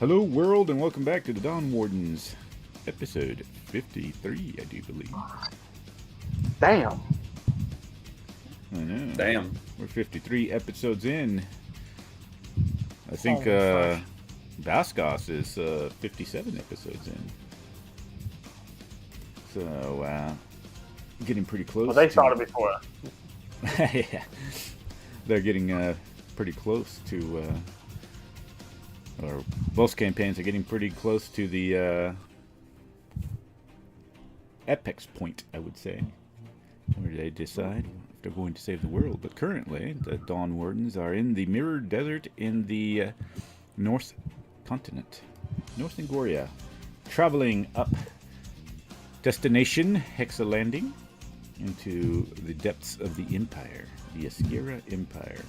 Hello, world, and welcome back to the Dawn Wardens, episode 53, I do believe. Damn. I know. Damn. We're 53 episodes in. I think Bascos is 57 episodes in. So, getting pretty close. Well, they started before. Yeah. They're getting pretty close to... or both campaigns are getting pretty close to the apex point, I would say, where they decide if they're going to save the world. But currently, the Dawn Wardens are in the Mirror Desert in the North Continent, North Angoria, traveling up destination Hexa Landing into the depths of the Empire, the Askira Empire.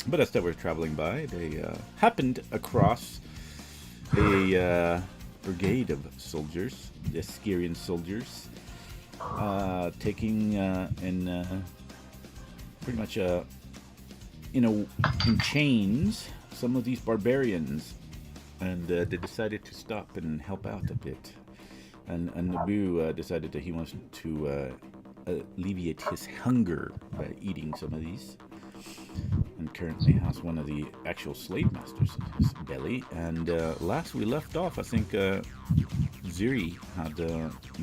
But as they were traveling by, they happened across a brigade of soldiers, the Askirian soldiers, taking and pretty much in chains some of these barbarians, and they decided to stop and help out a bit. And Naboo decided that he wants to alleviate his hunger by eating some of these. And currently has one of the actual slave masters in his belly. And last we left off, I think Ziri had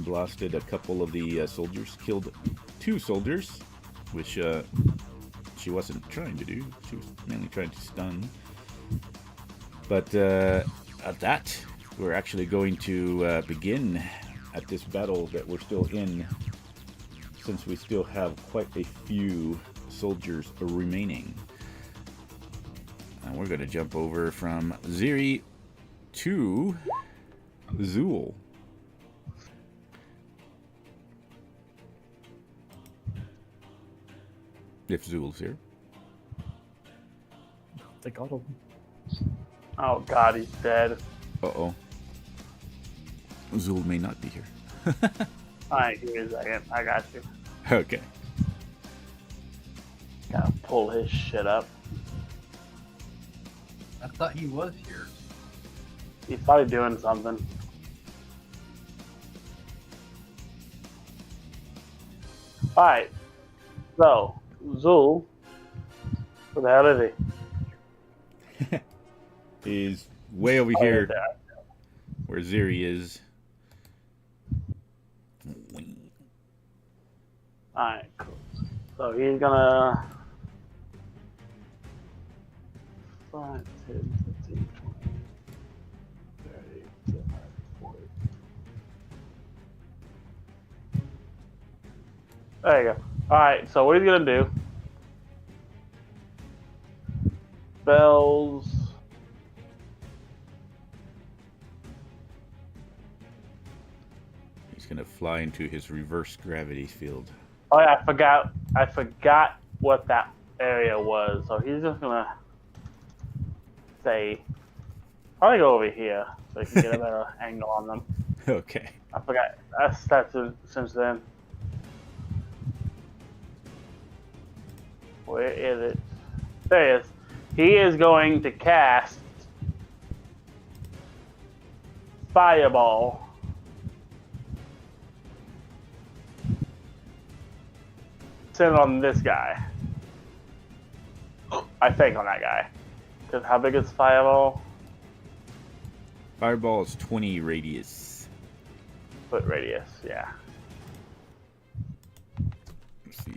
blasted a couple of the soldiers, killed 2 soldiers, which she wasn't trying to do. She was mainly trying to stun. But at that, we're actually going to begin at this battle that we're still in, since we still have quite a few soldiers remaining. And we're going to jump over from Ziri to Zool. If Zool's here. They got him. Oh god, he's dead. Uh-oh. Zool may not be here. Alright, give me a second. I got you. Okay. Gotta pull his shit up. I thought he was here. He's probably doing something. Alright. So, Zul. Where the hell is he? He's way over here where Ziri is. Alright, cool. So he's gonna 5, 10, 15, 20, 30, 40. There you go. Alright, so what he's gonna do. Spells. He's going to fly into his reverse gravity field. Oh yeah, I forgot what that area was. So he's just gonna say, probably go over here so he can get a better angle on them. Okay. I forgot. That's since then. Where is it? There he is. He is going to cast Fireball. Send it on this guy. I think on that guy. Because how big is Fireball? Fireball is 20 radius. Foot radius, yeah. Let's see.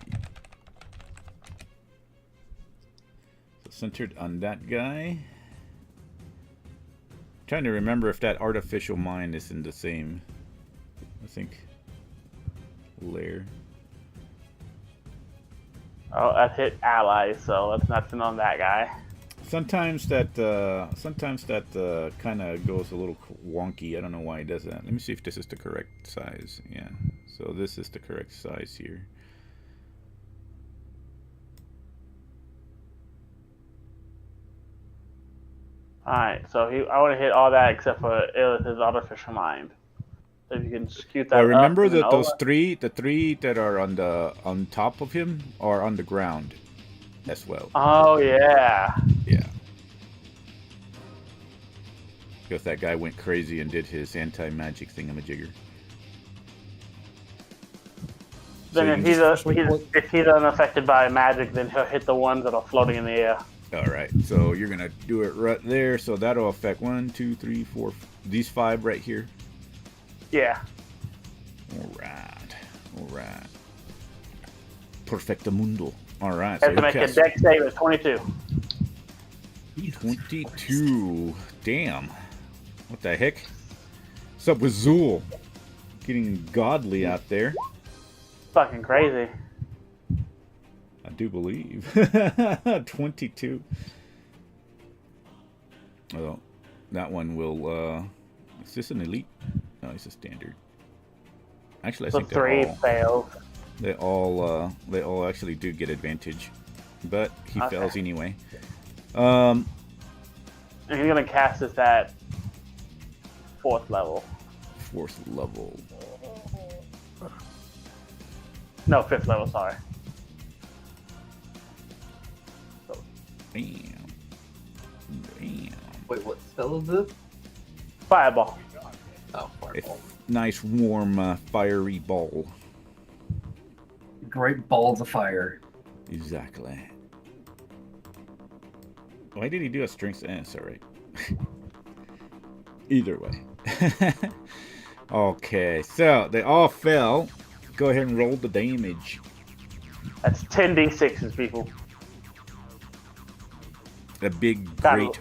So centered on that guy. Trying to remember if that artificial mind is in the same, I think, layer. Oh, that hit allies, so that's nothing on that guy. Sometimes that kind of goes a little wonky. I don't know why it does that. Let me see if this is the correct size. Yeah, so this is the correct size here. Alright, so I want to hit all that except for his artificial mind. So if you can scoot that I remember up that the three that are on top of him are on the ground as well. Oh yeah. Yeah. Because that guy went crazy and did his anti-magic thingamajigger. So Then you if he's unaffected by magic, then he'll hit the ones that are floating in the air. all right, so you're gonna do it right there. So that'll affect 1, 2, 3, 4. These 5 right here. Yeah. All right. Perfectamundo. All right. Has to make a deck save at 22. 22. Damn. What the heck? What's up with Zool? Getting godly out there. Fucking crazy. I do believe. 22. Well, that one will. Is this an elite? No, it's a standard. Actually, I think three fails. They all actually do get advantage, but he fails anyway. And he's gonna cast this at 4th level. 4th level. No, 5th level. Sorry. Bam. Wait, what spell is this? Fireball. Oh, fireball. Nice warm fiery ball. Great balls of fire. Exactly. Why did he do a strength? It's alright. Either way. Okay, so they all fell. Go ahead and roll the damage. That's 10d6s, people. A big, great,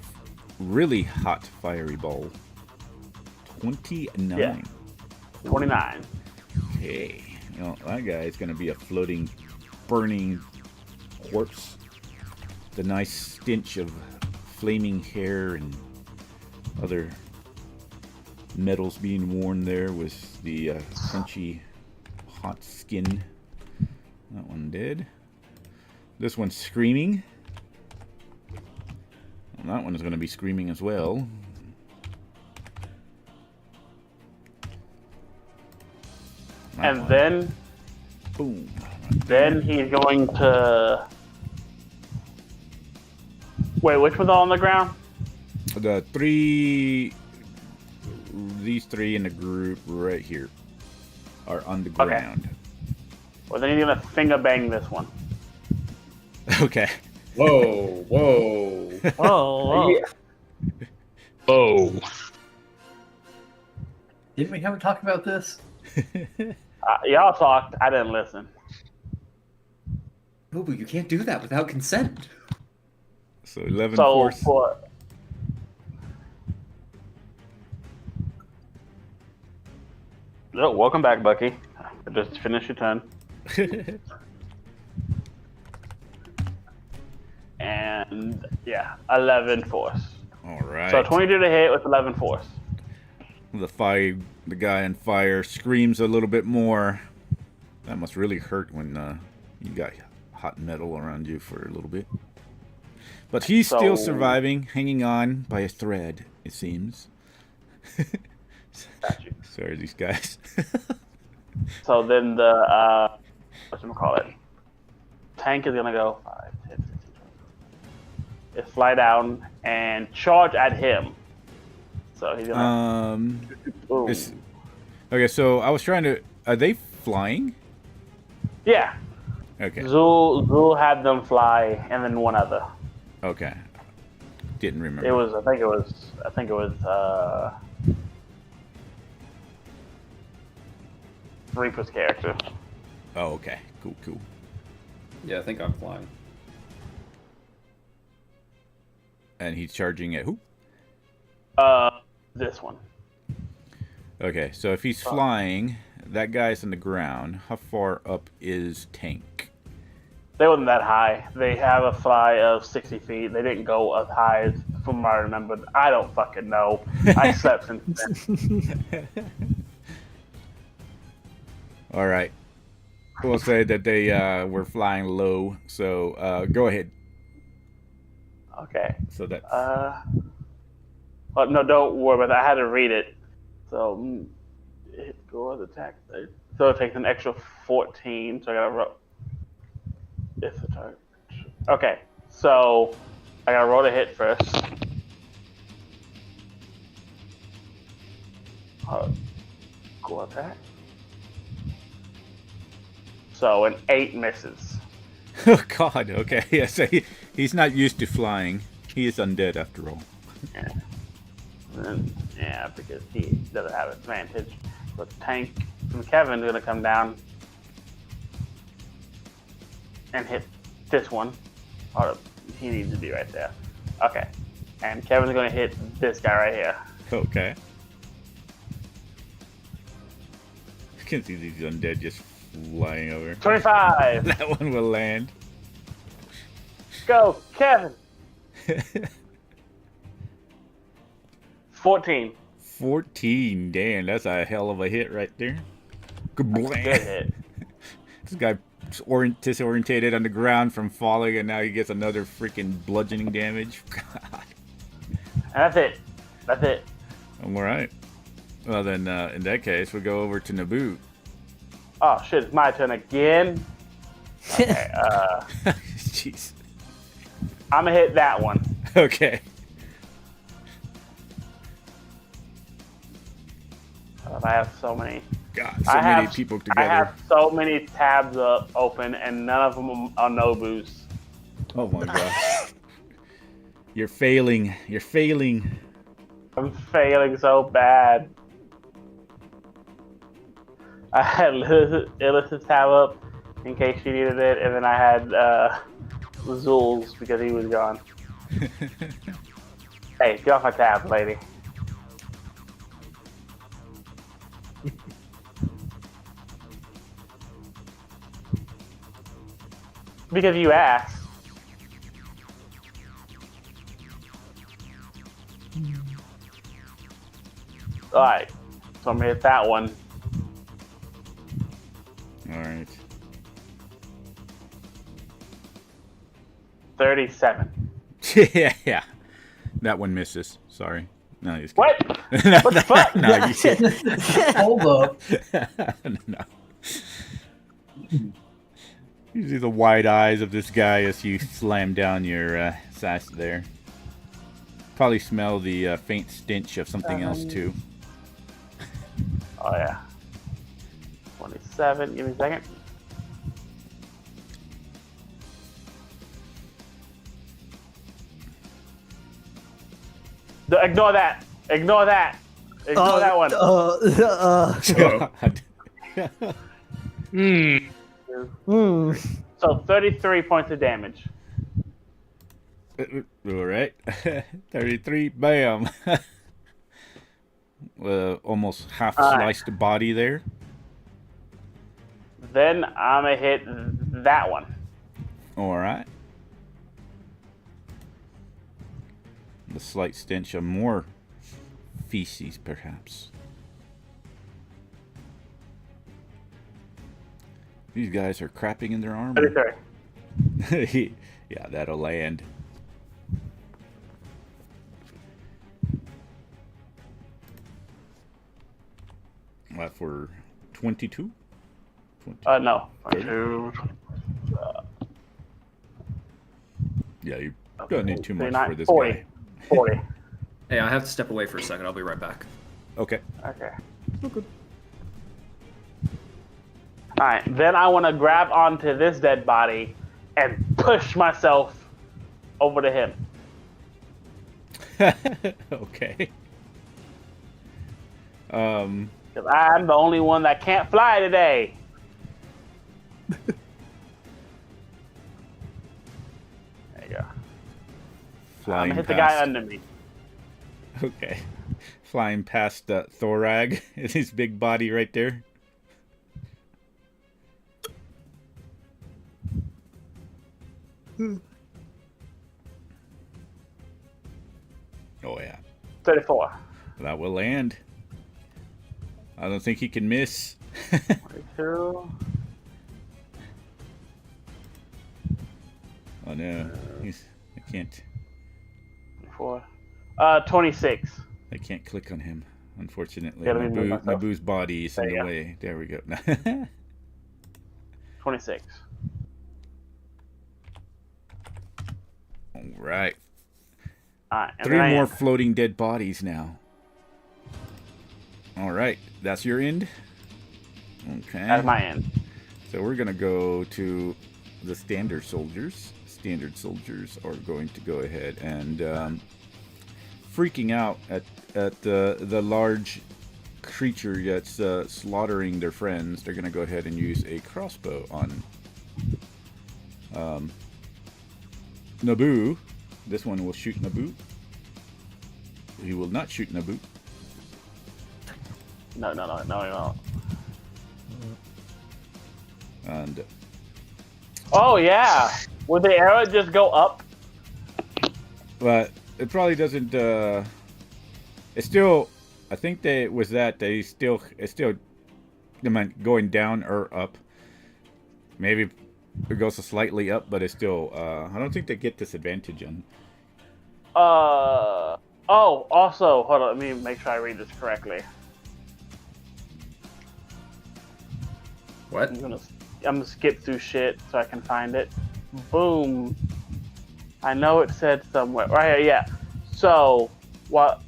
really hot fiery ball. 29. Yeah. 29. Okay. You know, that guy is going to be a floating, burning corpse. The nice stench of flaming hair and other metals being worn there with the crunchy, hot skin. That one dead. This one's screaming. And that one is going to be screaming as well. And then, boom. Then he's going to. Wait, which one's all on the ground? The 3, these 3 in the group right here are on the ground. Okay. Well, then he's gonna finger bang this one. Okay. Whoa! Oh. Yeah. Whoa! Didn't we have a talk about this? Y'all talked. I didn't listen. Boo boo, you can't do that without consent. So 11 So force. Oh, welcome back, Bucky. Just finish your turn. And yeah, 11 force. All right. So 22 to hit with 11 force. The guy on fire screams a little bit more. That must really hurt when you got hot metal around you for a little bit. But he's still surviving, hanging on by a thread, it seems. Got you. Sorry, these guys. So then the whatchamacallit, tank is gonna go 5, 10, 15, 20. It fly down and charge at him. So he's gonna. Okay, so I was trying to. Are they flying? Yeah. Okay. Zul had them fly, and then one other. Okay. Didn't remember. It was. I think it was. Reaper's character. Oh, okay. Cool. Yeah, I think I'm flying. And he's charging at who? This one. Okay, so if he's flying, that guy's on the ground. How far up is tank? They wasn't that high. They have a fly of 60 feet. They didn't go as high as from what I remember. I don't fucking know. I slept since then. All right. We'll say that they were flying low. So go ahead. Okay. So that. Oh, no, don't worry about that. I had to read it. So, hit go the attack. So it takes an extra 14. So I gotta roll. If the target. Okay. So I gotta roll to hit first. Cool attack. So an 8 misses. Oh God. Okay. Yeah. So he's not used to flying. He is undead after all. Yeah. Yeah, because he doesn't have advantage. So tank from Kevin's gonna come down and hit this one. Oh, he needs to be right there. Okay. And Kevin's gonna hit this guy right here. Okay. I can see these undead just flying over. 25! That one will land. Go, Kevin! 14. 14. Damn, that's a hell of a hit right there. Good hit. This guy disorientated on the ground from falling, and now he gets another freaking bludgeoning damage. God. And that's it. That's it. All right. Well, then, in that case, we'll go over to Naboo. Oh shit, it's my turn again. Okay, Jeez. I'm gonna hit that one. Okay. I have so many. God, so many people together. I have so many tabs open, and none of them are Nobu's. Oh my God. You're failing. You're failing. I'm failing so bad. I had Illis's tab up in case she needed it, and then I had Zul's because he was gone. Hey, get off my tab, lady. Because you asked. Alright, so I'm gonna hit that one. Alright. 37. Yeah. That one misses. Sorry. No, you just What? No, What the fuck? No, you can't. Hold up. No. You see the wide eyes of this guy as you slam down your sass there. Probably smell the faint stench of something else too. Oh yeah. 27. Give me a second. Ignore that. Ignore that. Ignore that one. God. So 33 points of damage. All right. 33. Bam. Almost half sliced body there. Then I'm gonna hit that one. All right. The slight stench of more feces, perhaps. These guys are crapping in their armor. 33. Yeah, that'll land. What, for 22? 20. No. 30? 2. Yeah, you don't need too much 39, for this 40. guy. 40. Hey, I have to step away for a second. I'll be right back. Okay. Okay. Alright, then I want to grab onto this dead body and push myself over to him. Okay. Because I'm the only one that can't fly today. There you go. Flying I'm gonna hit past. the guy under me. Okay. Flying past Thorag, his big body right there. Oh, yeah. 34. That will land. I don't think he can miss. 42. Oh, no. I can't. 4. 26. I can't click on him, unfortunately. Yeah, let me move myself. Naboo's body is in the There you way. There we go. 26. All right. Alright. 3 more floating dead bodies now. All right, that's your end. Okay. That's my end. So we're gonna go to the standard soldiers. Standard soldiers are going to go ahead and freaking out at the large creature that's slaughtering their friends. They're gonna go ahead and use a crossbow on Naboo. This one will shoot Naboo. He will not shoot Naboo. No. And Oh yeah. Would the arrow just go up? but it probably doesn't. It's still. I think it's still going down or up. Maybe it goes slightly up, but it's still. I don't think they get disadvantage on. Oh, also, hold on. Let me make sure I read this correctly. What? I'm gonna skip through shit so I can find it. Boom. I know it said somewhere right here. Yeah. So while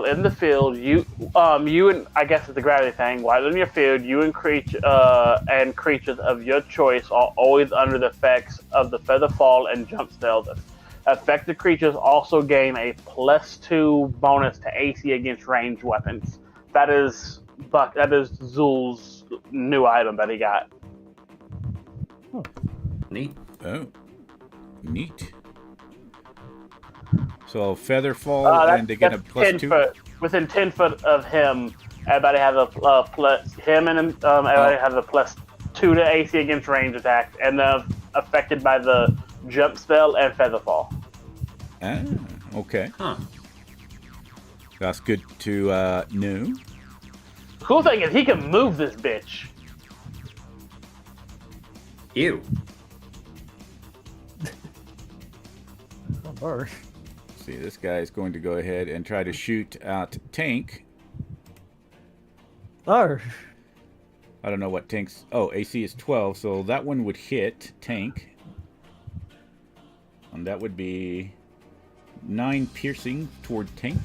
in the field, you and I guess it's the gravity thing. While in your field, you and creatures of your choice are always under the effects of the feather fall and jump spells. Affected creatures also gain a +2 bonus to AC against ranged weapons. That is Zul's new item that he got. Neat. Oh, neat. So feather fall, and they get a +2. Within 10 foot of him, everybody has a plus. Him and everybody has a +2 to AC against range attacks, and they're affected by the jump spell and feather fall. Ah, okay. Huh. That's good to know. Cool thing is he can move this bitch. Ew. See, this guy is going to go ahead and try to shoot at Tank. Oh. I don't know what Tank's... Oh, AC is 12, so that one would hit Tank. And that would be 9 piercing toward Tank.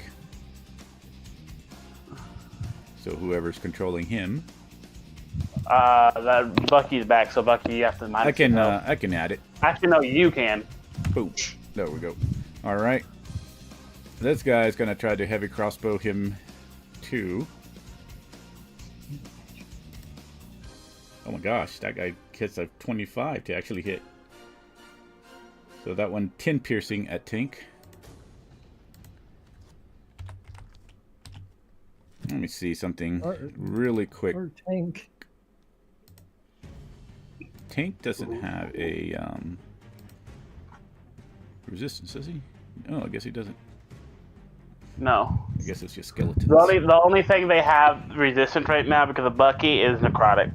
So whoever's controlling him. That Bucky's back, so Bucky, you have to minus. I can add it. Actually, no, you can. Boom. There we go. All right. This guy's going to try to heavy crossbow him too. Oh my gosh, that guy hits a 25 to actually hit. So that one 10 piercing at Tank. Let me see something really quick. Or Tank. Tank doesn't have a resistance, does he? Oh, I guess he doesn't. No. I guess it's just skeletons. The only thing they have resistant right now because of Bucky is necrotic.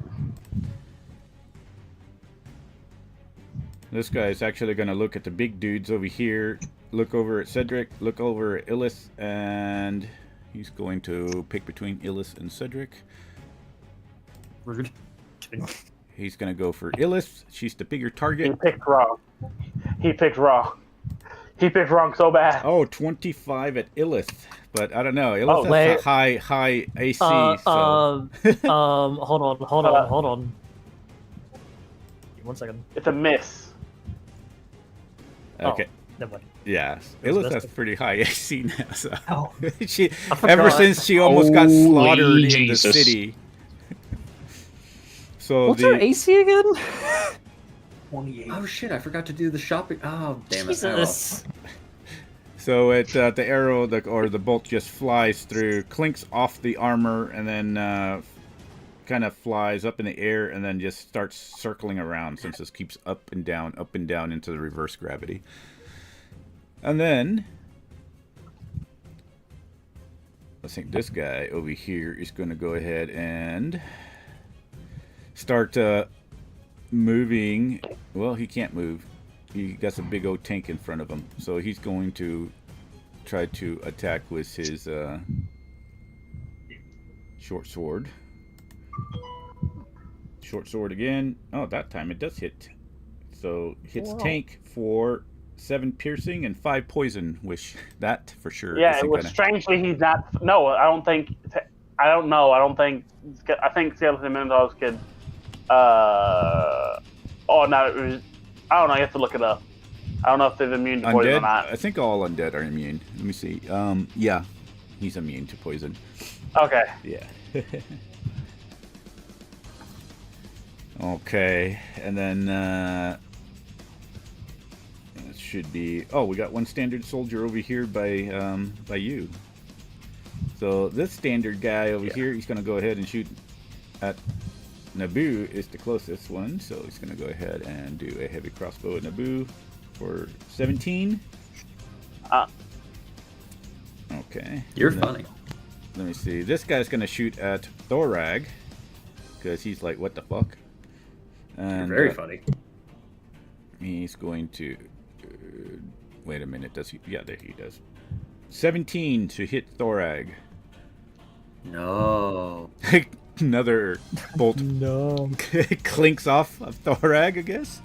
This guy is actually going to look at the big dudes over here, look over at Cedric, look over at Illis, and he's going to pick between Illis and Cedric. Rude. He's going to go for Illis. She's the bigger target. He picked wrong. He picked wrong. He picked wrong so bad. Oh, 25 at Illis. But I don't know. Illis has wait. a high AC. Hold so. on. One second. It's a miss. Okay. Never mind. Yeah. That's Illis has best. pretty high AC now. So. Oh. she, forgot. ever since she almost got Holy slaughtered in the Jesus. city. So What's her AC again? 28. Oh shit! I forgot to do the shopping. Oh damn it! Jesus. So the arrow or the bolt just flies through, clinks off the armor, and then kind of flies up in the air, and then just starts circling around since this keeps up and down into the reverse gravity. And then I think this guy over here is going to go ahead and start moving. Well, he can't move. He got a big old tank in front of him, so he's going to try to attack with his short sword. Short sword again. Oh, that time it does hit. So hits Wow. Tank for 7 piercing and 5 poison. Wish that for sure. Yeah, isn't it was gonna- strangely he's not. No, I don't think. I don't know. I don't think. I think Skeleton Minotaurs could. Oh no, it was, I don't know. You have to look it up. I don't know if they're immune to poison or Undead? not. I think all undead are immune. Let me see. Yeah, he's immune to poison. Okay. Yeah. Okay, and then it should be. Oh, we got one standard soldier over here by you. So this standard guy over here, he's gonna go ahead and shoot at Naboo. Is the closest one, so he's gonna go ahead and do a heavy crossbow at Naboo for 17. Okay. You're And then- funny. Let me see. This guy's gonna shoot at Thorag because he's like, what the fuck? You're And very funny. he's going to. Wait a minute. Does he? Yeah, there he does. 17 to hit Thorag. No. Another bolt No. clinks off of Thorag, I guess.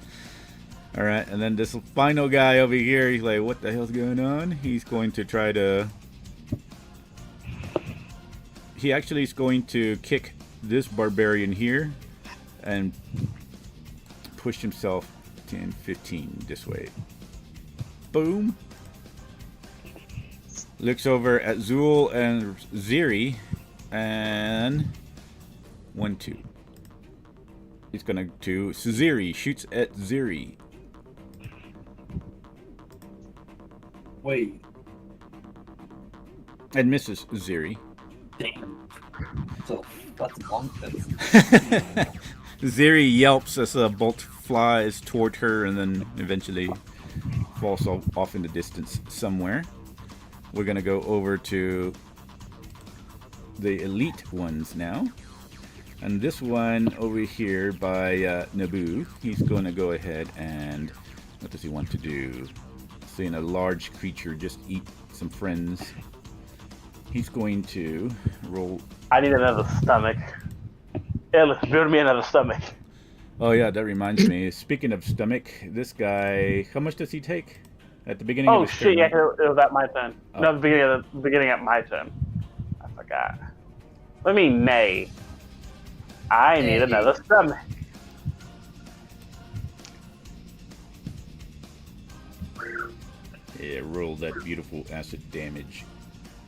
All right, and then this final guy over here, he's like, what the hell's going on? He's going to try to. He actually is going to kick this barbarian here and push himself 10, 15 this way. Boom. Looks over at Zool and Ziri and 1, 2. He's gonna do Ziri, shoots at Ziri. Wait. And misses Ziri. Damn. So that's nonsense. Ziri yelps as a bolt flies toward her and then eventually falls off in the distance somewhere. We're going to go over to the elite ones now. And this one over here by Naboo, he's going to go ahead and... What does he want to do? Seeing a large creature just eat some friends. He's going to roll... I need another stomach. Ellis, build me another stomach. Oh yeah, that reminds me. Speaking of stomach, this guy, how much does he take at the beginning Oh of his shit! turn? Yeah, it was at my turn. Oh. No, the beginning at my turn. I forgot. What do you mean, nay? I need another stomach. Yeah, roll that beautiful acid damage,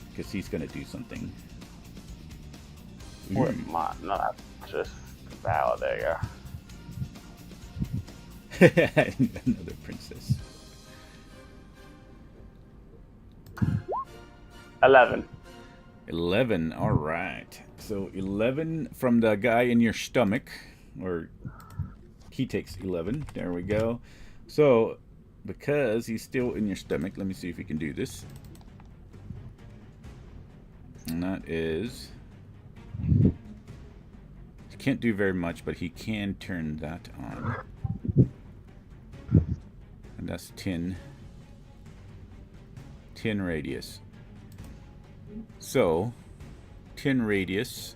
because he's gonna do something. What am I? No, that's just valid. There you go. Another princess. 11. 11. All right. So 11 from the guy in your stomach, or he takes 11. There we go. So because he's still in your stomach, let me see if we can do this. And that is, he can't do very much, but he can turn that on. And that's 10 radius. So 10 radius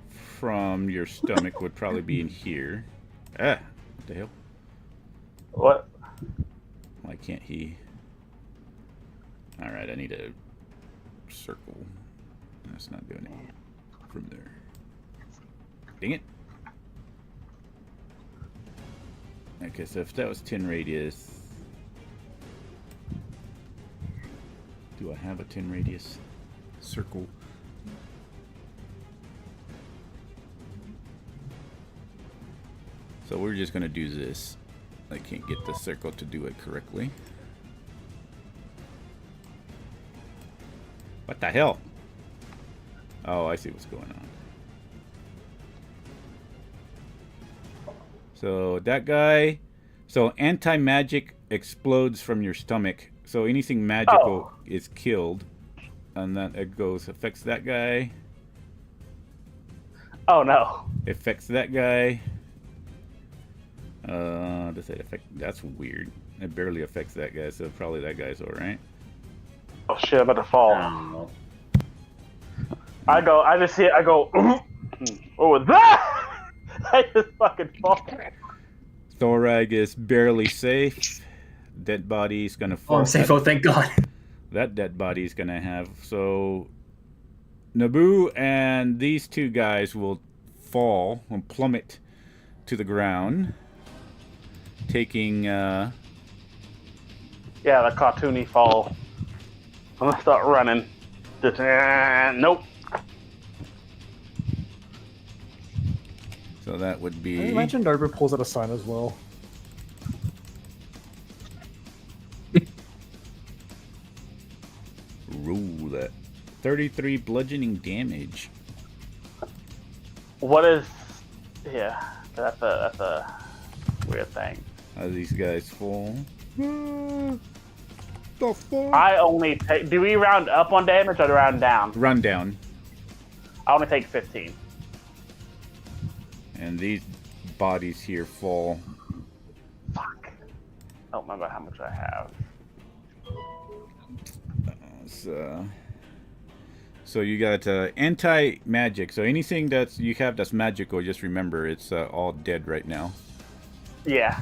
from your stomach would probably be in here. Ah, what the hell? What? Why can't he? Alright, I need a circle. That's not doing it from there. Dang it. Okay, so if that was 10 radius, do I have a 10 radius circle? So we're just gonna do this. I can't get the circle to do it correctly. What the hell? Oh, I see what's going on. So that guy, so anti-magic explodes from your stomach. So anything magical is killed. And then it goes, affects that guy, Oh no. affects that guy. Does it affect, that's weird. It barely affects that guy, so probably that guy's alright. Oh shit! I'm about to fall. Oh. I go. What was that? I just fucking fall. Thorag is barely safe. Dead body's gonna fall. Oh, I'm safe. Oh, thank God. That dead body's gonna have. So Naboo and these two guys will fall and plummet to the ground, taking. Yeah, the cartoony fall. I'm gonna start running. Just, nope. So that would I be. imagine Nova pulls out a sign as well. Rule that. 33 bludgeoning damage. What is? Yeah, that's a weird thing. How do these guys fall? The fuck? I only take. Do we round up on damage or round down? Run down. I only take 15. And these bodies here fall. Fuck. I don't remember how much I have. So you got anti-magic. So anything that you have that's magical, just remember it's all dead right now. Yeah.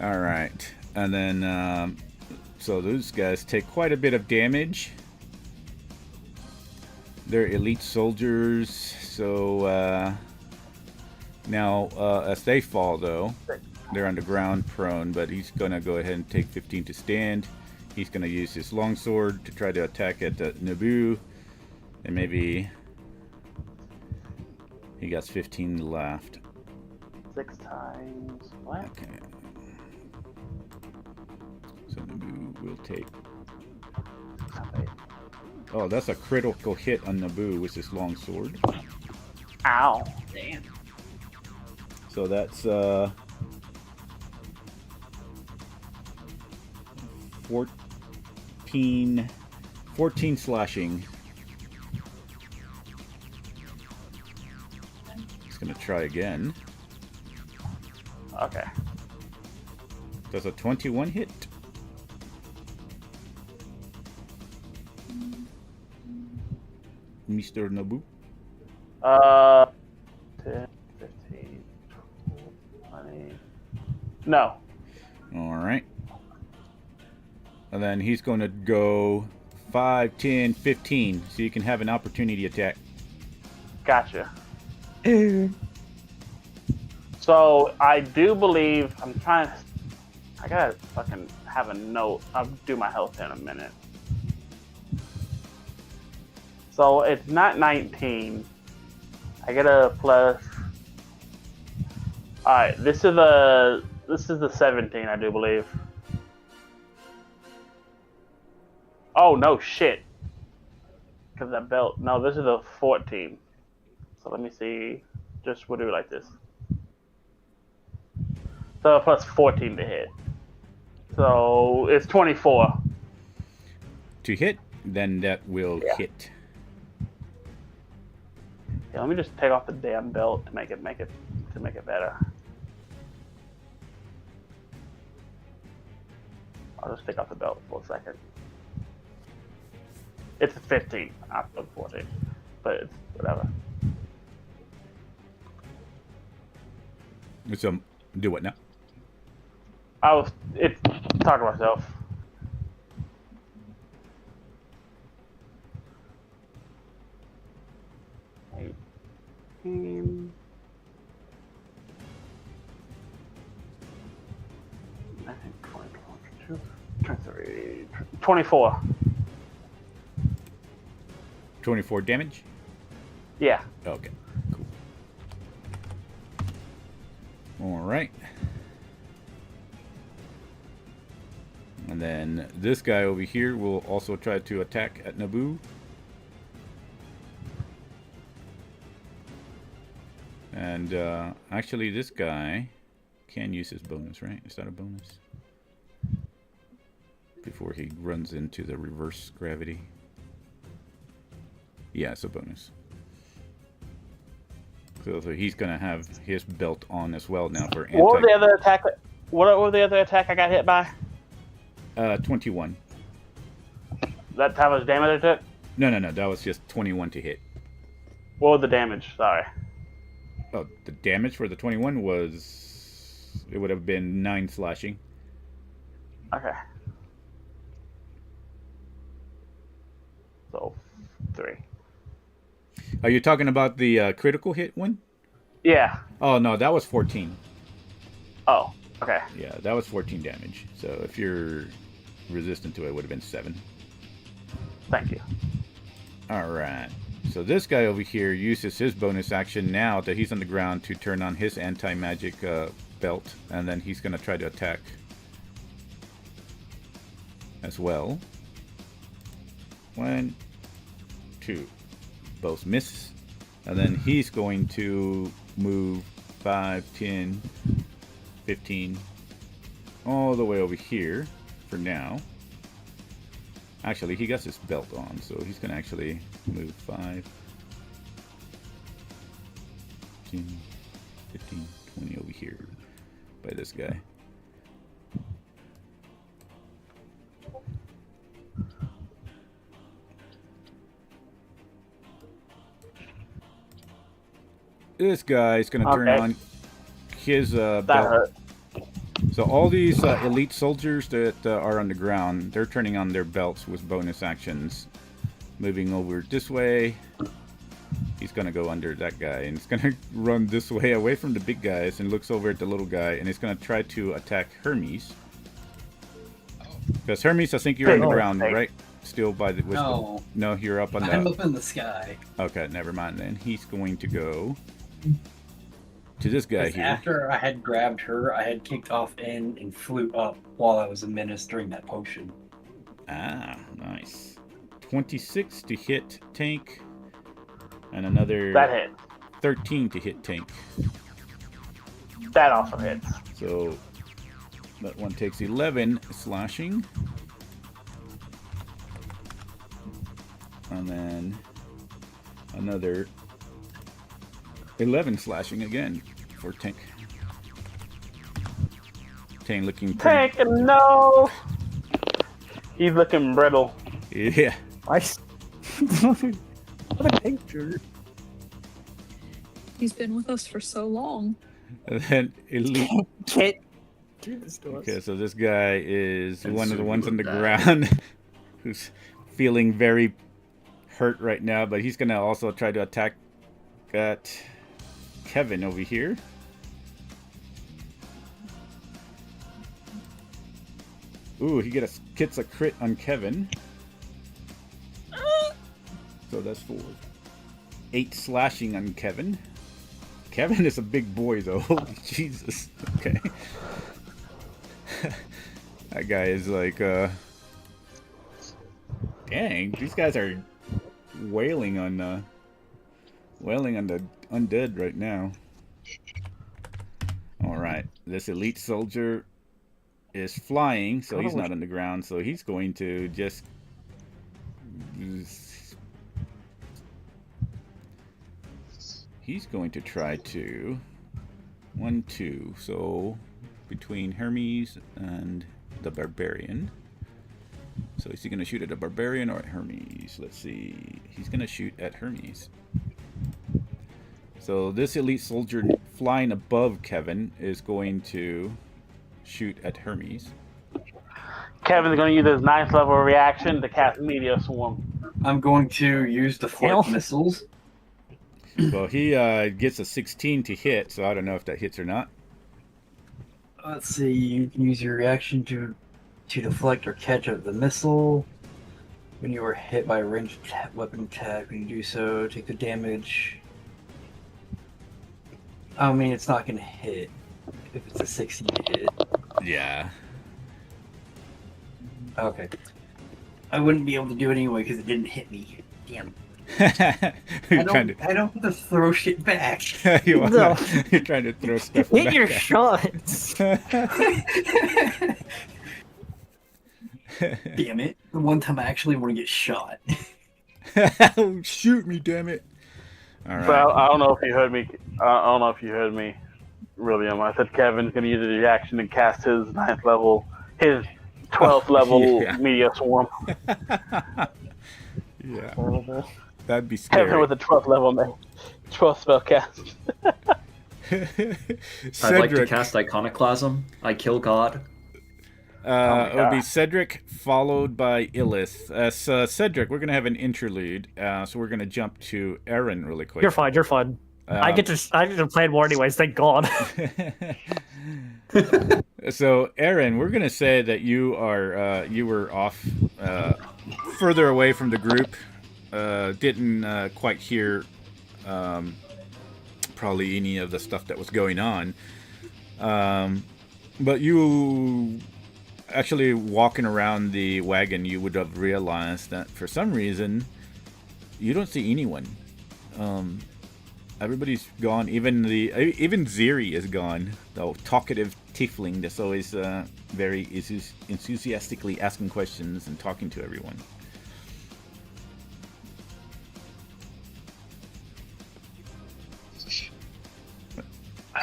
All right, and then so those guys take quite a bit of damage. They're elite soldiers, so now as they fall though, they're on the ground prone, but he's gonna go ahead and take 15 to stand. He's gonna use his longsword to try to attack at Naboo, and maybe he got 15 left. 6 times. What? Okay. So Naboo will take. Oh, that's a critical hit on Naboo with his longsword. Ow. Damn. So that's 14 slashing. He's gonna try again. Okay. Does a 21 hit? Mr. Naboo? 10, 15, 20. No. Alright. And then he's going to go 5, 10, 15. So you can have an opportunity attack. Gotcha. So I do believe I'm trying. I gotta fucking have a note. I'll do my health in a minute. So it's not 19. I get a plus. All right, this is the 17, I do believe. Oh no, shit. Because that belt. No, this is a 14. So let me see. Just we'll do it like this. So plus 14 to hit. So it's 24. To hit, then that will hit. Yeah, let me just take off the damn belt to make it better. I'll just take off the belt for a second. It's a 15, not a 14, but it's whatever. So do what now? It's talking to myself. Team. 24. 24 damage? Yeah. Okay, cool. Alright. And then this guy over here will also try to attack at Naboo. And actually this guy can use his bonus, right? Is that a bonus? Before he runs into the reverse gravity. Yeah, it's a bonus. So he's gonna have his belt on as well now for anti. What was the other attack? What was the other attack I got hit by? 21. That how much damage it took? No. That was just 21 to hit. What was the damage? Sorry. Oh, the damage for the 21 was... It would have been 9 slashing. Okay. So, 3. Are you talking about the critical hit one? Yeah. Oh, no, that was 14. Oh, okay. Yeah, that was 14 damage. So if you're resistant to it, it would have been 7. Thank you. All right. So this guy over here uses his bonus action now that he's on the ground to turn on his anti-magic belt. And then he's going to try to attack as well. 1, 2. Both miss. And then he's going to move 5, 10, 15, all the way over here for now. Actually, he got his belt on, so he's going to actually move 5, 10, 15, 20 over here by this guy. This guy is going to turn on his That belt. hurt. So all these elite soldiers that are on the ground, they're turning on their belts with bonus actions. Moving over this way. He's going to go under that guy. And he's going to run this way away from the big guys and looks over at the little guy. And he's going to try to attack Hermes. Because Hermes, I think you're on the ground, right? Still by the... No. No, you're up on the... I'm up in the sky. Okay, never mind then. He's going to go to this guy 'Cause here. After I had grabbed her, I had kicked off in and flew up while I was administering that potion. Ah, nice. 26 to hit tank. And another That hit. 13 to hit tank. That also hits. So that one takes 11 slashing. And then another 11 slashing again for tank. Tank looking pretty... Tank, no! He's looking brittle. Yeah. What a picture. He's been with us for so long. And then elite... Can't do this to us. Okay, so this guy is And one of so the we ones on the would die. ground who's feeling very hurt right now, but he's gonna also try to attack at Kevin over here. Ooh, he gets a crit on Kevin. So that's 4. 8 slashing on Kevin. Kevin is a big boy though. Holy Jesus. Okay. That guy is like, dang, these guys are wailing on the undead right now. Alright, this elite soldier is flying, so he's not on the ground, so he's going to just he's going to try to 1, 2, so between Hermes and the barbarian. So is he going to shoot at a barbarian or at Hermes? Let's see. He's going to shoot at Hermes. So this elite soldier flying above Kevin is going to shoot at Hermes. Kevin's going to use his 9th level reaction to cast Meteor Swarm. I'm going to use the flight missiles. Well, he gets a 16 to hit, so I don't know if that hits or not. Let's see, you can use your reaction to deflect or catch up the missile. When you are hit by a ranged weapon attack, when you do so, take the damage. I mean, it's not going to hit if it's a 16 hit. Yeah. Okay. I wouldn't be able to do it anyway because it didn't hit me. Damn. You're trying I don't have to throw shit back. to. No. You're trying to throw stuff. Hit back your at shots. Damn it. The one time I actually want to get shot. Shoot me, damn it! All right. Well, I don't know if you heard me. I don't know if you heard me, William. I said Kevin's going to use his reaction and cast his 9th level, his 12th level yeah. Meteor Swarm. Yeah. Horrible. That'd be Erin scary. with a 12th level man. 12th spell cast. I'd like to cast Iconoclasm. I kill God. It would be God. Cedric followed by Illith. Cedric, we're gonna have an interlude, so we're gonna jump to Aaron really quick. You're fine. You're fine. I get to play more anyways. Thank God. So, Aaron, we're gonna say that you were off further away from the group. Didn't quite hear probably any of the stuff that was going on. But you actually walking around the wagon, you would have realized that for some reason you don't see anyone. Everybody's gone. Even Ziri is gone. The talkative tiefling that's always very enthusiastically asking questions and talking to everyone.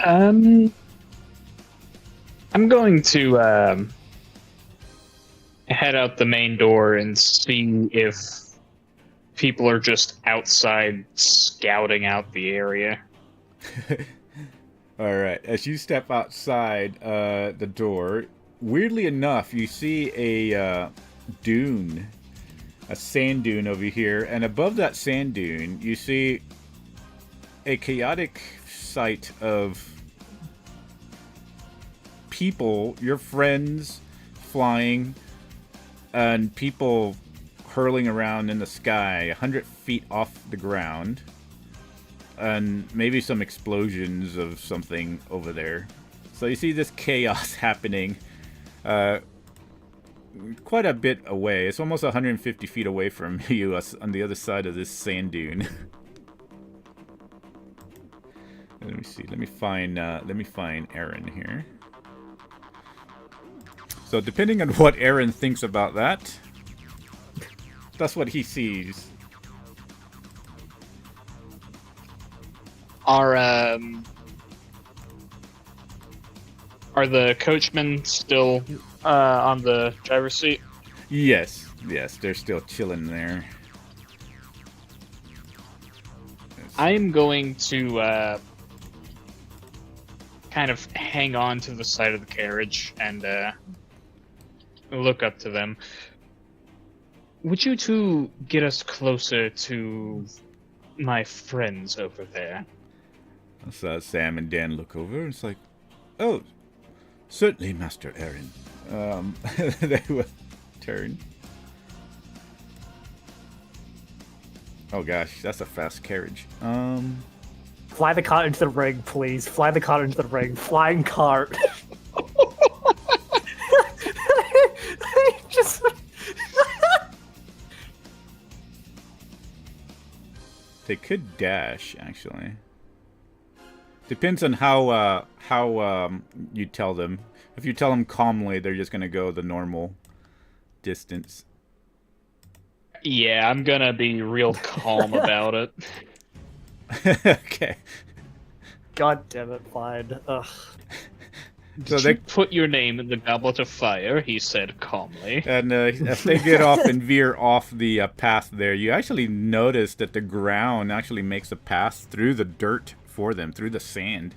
I'm going to head out the main door and see if people are just outside scouting out the area. All right. As you step outside the door, weirdly enough, you see a dune, a sand dune over here, and above that sand dune, you see a chaotic sight of people, your friends, flying, and people hurling around in the sky 100 feet off the ground, and maybe some explosions of something over there. So you see this chaos happening quite a bit away. It's almost 150 feet away from you on the other side of this sand dune. Let me see. Let me find Aaron here. So depending on what Aaron thinks about that, that's what he sees. Are the coachmen still on the driver's seat? Yes, they're still chilling there. I'm going to kind of hang on to the side of the carriage and look up to them. Would you two get us closer to my friends over there? So Sam and Dan look over and it's like, oh, certainly, Master Aaron. They will turn. Oh gosh, that's a fast carriage. Fly the cart into the ring, please. Fly the cart into the ring. Flying cart. Just. They could dash, actually. Depends on how you tell them. If you tell them calmly, they're just gonna go the normal distance. Yeah, I'm gonna be real calm about it. Okay. God damn it, fine. Ugh. So Did they you put your name in the goblet of fire? He said calmly. and as they get off and veer off the path there, you actually notice that the ground actually makes a path through the dirt for them, through the sand.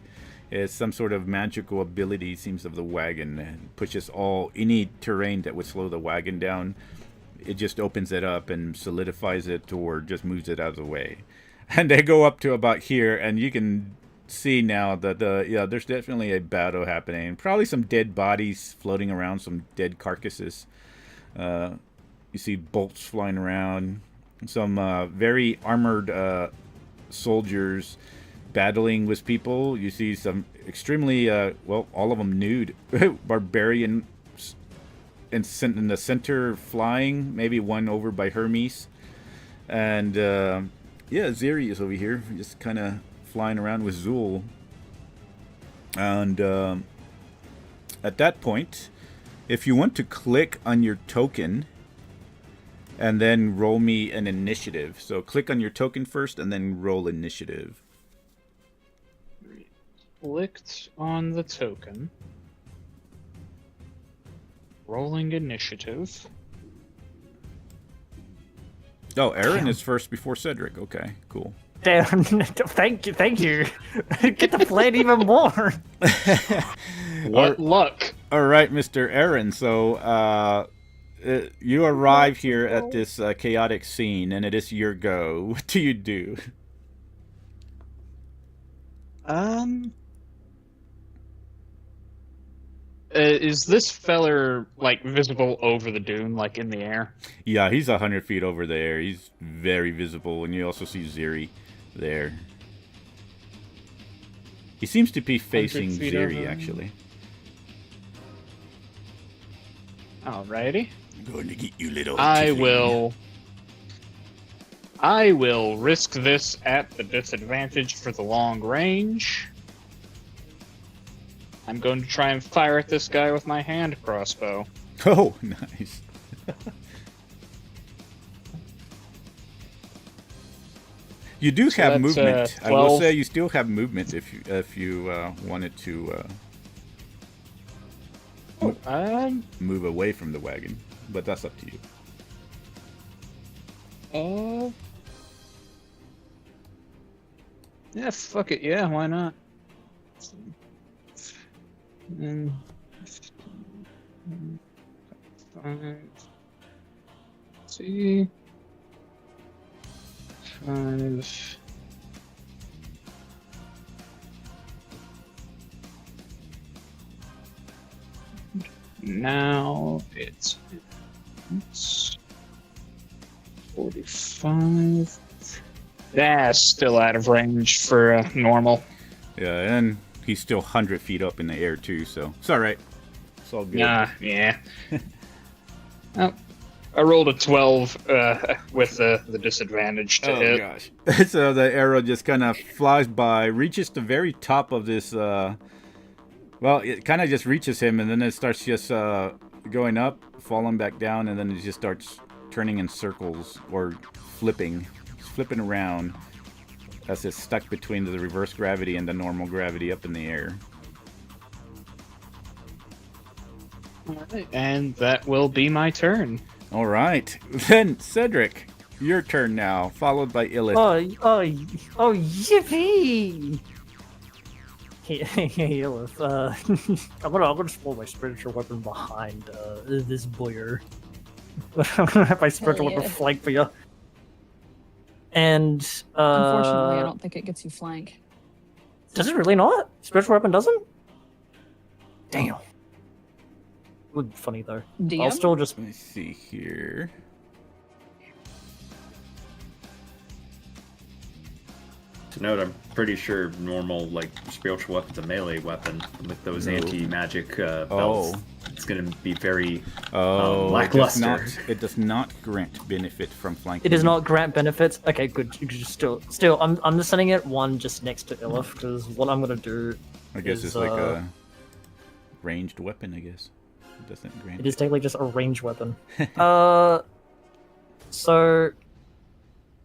It's some sort of magical ability, seems, of the wagon, and pushes any terrain that would slow the wagon down. It just opens it up and solidifies it, or just moves it out of the way. And they go up to about here, and you can see now that there's definitely a battle happening. Probably some dead bodies floating around, some dead carcasses. You see bolts flying around, some very armored soldiers battling with people. You see some extremely all of them nude barbarian in the center flying, maybe one over by Hermes, and Ziri is over here just kind of flying around with Zul. And at that point, if you want to click on your token and then roll me an initiative. So click on your token first and then roll initiative. Clicked on the token. Rolling initiative. Oh, Aaron is first before Cedric. Okay, cool. Damn, thank you. Get to play it even more. What luck! All right, Mr. Aaron. So, you arrive here at this chaotic scene, and it is your go. What do you do? Is this feller like visible over the dune, like in the air? Yeah, he's 100 feet over there. He's very visible, and you also see Ziri there. He seems to be facing 100 feet Ziri, over. actually. Alrighty. I'm going to get you, little. I tiefling. will risk this at the disadvantage for the long range. I'm going to try and fire at this guy with my hand crossbow. Oh, nice. You do So have that's, movement. I will 12. say you still have movement if you wanted to move away from the wagon, but that's up to you. Yeah, fuck it. Yeah, why not? See. 5. Now it's 45. That's still out of range for normal. Yeah, and he's still 100 feet up in the air too, so it's all right. It's all good. Yeah. Oh, I rolled a 12 with the disadvantage to hit. Gosh. So the arrow just kind of flies by, reaches the very top of this, well, it kind of just reaches him, and then it starts just going up, falling back down, and then it just starts turning in circles, or flipping around as it's stuck between the reverse gravity and the normal gravity up in the air. Alright, and that will be my turn. All right. Then, Cedric, your turn now, followed by Illith. Oh, yippee! Hey, Illith, I'm gonna just pull my spiritual weapon behind this boyer. I'm gonna have my spiritual weapon flank for you. And Unfortunately, I don't think it gets you flank. Does it really not? Spiritual weapon doesn't? Damn. Would be funny though. DM? I'll still just. Let me see here. To note, I'm pretty sure normal, like, spiritual weapon's a melee weapon with those No. anti-magic belts. Oh. It's gonna be very Oh, lackluster. It does not grant benefit from flanking. It does not grant benefits. Okay, good. You can just still, I'm just setting it one just next to Illith because what I'm gonna do. I guess is, it's like a ranged weapon, I guess. It doesn't grant. It is technically just a ranged weapon. So,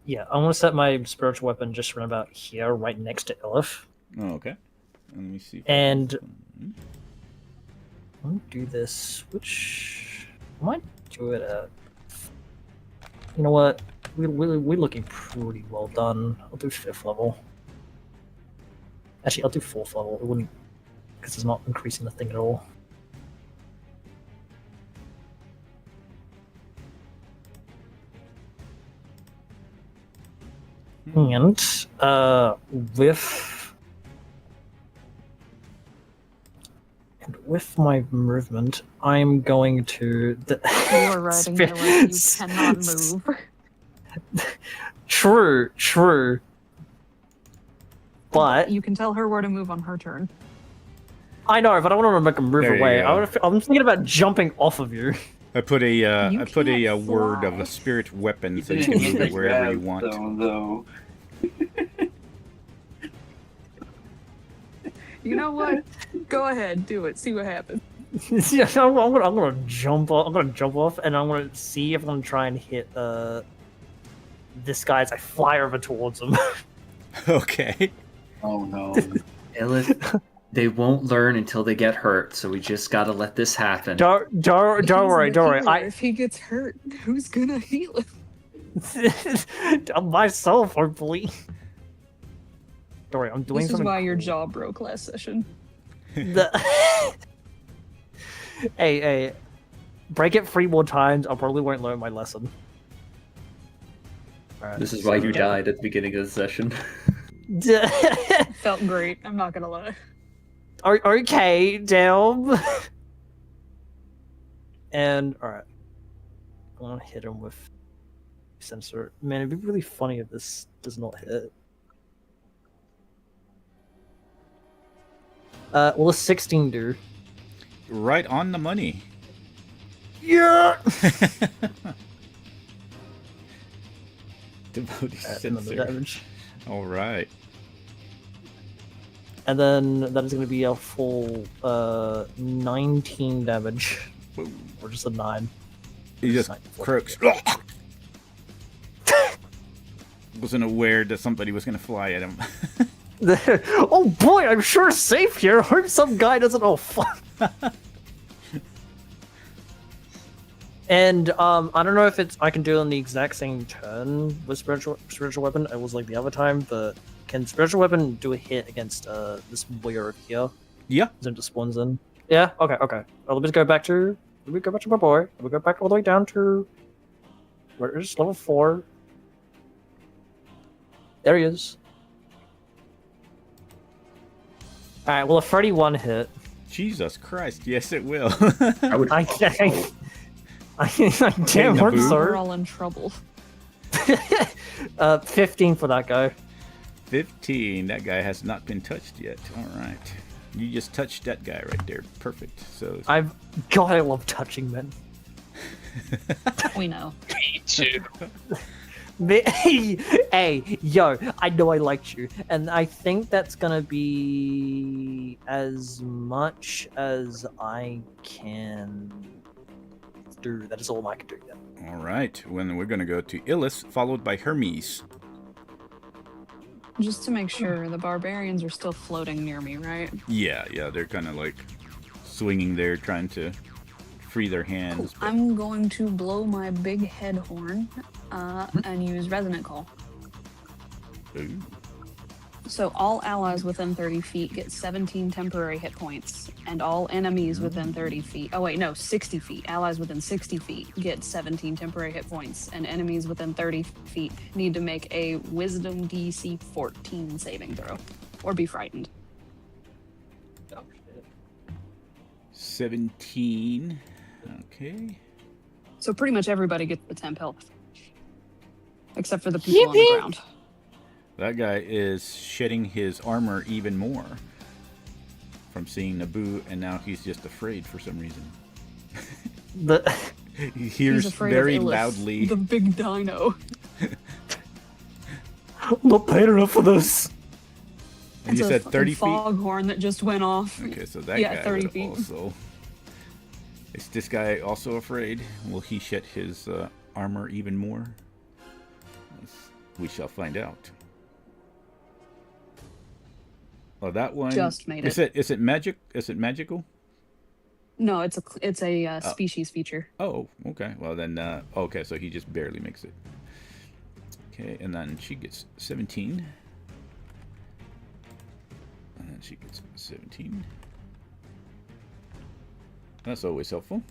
yeah, I'm gonna set my spiritual weapon just right about here, right next to Illith. Oh, okay. Let me see. And I'll do this. Which I might do it at. You know what? We're looking pretty well done. I'll do 5th level. Actually, I'll do 4th level. It wouldn't, because it's not increasing the thing at all. And with my movement, I'm going to. You are riding her like you cannot move. True. But You can tell her where to move on her turn. I know, but I want to make a move There you away. go. I'm thinking about jumping off of you. I put a can't word of fly. a spirit weapon You so you didn't can use move the it wherever you grab want. zone, though. You know what? Go ahead, do it. See what happens. Yeah, I'm gonna jump off. I'm gonna jump off, and I'm gonna see if I'm gonna try and hit this guy as I fly over towards him. Okay. Oh no. Illith, they won't learn until they get hurt, so we just gotta let this happen. Don't worry. If he gets hurt, who's gonna heal him? Myself, hopefully. Don't worry, I'm doing This is something. why your cool. jaw broke last session. Hey, break it 3 more times. I probably won't learn my lesson. Alright, This is why you so- died at the beginning of the session. Felt great, I'm not gonna lie. Okay, damn. And alright, I'm gonna hit him with sensor. Man, it'd be really funny if this does not hit. Will a 16 do? Right on the money. Yeah. Devotee Another sensor. damage. All right. And then that is going to be a full 19 damage, Whoa. or just a 9. He just Nine, croaks. Wasn't aware that somebody was going to fly at him. Oh boy, I'm sure safe here. Hope some guy doesn't. Oh fuck. And I don't know if I can do it on the exact same turn with spiritual weapon. It was like the other time, but can spiritual weapon do a hit against this warrior over here? Yeah. Then it just spawns in. Yeah. Okay. Okay. Well, let me go back to my boy. Let me go back all the way down to where is level 4. There he is. All right. Well, a 31 hit. Jesus Christ. Yes, it will. I would. I can't. I damn hope Naboo. We're so. all in trouble. 15 for that guy. 15. That guy has not been touched yet. All right. You just touched that guy right there. Perfect. So God, I love touching men. We know. Me too. Hey, yo, I know I liked you, and I think that's gonna be as much as I can do. That is all I can do. Yeah. all right. When we're going to go to Illis, followed by Hermes. Just to make sure, the barbarians are still floating near me, right? Yeah, they're kind of like swinging there, trying to free their hands. but- I'm going to blow my big head horn and use Resonant Call. Ooh. So all allies within 30 feet get 17 temporary hit points, and all enemies within 30 feet. Oh wait, no, 60 feet. Allies within 60 feet get 17 temporary hit points, and enemies within 30 feet need to make a Wisdom DC 14 saving throw, or be frightened. 17. Okay. So pretty much everybody gets the temp health, except for the people on the ground. That guy is shedding his armor even more from seeing Naboo, and now he's just afraid for some reason. He He's hears afraid very of Illith, loudly. the big dino. I'm not paid enough for this. And you It's a said fucking 30 feet? foghorn that just went off. Okay, so that Yeah, guy 30 would feet. also. Is this guy also afraid? Will he shed his armor even more? We shall find out. Oh, that one. Just made Is it magic? Is it magical? No, it's a species feature. Oh, okay. Well then, okay. So he just barely makes it. Okay, and then she gets 17. And then she gets 17. That's always helpful.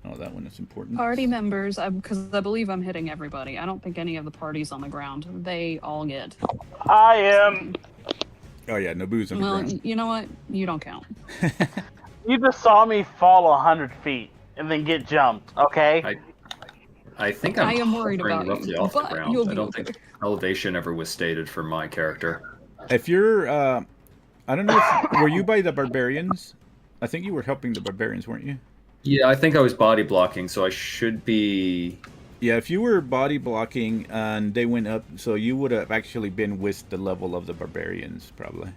Oh, that one is important. Party members, because I believe I'm hitting everybody. I don't think any of the parties on the ground. They all get. I am. Oh yeah, Naboo's on the Well, ground. you know what? You don't count. You just saw me fall 100 feet and then get jumped, okay? I think I'm I am worried hovering about you, roughly off the but ground. you'll I be don't okay. think elevation ever was stated for my character. If you're, I don't know if were you by the barbarians? I think you were helping the barbarians, weren't you? Yeah, I think I was body blocking, so I should be. Yeah, if you were body blocking and they went up, so you would have actually been with the level of the barbarians, probably.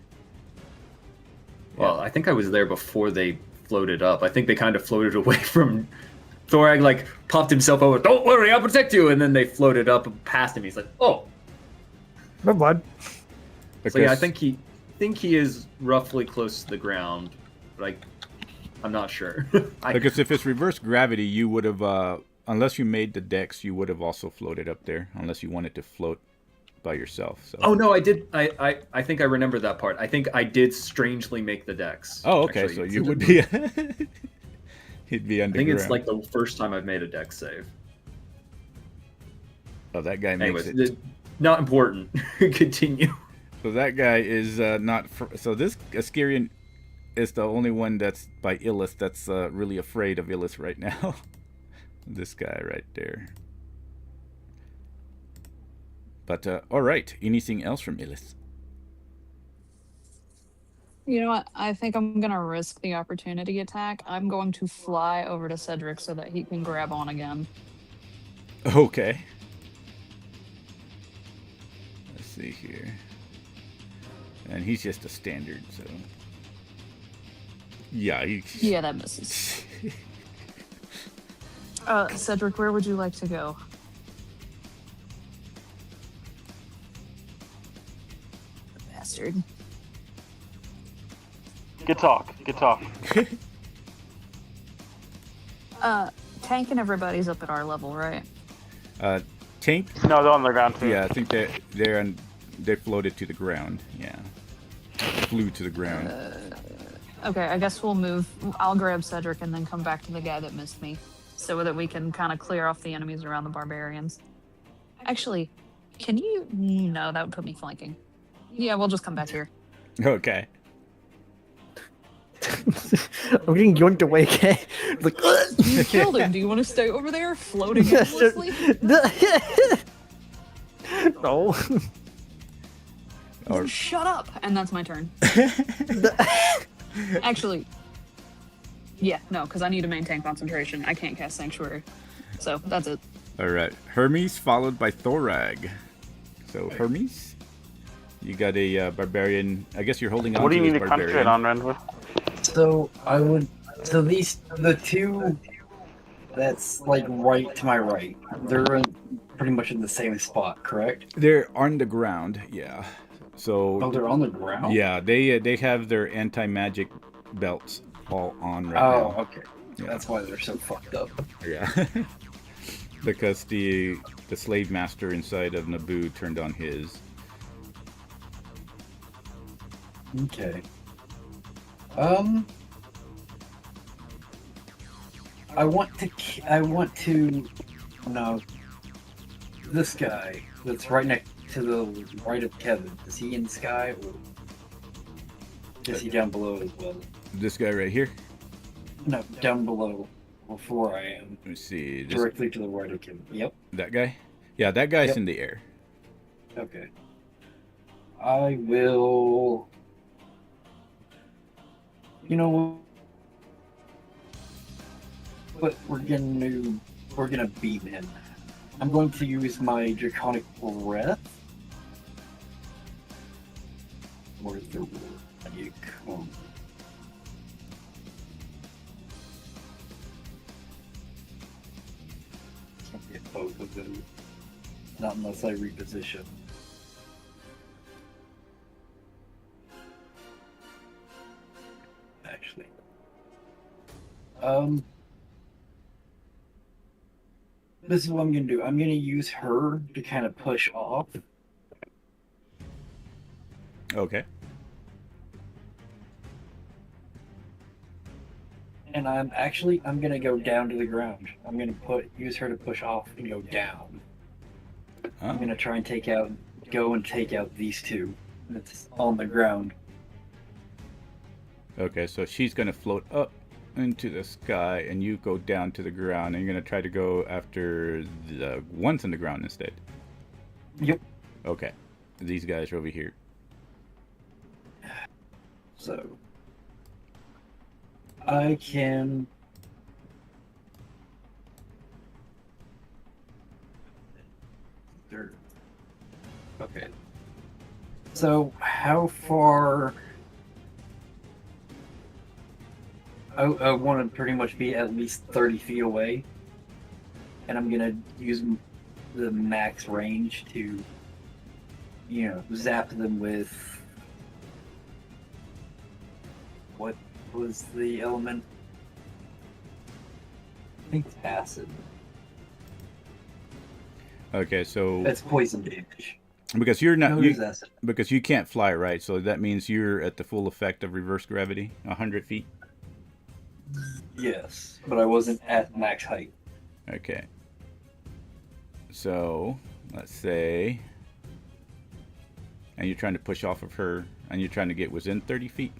Well, I think I was there before they floated up. I think they kind of floated away from. Thorag like popped himself over. Don't worry, I'll protect you. And then they floated up past him. He's like, oh. Never mind. So yeah, I think he is roughly close to the ground, but I'm not sure. Because if it's reverse gravity, you would have unless you made the decks, you would have also floated up there, unless you wanted to float by yourself. So. Oh no, I did. I think I remember that part. I think I did strangely make the decks. Oh, okay. actually. So you would be. He'd be I underground. think it's like the first time I've made a deck save. Oh, that guy Anyways, makes it. not important. Continue. So that guy is not. So this Askerion is the only one that's by Illus that's really afraid of Illus right now. This guy right there. But all right. Anything else from Illus? You know what? I think I'm gonna risk the opportunity attack. I'm going to fly over to Cedric so that he can grab on again. Okay. Let's see here. And he's just a standard, so. Yeah, Yeah, that misses. Cedric, where would you like to go? Bastard. Good talk. Good talk. Tank and everybody's up at our level, right? Tank. No, they're on the ground too. Yeah, I think they floated to the ground. Yeah, flew to the ground. Okay, I guess we'll move. I'll grab Cedric and then come back to the guy that missed me, so that we can kind of clear off the enemies around the barbarians. Actually, can you? No, that would put me flanking. Yeah, we'll just come back here. Okay. I'm getting yoinked away, okay? Like, You killed him. Do you want to stay over there floating endlessly? No. Then shut up. And that's my turn. Actually, yeah, no, because I need to maintain concentration. I can't cast Sanctuary. So that's it. All right. Hermes followed by Thorag. So Hermes, you got a barbarian. I guess you're holding on What do to you this need to barbarian. concentrate on, Renwood? So the two that's like right to my right, they're pretty much in the same spot, correct? They're on the ground. Yeah. So. Oh, they're on the ground? Yeah, they have their anti-magic belts all on right now. Oh, okay. Yeah. That's why they're so fucked up. Yeah. Because the slave master inside of Naboo turned on his. Okay. I want to. No. This guy that's right next to the right of Kevin. Is he in the sky or is he down below as well? This guy right here. No, down below, before I am. Let me see. Directly to the right of Kevin. Yep. That guy? Yeah, that guy's Yep. in the air. Okay. I will. You know what? We're gonna beat him. I'm going to use my Draconic Breath. Where's the you come? Can't get both of them. Not unless I reposition. Actually. This is what I'm gonna do. I'm gonna use her to kind of push off. Okay. And I'm gonna go down to the ground. I'm gonna use her to push off and go down. I'm gonna try and take out these two that's on the ground. Okay, so she's gonna float up into the sky, and you go down to the ground, and you're gonna try to go after the ones on the ground instead. Yep. Okay, these guys are over here. So I can. Okay. So how far? I want to pretty much be at least 30 feet away, and I'm gonna use the max range to, zap them with. What was the element? I think it's acid. Okay, so That's poison damage. because you're not No you, disaster. because you can't fly, right? So that means you're at the full effect of reverse gravity, 100 feet. Yes, but I wasn't at max height. Okay. So let's say, and you're trying to push off of her, and you're trying to get within 30 feet.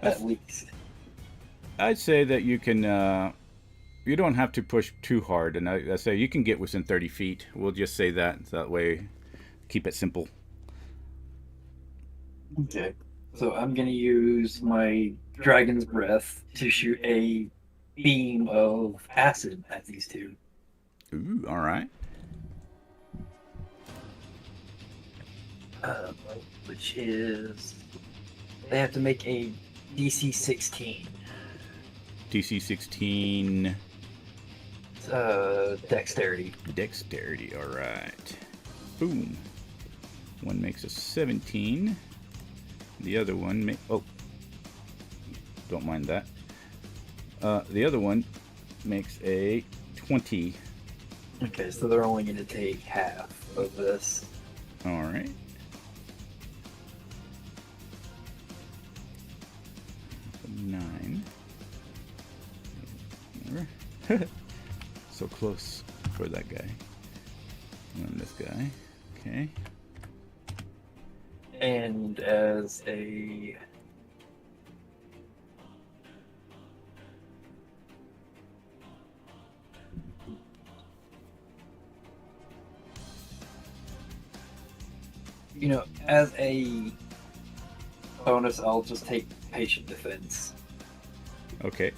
At least. I'd say that you can. You don't have to push too hard, and I say you can get within 30 feet. We'll just say that way. Keep it simple. Okay. So I'm gonna use my dragon's breath to shoot a beam of acid at these two. Ooh, all right. Which is they have to make a DC 16. DC 16. Dexterity. Dexterity, all right. Boom. One makes a 17. The other one don't mind that. The other one makes a 20. Okay, so they're only gonna take half of this. All right. Nine. So close for that guy. And this guy. Okay. And as a as a bonus, I'll just take patient defense Okay.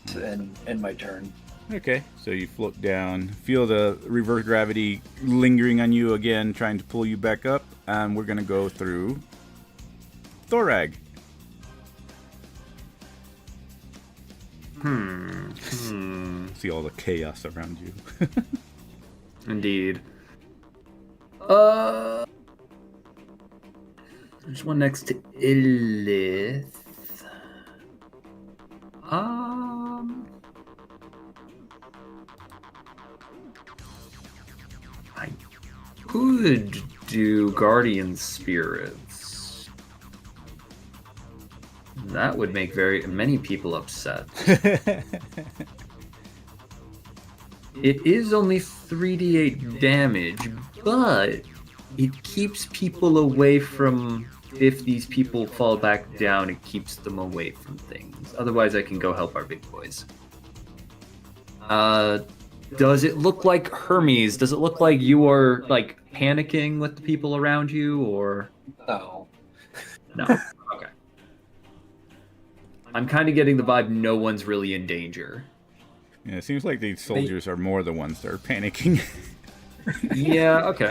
to end my turn. Okay. So you float down, feel the reverse gravity lingering on you again, trying to pull you back up, and we're gonna go through Thorag. See all the chaos around you. Indeed. There's one next to Illith. I could do Guardian Spirits. That would make very many people upset. It is only 3d8 damage, but it keeps people away from... If these people fall back down, it keeps them away from things. Otherwise, I can go help our big boys. Does it look like Hermes? Does it look like you are, like, panicking with the people around you, or... No. No. Okay. I'm kind of getting the vibe no one's really in danger. Yeah, it seems like these soldiers are more the ones that are panicking. Yeah, okay,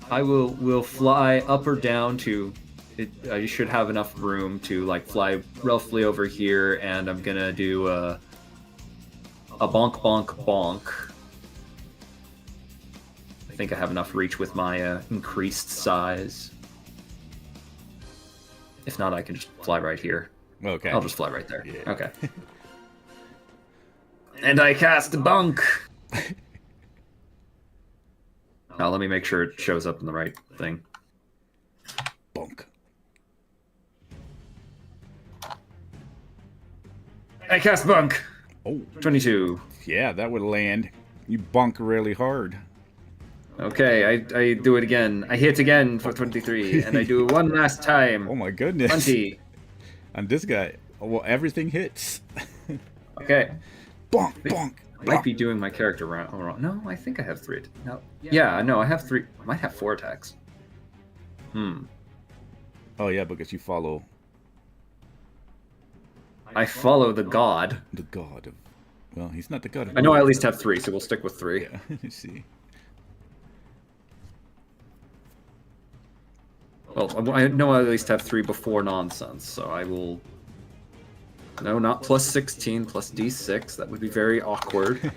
I will fly up or down to it. I should have enough room to like fly roughly over here, and I'm gonna do a bonk bonk bonk. I think I have enough reach with my increased size. If not, I can just fly right here. Okay. I'll just fly right there. Yeah. Okay. And I cast bonk. Now let me make sure it shows up in the right thing. Bonk. I cast bunk. Oh, 22. yeah, that would land. You bonk really hard. Okay, I do it again. I hit again for 23, and I do it one last time. Oh my goodness. 20. And this guy, well, everything hits. Okay. Bonk, bonk. Might be doing my character wrong. No, I think I have 3. No. Yeah, no, I have 3. I might have 4 attacks. Oh yeah, because you follow I follow the god. the god of. Well, he's not the god of. I know I at least have 3, so we'll stick with 3. Yeah, let's see. Well, I know I at least have 3 before nonsense, so I will... No, not plus 16, plus d6. That would be very awkward.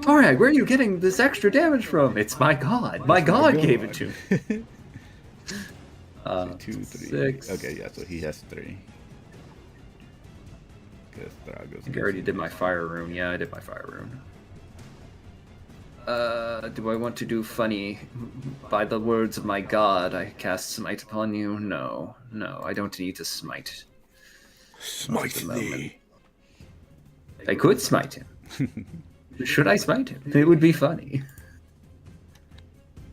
Alright, where are you getting this extra damage from? It's my god. My god gave it to me. 2, 3. 6. Okay, yeah, so he has 3. I think I already did my fire rune. Yeah, I did my fire rune. Do I want to do funny? By the words of my god, I cast smite upon you? No, I don't need to smite. Smite the moment. thee. I could smite him. Should I smite him? It would be funny.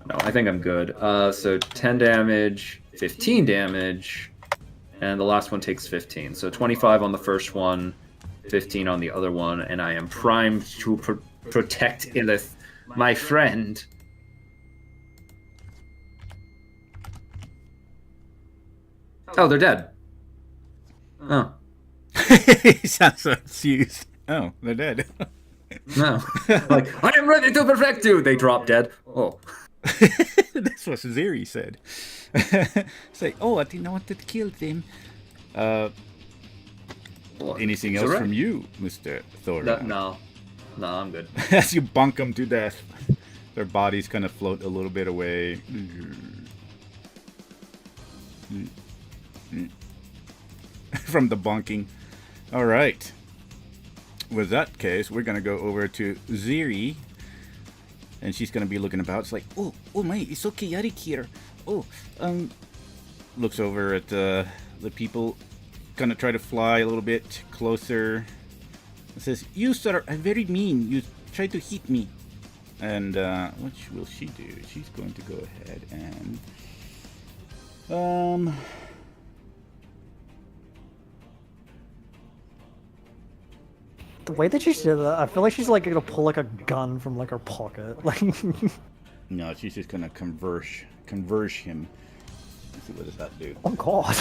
No, I think I'm good. So 10 damage, 15 damage, and the last one takes 15. So 25 on the first one, 15 on the other one, and I am primed to protect Illith, my friend. Oh, they're dead. Oh. He sounds so confused. Oh, they're dead. No. Like, I am ready to perfect you! They drop dead. Oh. That's what Ziri said. It's like, oh, I didn't want to kill them. Anything else from you, Mr. Thor? No, I'm good. As you bunk them to death, their bodies kind of float a little bit away. From the bunking. All right. With that case, we're going to go over to Ziri. And she's going to be looking about. It's like, oh my, it's so chaotic here. Oh, looks over at the people. Going to try to fly a little bit closer. It says, you, sir, are very mean. You tried to hit me. And what will she do? She's going to go ahead and... The way that she said that, I feel like she's like gonna pull like a gun from like her pocket. Like, no, she's just gonna converge him. Let's see, what does that do? oh god.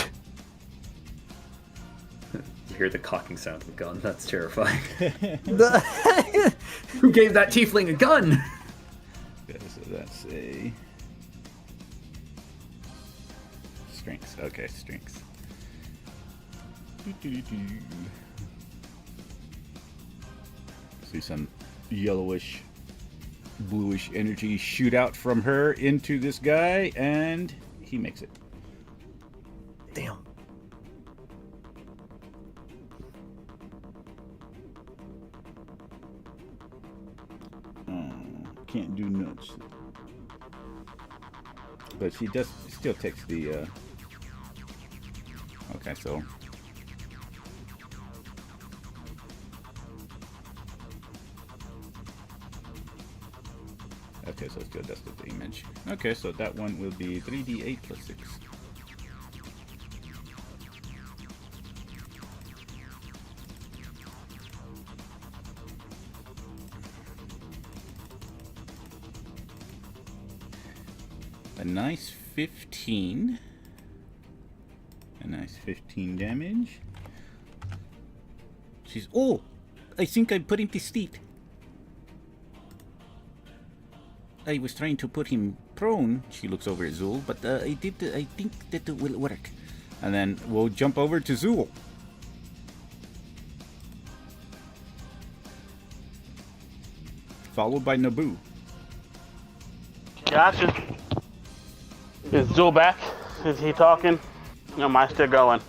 You hear the cocking sound of a gun. That's terrifying. Who gave that tiefling a gun? Okay, so that's a strength. Okay, strength. See some yellowish, bluish energy shoot out from her into this guy, and he makes it. Damn. Can't do much. But she does still takes the okay, so okay, so still does the damage. Okay, so that one will be 3d8 plus 6. A nice 15. A nice 15 damage. She's... Oh! I think I put him to sleep. I was trying to put him prone. She looks over at Zul, but I think that it will work. And then we'll jump over to Zul. Followed by Naboo. Gotcha. Is Zul back? Is he talking? Or am I still going?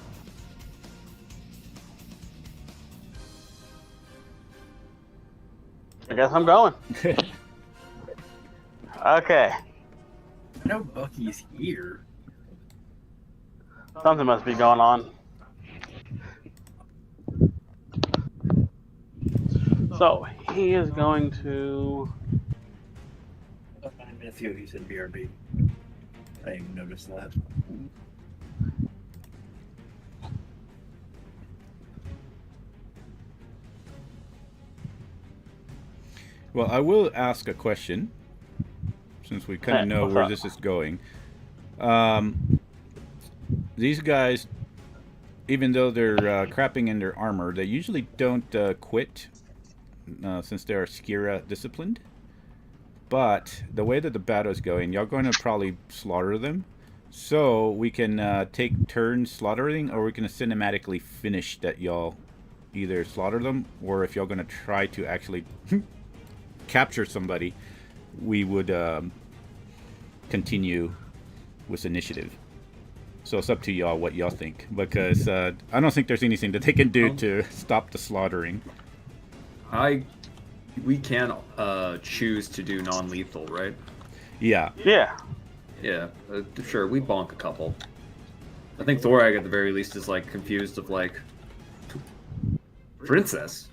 I guess I'm going. Okay. I know Bucky's here. Something must be going on. So, he is going to... 9 minutes ago he said BRB. I didn't even notice that. Well, I will ask a question, since we kind of know where this is going. These guys, even though they're crapping in their armor, they usually don't quit, since they're Skira disciplined. But the way that the battle is going, y'all going to probably slaughter them. So we can take turns slaughtering, or we can cinematically finish that y'all either slaughter them, or if y'all going to try to actually capture somebody, we would continue with initiative. So it's up to y'all what y'all think, because I don't think there's anything that they can do to stop the slaughtering. I We can choose to do non-lethal, right? Yeah. Yeah. Yeah, sure. We bonk a couple. I think Thorag at the very least is like confused of like princess.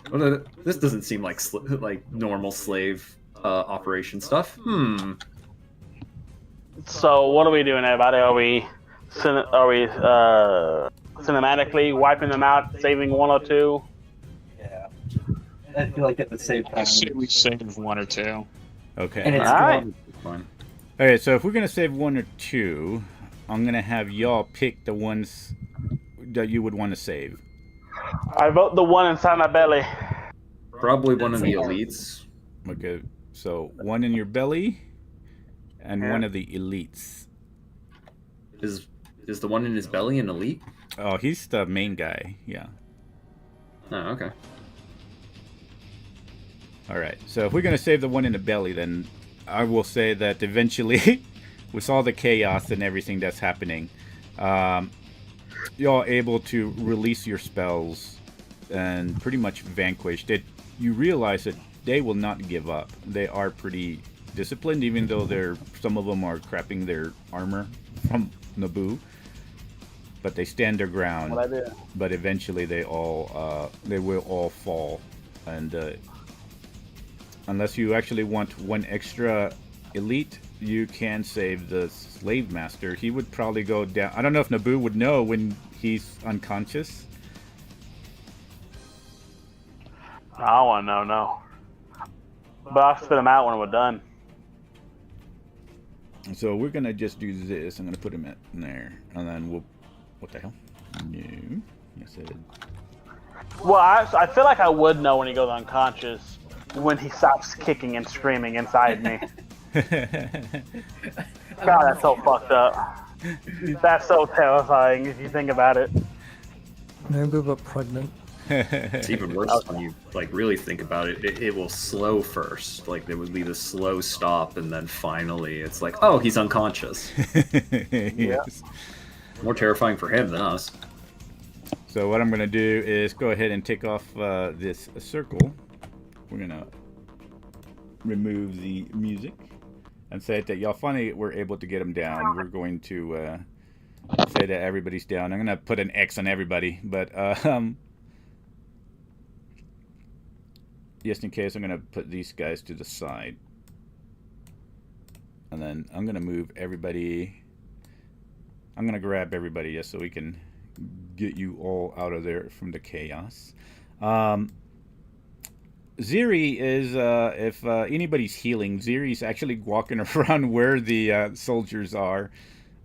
This doesn't seem like like normal slave operation stuff. So what are we doing, everybody? Are we cinematically wiping them out, saving one or two? Yeah. I feel like at the same I time. say we save one or two. Okay. And it's Alright. Fine. Okay, so if we're gonna save one or two, I'm gonna have y'all pick the ones that you would want to save. I vote the one inside my belly. Probably one of the elites. Okay, so one in your belly, and Yeah. one of the elites. Is the one in his belly an elite? Oh, he's the main guy. Yeah. Oh, okay. All right. So if we're gonna save the one in the belly, then I will say that eventually, with all the chaos and everything that's happening, you're able to release your spells and pretty much vanquish it. You realize that they will not give up. They are pretty disciplined, even though some of them are crapping their armor from Naboo. But they stand their ground. What I do? But eventually, they will all fall, and unless you actually want one extra elite, you can save the slave master. He would probably go down. I don't know if Naboo would know when he's unconscious. I don't want to know, no. But I'll spit him out when we're done. So we're gonna just do this. I'm gonna put him in there, and then we'll. What the hell? No. Yes, I did. Well, I feel like I would know when he goes unconscious, when he stops kicking and screaming inside me. God, that's so fucked up. That's so terrifying if you think about it. Maybe but pregnant. It's even worse when you like really think about it. It will slow first. Like there would be the slow stop, and then finally it's like, oh, he's unconscious. Yes. More terrifying for him than us. So what I'm gonna do is go ahead and take off this circle. We're gonna remove the music and say that y'all finally were able to get him down. We're going to say that everybody's down. I'm gonna put an X on everybody, but just in case, I'm gonna put these guys to the side, and then I'm gonna move everybody. I'm gonna grab everybody just so we can get you all out of there from the chaos. Ziri is, if anybody's healing, Ziri's actually walking around where the soldiers are.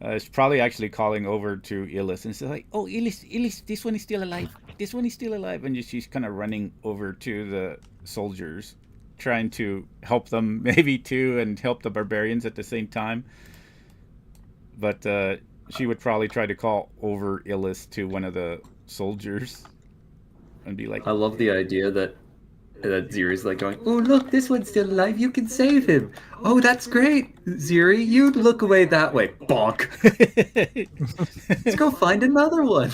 It's probably actually calling over to Illis and it's like, oh, Illis, this one is still alive. This one is still alive. And she's kind of running over to the soldiers, trying to help them maybe too and help the barbarians at the same time. But she would probably try to call over Illis to one of the soldiers and be like, I love the idea that Ziri's like going, oh look, this one's still alive, you can save him. Oh, that's great, Ziri, you look away that way. Bonk. Let's go find another one.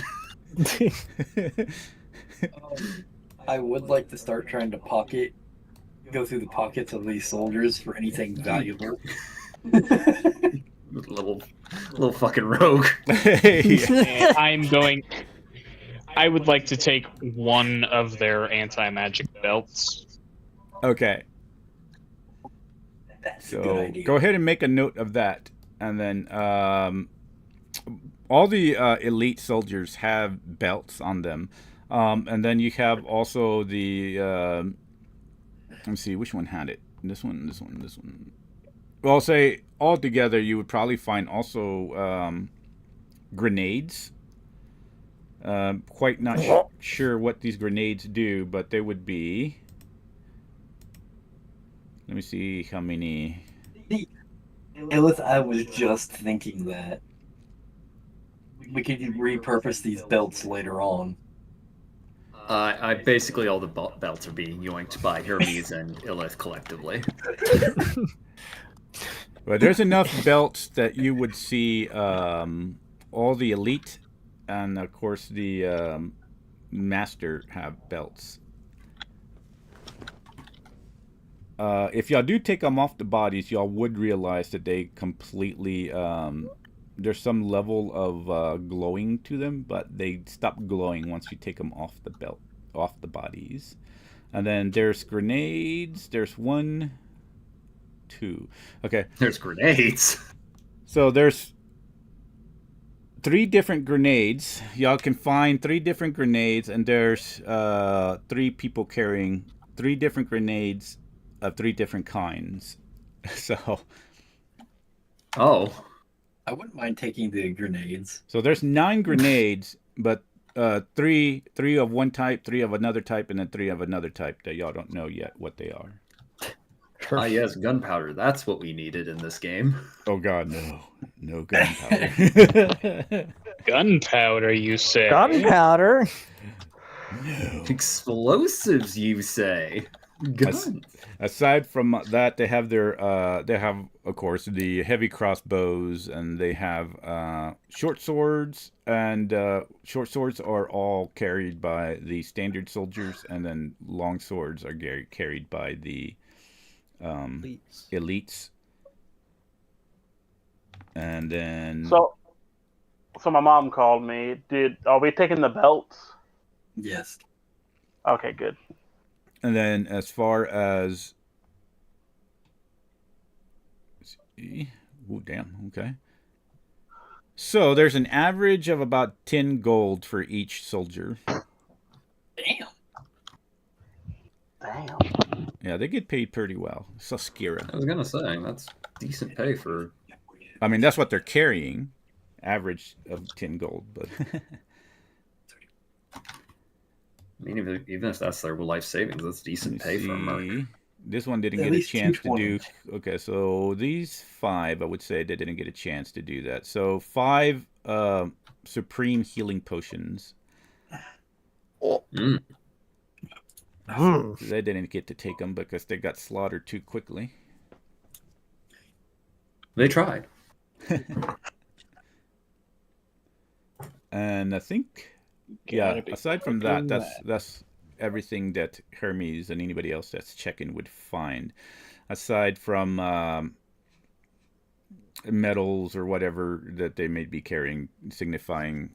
I would like to start trying to go through the pockets of these soldiers for anything valuable. little fucking rogue. I would like to take one of their anti-magic belts. Okay. That's a good So idea. go ahead and make a note of that. And then all the elite soldiers have belts on them. And then you have also the... let me see, which one had it? This one, this one, this one. Well, I'll say all together you would probably find also grenades. Quite not sure what these grenades do, but they would be... Let me see how many... Illith, I was just thinking that we could repurpose these belts later on. I basically all the belts are being yoinked by Hermes and Illith collectively. But there's enough belts that you would see all the elite and, of course, the master have belts. if y'all do take them off the bodies, y'all would realize that they completely there's some level of glowing to them, but they stop glowing once you take them off the bodies. And then there's grenades. There's 1, 2. Okay. There's grenades. So there's 3 different grenades. Y'all can find 3 different grenades, and there's 3 people carrying 3 different grenades of 3 different kinds. So. Oh. I wouldn't mind taking the grenades. So there's 9 grenades, but 3 of one type, 3 of another type, and then 3 of another type that y'all don't know yet what they are. Ah, yes, gunpowder. That's what we needed in this game. Oh God, no gunpowder. Gunpowder, you say? Gunpowder. No. Explosives, you say? Guns. Aside from that, they have of course the heavy crossbows, and they have short swords, and short swords are all carried by the standard soldiers, and then long swords are carried by the elites. And then So my mom called me. Are we taking the belts? Yes. Okay, good. And then as far as damn, okay. So there's an average of about 10 gold for each soldier. Damn. Yeah, they get paid pretty well. Suskira. I was gonna say that's decent pay for. I mean, that's what they're carrying. Average of 10 gold, but I mean, even if that's their life savings, that's decent pay for a merc. This one didn't At get a least chance to 220. do. Okay, so these 5, I would say they didn't get a chance to do that. So 5 supreme healing potions. Mm. They didn't get to take them because they got slaughtered too quickly. They tried. And I think, aside from that, that's everything that Hermes and anybody else that's checking would find. Aside from medals or whatever that they may be carrying, signifying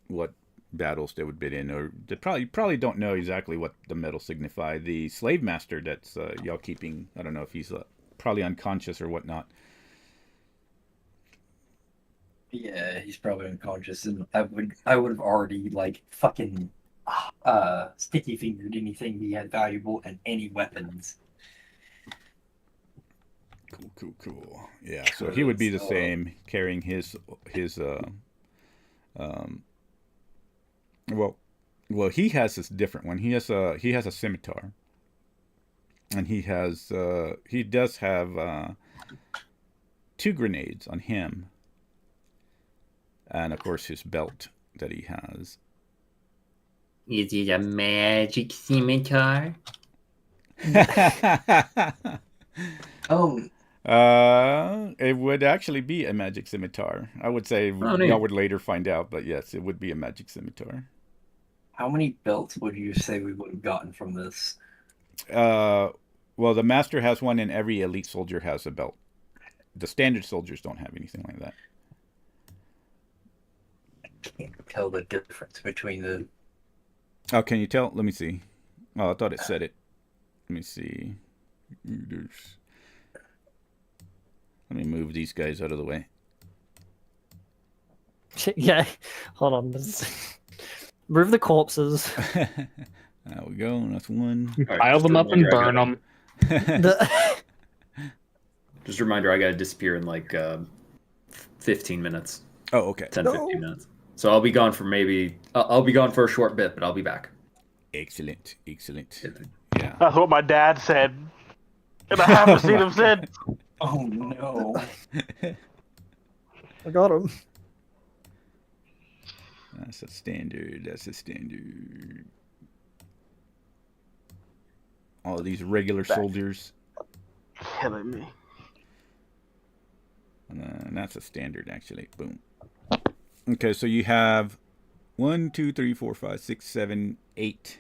what battles they would been in, or they probably don't know exactly what the medals signify. The slave master that's y'all keeping, I don't know if he's probably unconscious or whatnot. Yeah, he's probably unconscious, and I would have already fucking sticky fingered anything he had valuable and any weapons. Cool. Yeah, so he would be the same, carrying his well, he has this different one. He has a scimitar, and he does have 2 grenades on him, and of course his belt that he has. Is it a magic scimitar? It would actually be a magic scimitar. I would say y'all would later find out, but yes, it would be a magic scimitar. How many belts would you say we would have gotten from this? Well, the master has one, and every elite soldier has a belt. The standard soldiers don't have anything like that. I can't tell the difference between the... Oh, can you tell? Let me see. Oh, I thought it said it. Let me see. Let me move these guys out of the way. Yeah, hold on. Move the corpses. There we go. That's one. Right, Pile them up and burn them. Just a reminder, I gotta disappear in 15 minutes. Oh, okay. 15 minutes. So I'll be gone for I'll be gone for a short bit, but I'll be back. Excellent. Yeah. That's what my dad said, and I haven't seen him since. Oh no. I got him. That's a standard. All these regular soldiers. Killing me. And that's a standard, actually. Boom. Okay, so you have 1, 2, 3, 4, 5, 6, 7, 8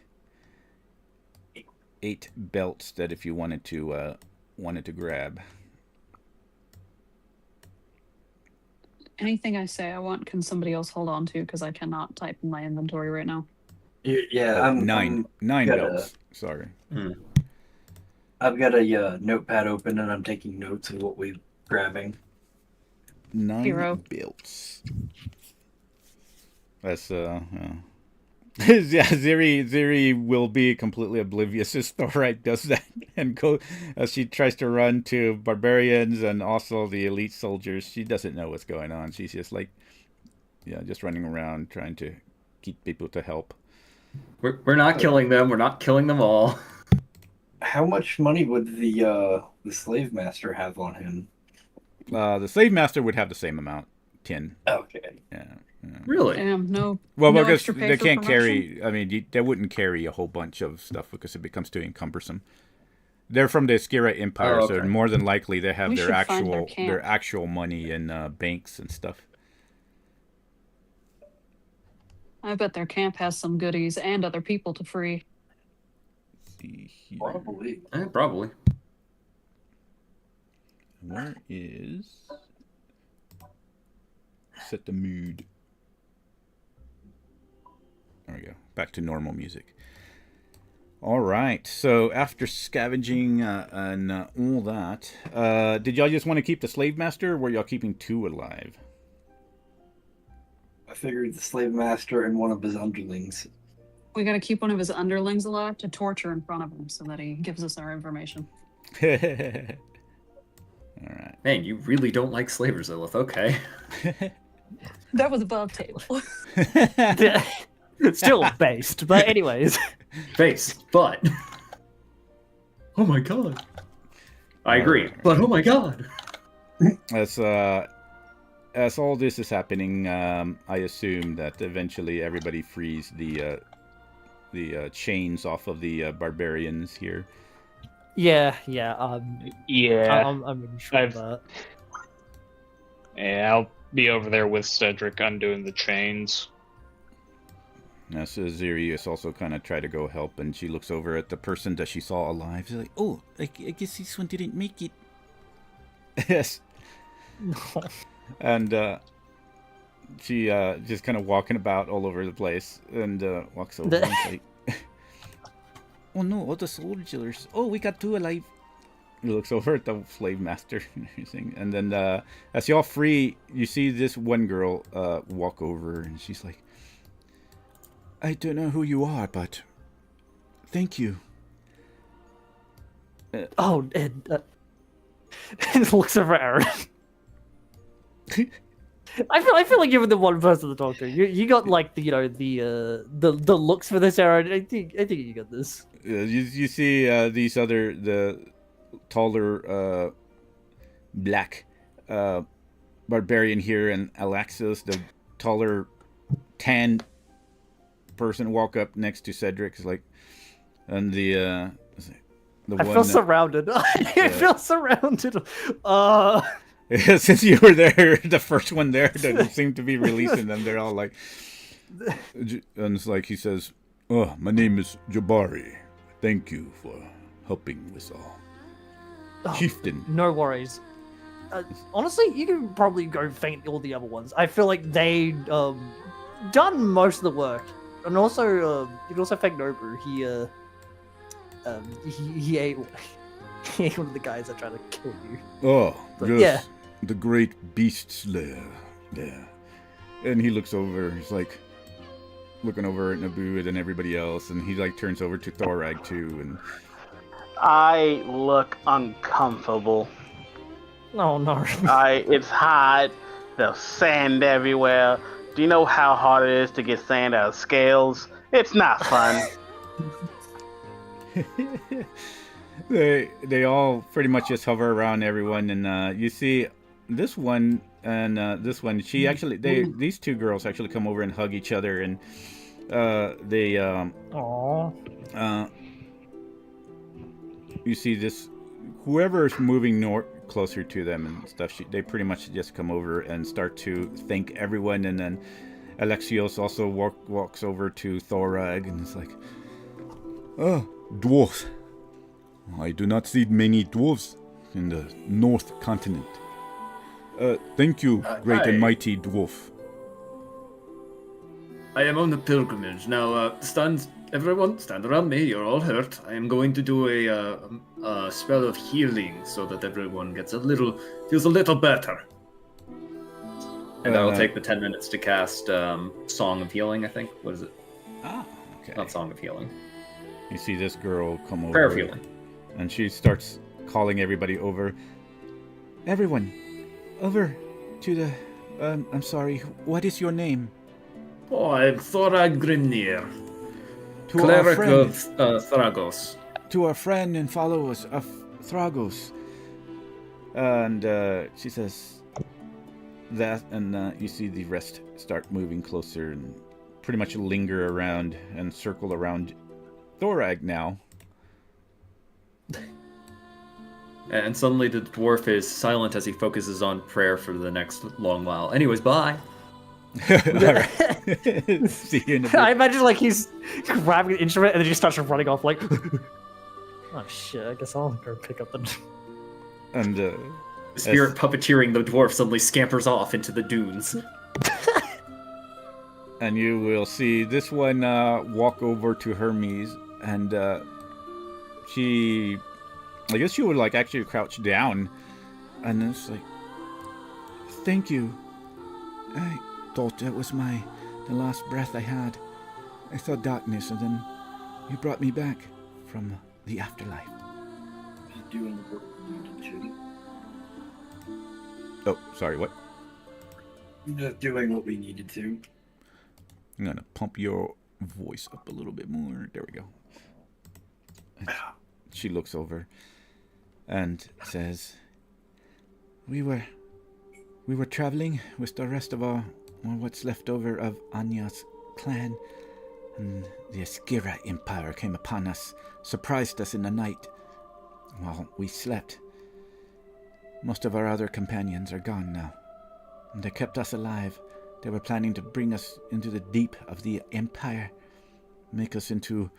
8 belts that if you wanted to grab. Anything I say I want, can somebody else hold on to? Because I cannot type in my inventory right now. Yeah, Oh, nine got belts. Sorry. I've got a notepad open and I'm taking notes of what we're grabbing. 9 Hero. belts. That's yeah, Ziri will be completely oblivious as Thorite does that and go as she tries to run to barbarians and also the elite soldiers. She doesn't know what's going on. She's just like, just running around trying to keep people to help. We're not killing them. We're not killing them all. How much money would the slave master have on him? The slave master would have the same amount, 10. Okay. Yeah. Really? Damn, no. Well, no because extra pay they for can't promotion? carry. I mean, they wouldn't carry a whole bunch of stuff because it becomes too cumbersome. They're from the Skira Empire, Oh, so okay. more than likely they have We their should find their actual camp. actual money in banks and stuff. I bet their camp has some goodies and other people to free. Let's see here. Probably. Probably. Where is set the mood? There we go. Back to normal music. All right. So after scavenging and all that, did y'all just want to keep the slave master, or were y'all keeping 2 alive? I figured the slave master and one of his underlings. We gotta keep one of his underlings alive to torture in front of him so that he gives us our information. All right. Man, you really don't like slavers, Lilith. Okay. That was above table. Still based, but anyways. Face, but. Oh my god. I agree, but oh my god. As all this is happening, I assume that eventually everybody frees the chains off of the barbarians here. Yeah. Yeah. I'm sure of I've- that. Yeah, I'll be over there with Cedric undoing the chains. So Zirius also kind of try to go help, and she looks over at the person that she saw alive. She's like, "Oh, I guess this one didn't make it." Yes. And she just kind of walking about all over the place, and walks over and is like, "Oh no, all the soldiers! Oh, we got 2 alive." He looks over at the slave master and everything, and then as y'all free, you see this one girl walk over, and she's like, "I don't know who you are, but thank you." And looks over at Aaron. I feel like you're the one person to talk to. You got like the looks for this, Aaron. I think you got this. You see the taller black barbarian here, and Alexis, the taller tan person, walk up next to Cedric. Is like, and the I one. feel surrounded. I feel surrounded. Since you were there, the first one there doesn't seem to be releasing them. They're all like, and it's like he says, "Oh, my name is Jabari. Thank you for helping us all." Chieftain. No worries. Honestly, you can probably go faint all the other ones. I feel like they done most of the work, and also you can also thank Nobu. He ate he ate one of the guys that tried to kill you. Oh, But, yes, yeah. the great beast slayer. Yeah, and he looks over. He's like looking over at Naboo and everybody else, and he like turns over to Thorag too, and. I look uncomfortable. Oh no. It's hot. There's sand everywhere. Do you know how hard it is to get sand out of scales? It's not fun. They all pretty much just hover around everyone, and you see this one and this one. She actually, these 2 girls actually come over and hug each other, and they Aww. You see this, whoever's moving closer to them and stuff, they pretty much just come over and start to thank everyone, and then Alexios also walks over to Thorag and is like, "Oh, dwarf, I do not see many dwarves in the North Continent. Thank you, great and mighty dwarf. I am on the pilgrimage. Now, everyone stand around me. You're all hurt. I am going to do a spell of healing so that everyone feels a little better. And that'll take the 10 minutes to cast Song of Healing, I think. What is it? Ah, okay. Not Song of Healing. You see this girl come over. Prayer of Healing. And she starts calling everybody over. Everyone, over to the... I'm sorry, what is your name? Oh, I'm Thorag Grimnir, To cleric our of friend, Thragos. to our friend and followers of Thragos. And she says that, and you see the rest start moving closer and pretty much linger around and circle around Thorag now. And suddenly the dwarf is silent as he focuses on prayer for the next long while. Anyways, bye. All right. See you in a bit. I imagine like he's grabbing an instrument and then he starts running off like, oh shit! I guess I'll go pick up the. And The spirit puppeteering the dwarf suddenly scampers off into the dunes. and you will see this one walk over to Hermes, and she, I guess she would like actually crouch down, and it's like, thank you. I thought that was the last breath I had. I saw darkness, and then you brought me back from the afterlife. Just doing the work we needed to. Oh, sorry, what? Just doing what we needed to. I'm gonna pump your voice up a little bit more. There we go. And she looks over and says, We were traveling with the rest of what's left over of Anya's clan, and the Askira Empire came upon us, surprised us in the night while we slept. Most of our other companions are gone now, and they kept us alive. They were planning to bring us into the deep of the Empire, make us into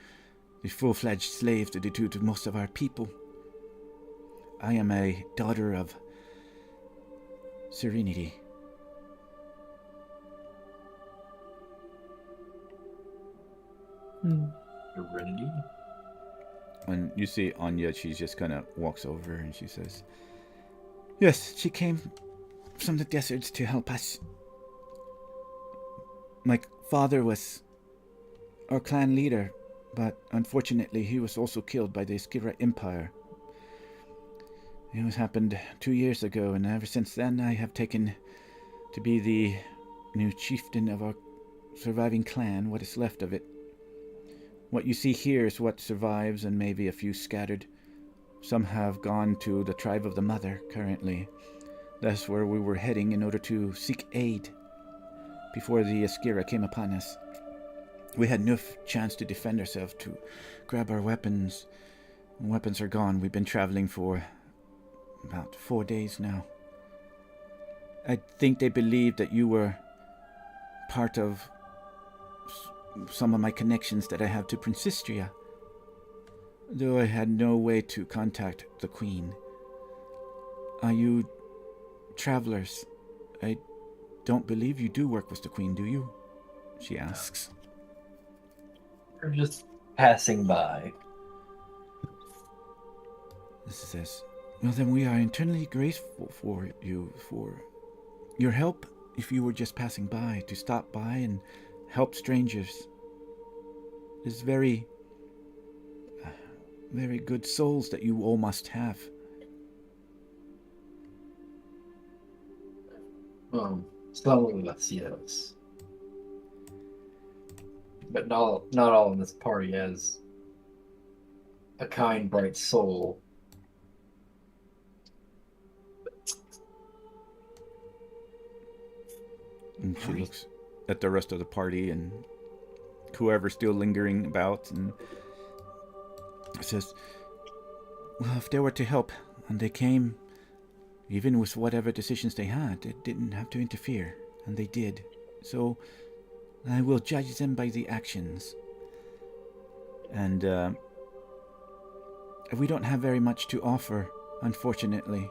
the full-fledged slaves that they do to most of our people. I am a daughter of Serenity. Serenity? And you see Anya, she just kind of walks over and she says, Yes, she came from the deserts to help us. My father was our clan leader, but unfortunately he was also killed by the Askira Empire. It was happened 2 years ago, and ever since then I have taken to be the new chieftain of our surviving clan, what is left of it. What you see here is what survives, and maybe a few scattered. Some have gone to the tribe of the Mother currently. That's where we were heading in order to seek aid before the Askira came upon us. We had no chance to defend ourselves, to grab our weapons. Weapons are gone. We've been traveling for about 4 days now. I think they believed that you were part of some of my connections that I have to Princistria, though I had no way to contact the Queen. Are you travelers? I don't believe you do work with the Queen, do you? She asks. We're just passing by. This says, Well, then we are eternally grateful for you, for your help if you were just passing by, to stop by and help strangers. It's very good souls that you all must have. Some of us, yes. But not all in this party has a kind, bright soul. And she looks at the rest of the party and whoever's still lingering about and says, Well, if they were to help, and they came, even with whatever decisions they had, they didn't have to interfere, and they did. So I will judge them by the actions. And We don't have very much to offer, unfortunately.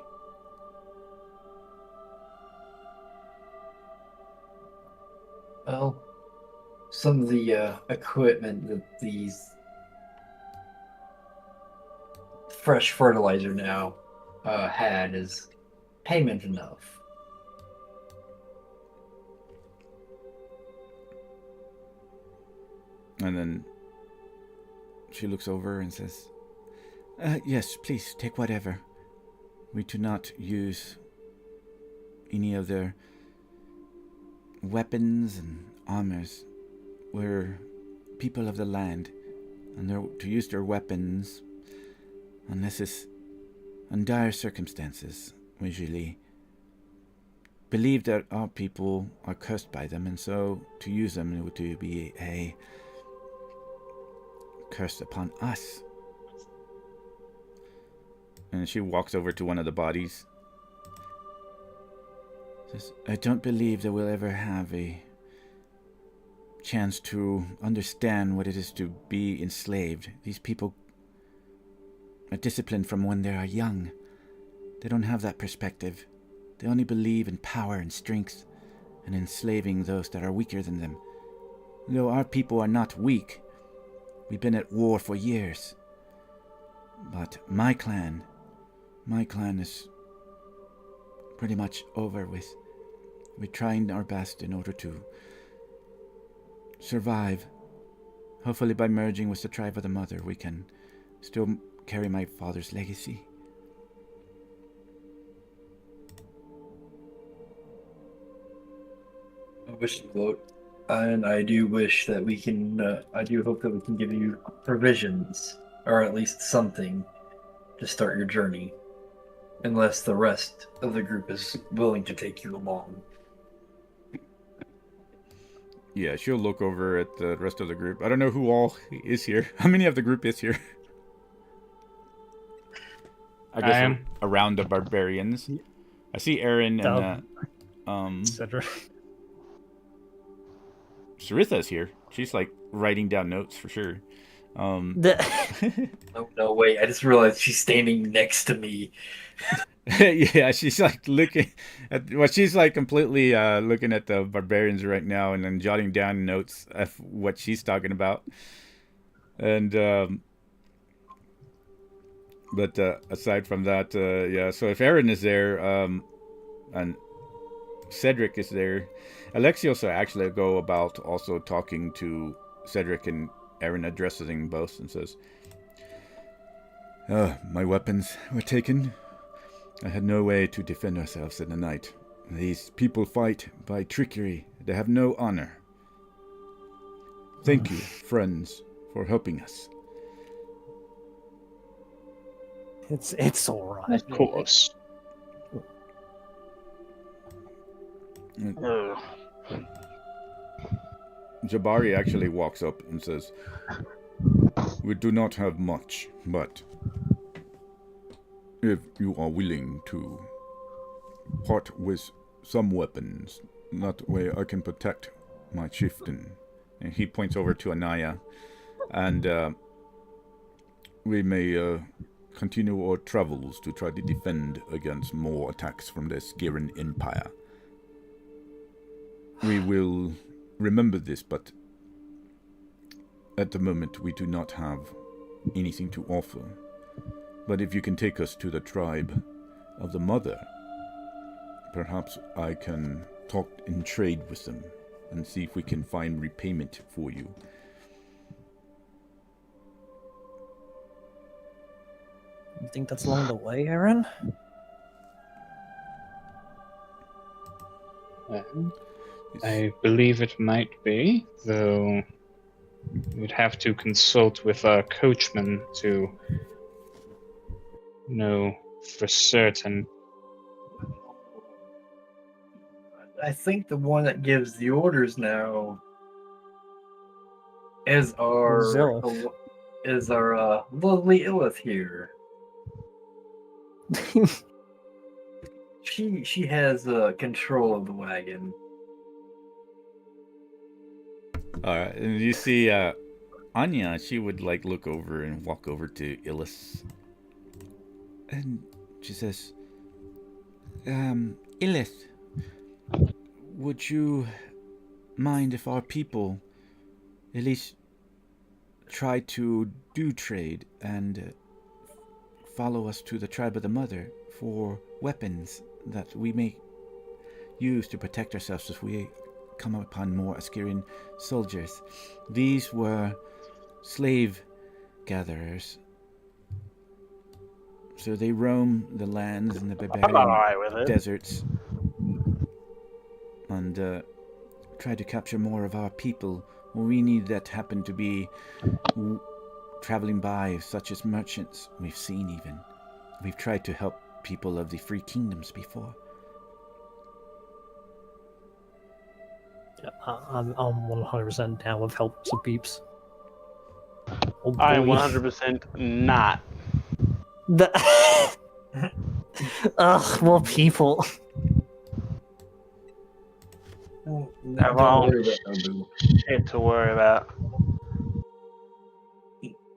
Well, some of the equipment that these fresh fertilizer now had is payment enough. And then she looks over and says, yes, please, take whatever. We do not use any of their weapons and armors. We're people of the land, and to use their weapons, unless it's in dire circumstances, we usually believe that our people are cursed by them, and so to use them would be a curse upon us. And she walks over to one of the bodies. Says, I don't believe that we'll ever have a chance to understand what it is to be enslaved. These people are disciplined from when they are young. They don't have that perspective. They only believe in power and strength and enslaving those that are weaker than them. Though our people are not weak, we've been at war for years. But my clan is pretty much over with. We're trying our best in order to survive. Hopefully by merging with the tribe of the mother, we can still carry my father's legacy. I wish you vote. And I do wish that we can, I do hope that we can give you provisions, or at least something, to start your journey. Unless the rest of the group is willing to take you along. Yeah, she'll look over at the rest of the group. I don't know who all is here. How many of the group is here? I guess am. around the barbarians. I see Aaron and Cedric. Saritha's here. She's like writing down notes for sure. Oh, no, wait. I just realized she's standing next to me. Yeah, she's like looking at she's like completely looking at the barbarians right now and then jotting down notes of what she's talking about. And but aside from that, yeah, so if Aaron is there and Cedric is there, Alexios will actually go about also talking to Cedric, and Aaron addresses them both and says, my weapons were taken. I had no way to defend ourselves in the night. These people fight by trickery. They have no honor. Thank you, friends, for helping us. It's all right. Of course. Jabari actually walks up and says, we do not have much, but if you are willing to part with some weapons, that way I can protect my chieftain. And he points over to Anaya, and we may continue our travels to try to defend against more attacks from the Skiran Empire. We will remember this, but at the moment we do not have anything to offer. But if you can take us to the tribe of the mother, perhaps I can talk and trade with them and see if we can find repayment for you. You think that's along the way, Aaron? I believe it might be, though we'd have to consult with our coachman to know for certain. I think the one that gives the orders now is our Zilith. Lovely Illith here. She has control of the wagon. Alright, and you see Anya, she would like look over and walk over to Illis And she says, Illith, would you mind if our people at least try to do trade and follow us to the tribe of the mother for weapons that we may use to protect ourselves if we come upon more Askerian soldiers? These were slave gatherers, so they roam the lands and the I'm barbarian alright with it. deserts and try to capture more of our people. We need that happen to be traveling by, such as merchants we've seen even. We've tried to help people of the free kingdoms before. Yeah, I'm 100% down with help some peeps. Oh, I am boy. 100% not. Ugh, more people. Have our own shit to worry about.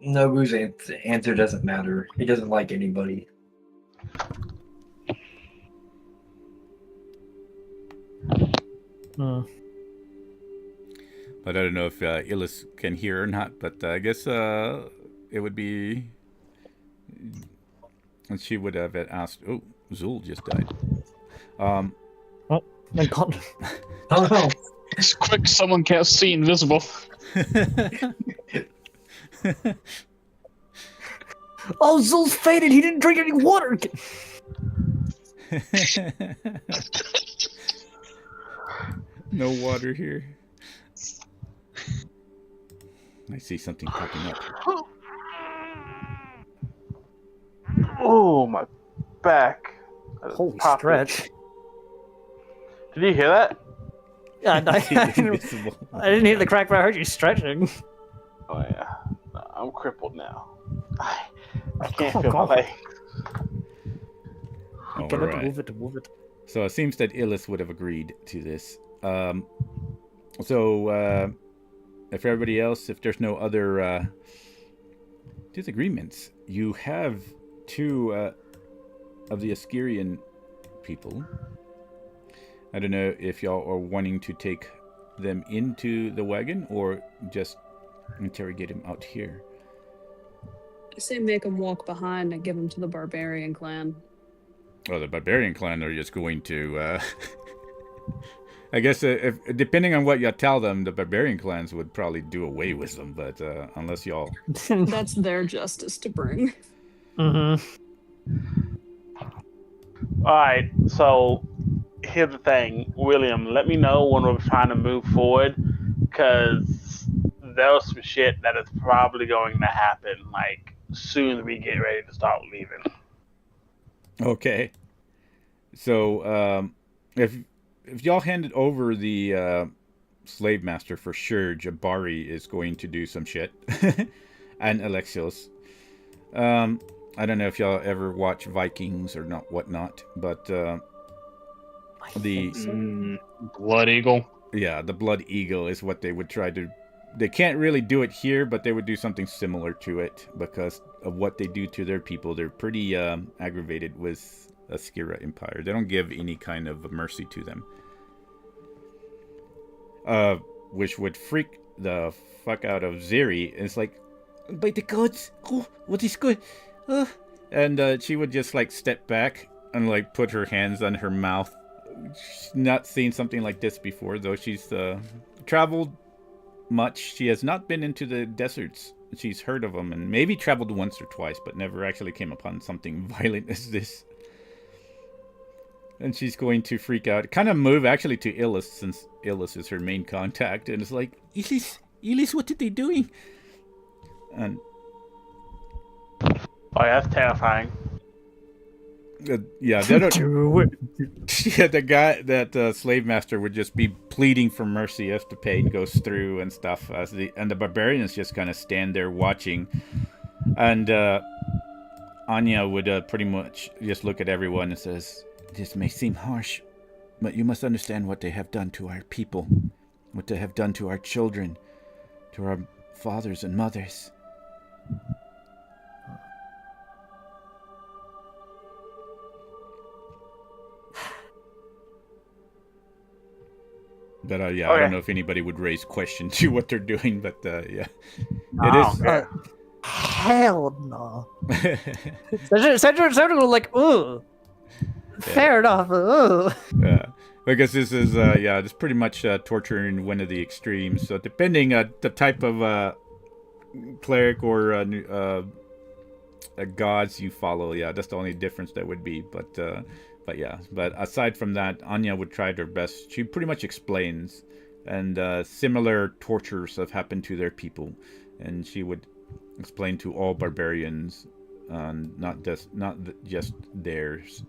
Nobu's answer doesn't matter. He doesn't like anybody. Hmm. But I don't know if Illis can hear or not, but I guess it would be... And she would have asked... Oh, Zul just died. Oh, my God. Oh no! It's quick, someone can't see invisible. Oh, Zul's faded. He didn't drink any water. No water here. I see something popping up. Oh, my back. That is Holy popping. stretch. Did you hear that? Yeah, I Invisible. didn't hear the crack, but I heard you stretching. Oh, yeah. I'm crippled now. I can't Oh, feel my God. legs. All Get it, right. move it, move it. So it seems that Illis would have agreed to this. If everybody else, if there's no other disagreements, you have two of the Askerian people. I don't know if y'all are wanting to take them into the wagon or just interrogate him out here. I say make them walk behind and give them to the barbarian clan. Oh, the barbarian clan are just going to... I guess if depending on what you tell them, the barbarian clans would probably do away with them, but unless y'all... That's their justice to bring. Mm-hmm. Alright, so here's the thing. William, let me know when we're trying to move forward, because there's some shit that is probably going to happen, like, soon as we get ready to start leaving. Okay. So, if y'all handed over the slave master, for sure, Jabari is going to do some shit. And Alexios. I don't know if y'all ever watch Vikings or not, whatnot, but the Blood Eagle. yeah, the Blood Eagle is what they would try to. They can't really do it here, but they would do something similar to it because of what they do to their people. They're pretty aggravated with Askira Empire. They don't give any kind of mercy to them. Which would freak the fuck out of Ziri. It's like, by the gods, oh, what is good? And she would just like step back and like put her hands on her mouth. She's not seen something like this before, though. She's traveled much. She has not been into the deserts. She's heard of them and maybe traveled once or twice, but never actually came upon something violent as this. And she's going to freak out. Kind of move actually to Illis, since Illis is her main contact. And it's like, Illis, what are they doing? And Oh, yeah, that's terrifying. yeah, they don't. Do it. Yeah, the guy, that slave master would just be pleading for mercy as the pain goes through and stuff. And the barbarians just kind of stand there watching. And Anya would pretty much just look at everyone and says, "This may seem harsh, but you must understand what they have done to our people, what they have done to our children, to our fathers and mothers." But yeah, I Okay. don't know if anybody would raise questions to what they're doing, but yeah, I it don't is. care. Hell no. Cedric was like, ooh. Fair enough. Ooh. Yeah, because this is it's pretty much torturing one of the extremes. So depending the type of cleric or gods you follow, yeah, that's the only difference that would be. But yeah, but aside from that, Anya would try her best. She pretty much explains, and similar tortures have happened to their people, and she would explain to all barbarians, not just theirs.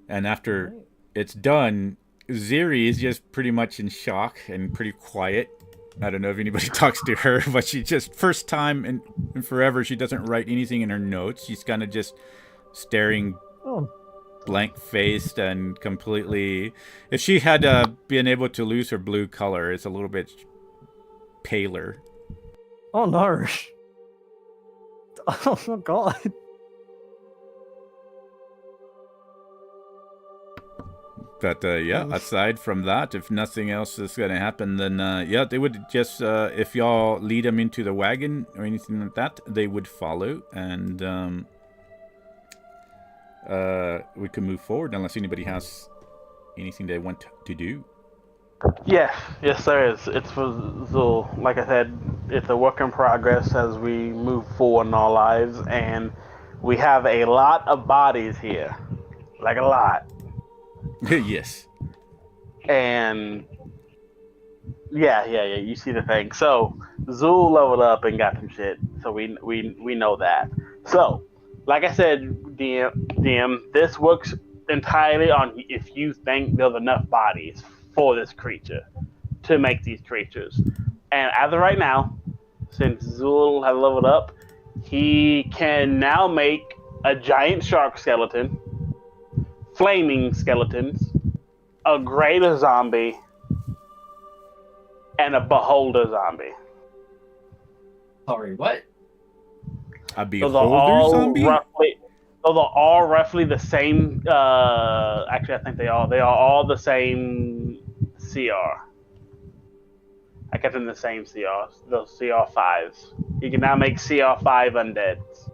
And after it's done, Ziri is just pretty much in shock and pretty quiet. I don't know if anybody talks to her, but she just, first time in forever, she doesn't write anything in her notes. She's kind of just staring blank-faced and completely... If she had been able to lose her blue color, it's a little bit paler. Oh no. Oh god. But aside from that, if nothing else is going to happen, then they would just, if y'all lead them into the wagon or anything like that, they would follow, and we can move forward unless anybody has anything they want to do. Yes, there is. It's for Zul. Like I said, it's a work in progress as we move forward in our lives, and we have a lot of bodies here. Like a lot. Yes. And yeah, you see the thing. So Zul leveled up and got some shit. So we know that. So, like I said, DM, this works entirely on if you think there's enough bodies for this creature to make these creatures. And as of right now, since Zul has leveled up, he can now make a giant shark skeleton, flaming skeletons, a greater zombie, and a beholder zombie. Sorry, what? A Those beholder zombie? Those are all roughly the same. Actually, I think they are all the same CR. I kept them the same CR. Those CR5s. You can now make CR5 undeads.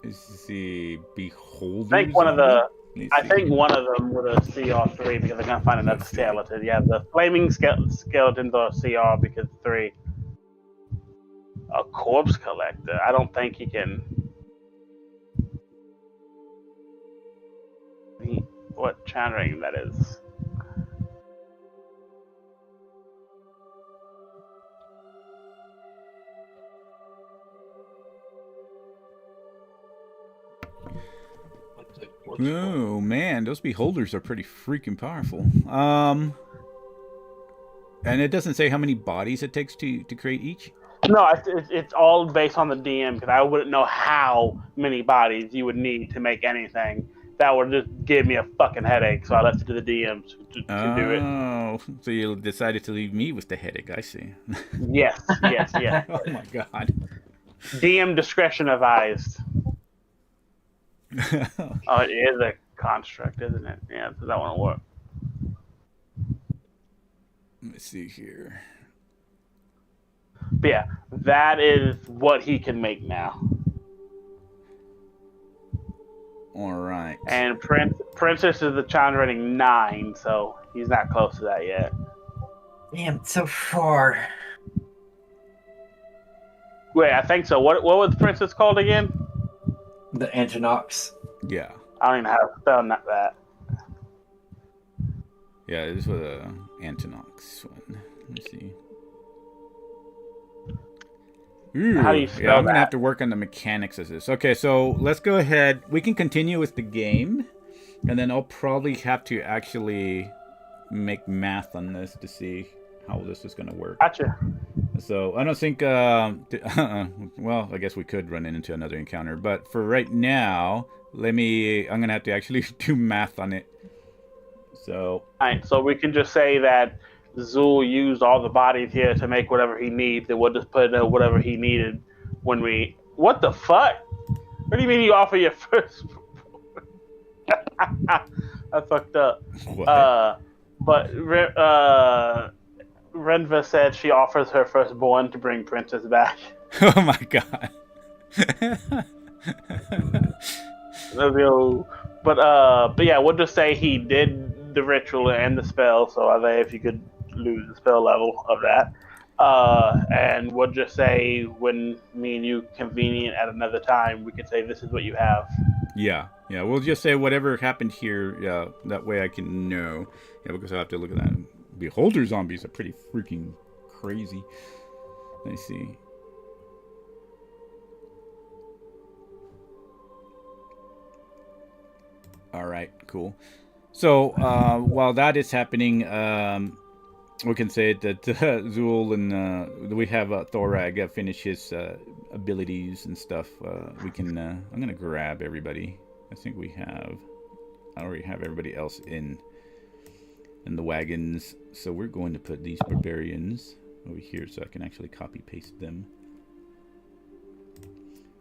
Is the beholder? I think one of the. Let's I see. think one of them with a CR3 because they're gonna find another Let's see. skeleton. Yeah, the flaming skeletons are CR because 3. A corpse collector. I don't think he can. What channeling that is? Oh man, those beholders are pretty freaking powerful. And it doesn't say how many bodies it takes to create each. No, it's all based on the DM because I wouldn't know how many bodies you would need to make anything. That would just give me a fucking headache. So I left it to the DMs to do it. Oh, so you decided to leave me with the headache. I see. Yes. Oh my god. DM discretion advised. Oh, it is a construct, isn't it? Yeah, so that won't work. Let me see here. But yeah, that is what he can make now. All right. And Princess is the challenge rating 9, so he's not close to that yet. Damn, it's so far. Wait, I think so. What was Princess called again? The Antonox. Yeah. I don't even know how to spell that. Yeah, this was a Antonox one. Let's see. Ooh, How do you yeah, spell I'm gonna that? have to work on the mechanics of this. Okay, so let's go ahead. We can continue with the game, and then I'll probably have to actually make math on this to see how this is gonna work. Gotcha. So I don't think. Well, I guess we could run into another encounter, but for right now, I'm gonna have to actually do math on it. So Alright, so we can just say that Zul used all the bodies here to make whatever he needs, and we'll just put whatever he needed when we What the fuck? What do you mean you offer your first? I fucked up. What? But Renva said she offers her firstborn to bring Princess back. Oh my god. But yeah, we'll just say he did the ritual and the spell. So Isaiah, if you could lose the spell level of that, and we'll just say when me and you convenient at another time, we can say this is what you have. Yeah. We'll just say whatever happened here. Yeah, that way I can know. Yeah, because I have to look at that. Beholder zombies are pretty freaking crazy. Let me see. All right, cool. So while that is happening, we can say that Zool and we have Thorag finish his abilities and stuff. We can. I'm gonna grab everybody. I think I already have everybody else in the wagons. So we're going to put these barbarians over here so I can actually copy paste them.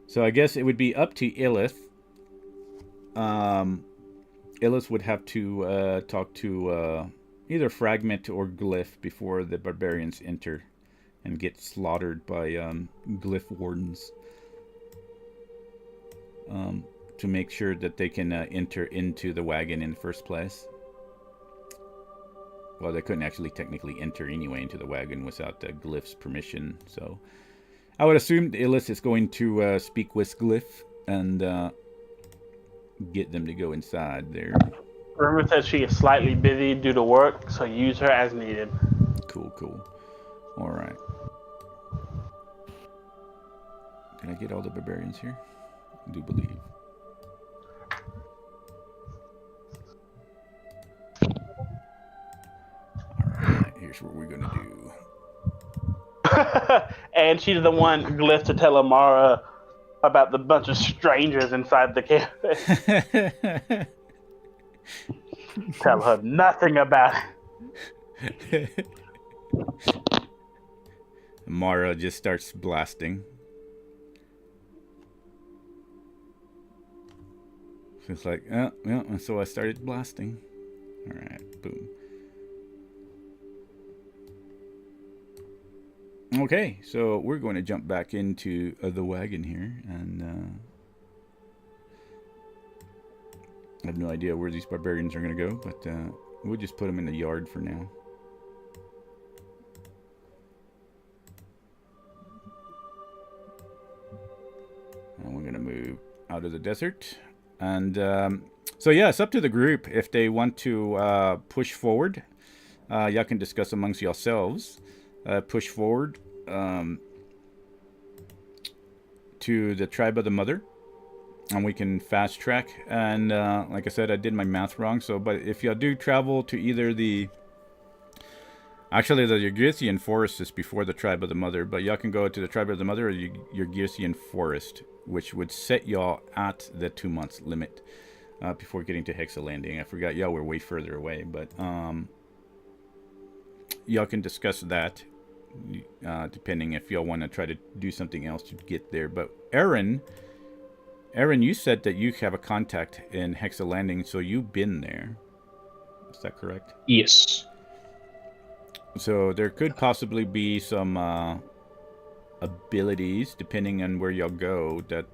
So I guess it would be up to Illith. Illith would have to talk to either Fragment or Glyph before the barbarians enter and get slaughtered by Glyph Wardens. To make sure that they can enter into the wagon in the first place. Well, they couldn't actually technically enter anyway into the wagon without Glyph's permission. So I would assume Illith is going to speak with Glyph and get them to go inside there. Remember said she is slightly busy due to work, so use her as needed. Cool. All right. Can I get all the barbarians here? I do believe. Alright, here's what we're gonna do. And she's the one Glyph to tell Amara about the bunch of strangers inside the cafe. Tell her nothing about it. Mara just starts blasting. It's like, yeah, and so I started blasting. Alright, boom. Okay, so we're going to jump back into the wagon here, and I have no idea where these barbarians are going to go, but we'll just put them in the yard for now. And we're going to move out of the desert. And so yeah, it's up to the group if they want to push forward. Y'all can discuss amongst yourselves. Push forward to the tribe of the mother, and we can fast track. And like I said, I did my math wrong. So, but if y'all do travel to either the Ygrithian forest is before the tribe of the mother, but y'all can go to the tribe of the mother or Ygrithian forest, which would set y'all at the 2 months limit before getting to Hexa Landing. I forgot y'all were way further away, but y'all can discuss that depending if y'all want to try to do something else to get there. But Aaron, you said that you have a contact in Hexa Landing, so you've been there. Is that correct? Yes. So there could possibly be some abilities, depending on where y'all go, that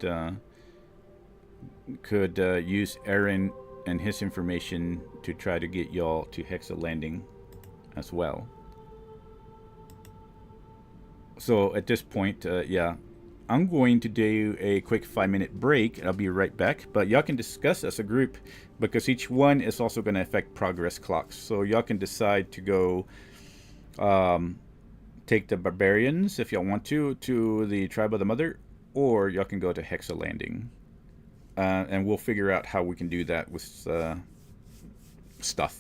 could use Aaron and his information to try to get y'all to Hexa Landing as well. So at this point, yeah, I'm going to do a quick 5-minute break. I'll be right back, but y'all can discuss as a group because each one is also going to affect progress clocks. So y'all can decide to go take the barbarians if y'all want to the tribe of the mother, or y'all can go to Hexa Landing. And we'll figure out how we can do that with stuff.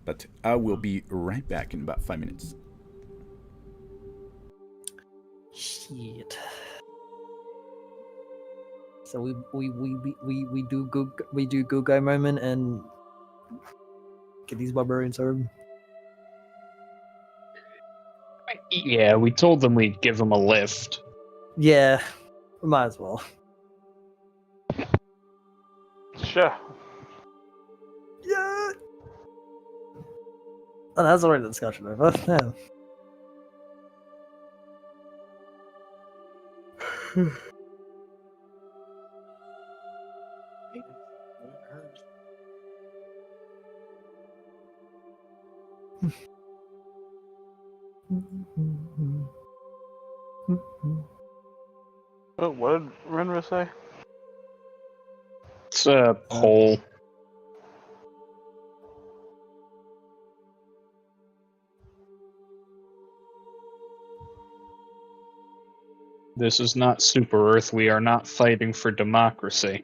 But I will be right back in about 5 minutes. Shit. So we do go guy moment and get these barbarians herb. Yeah, we told them we'd give them a lift. Yeah, Might as well. Sure. Yeah. Oh, that's already a discussion. But yeah. Oh, what did Renra say? It's a pole. This is not Super Earth. We are not fighting for democracy.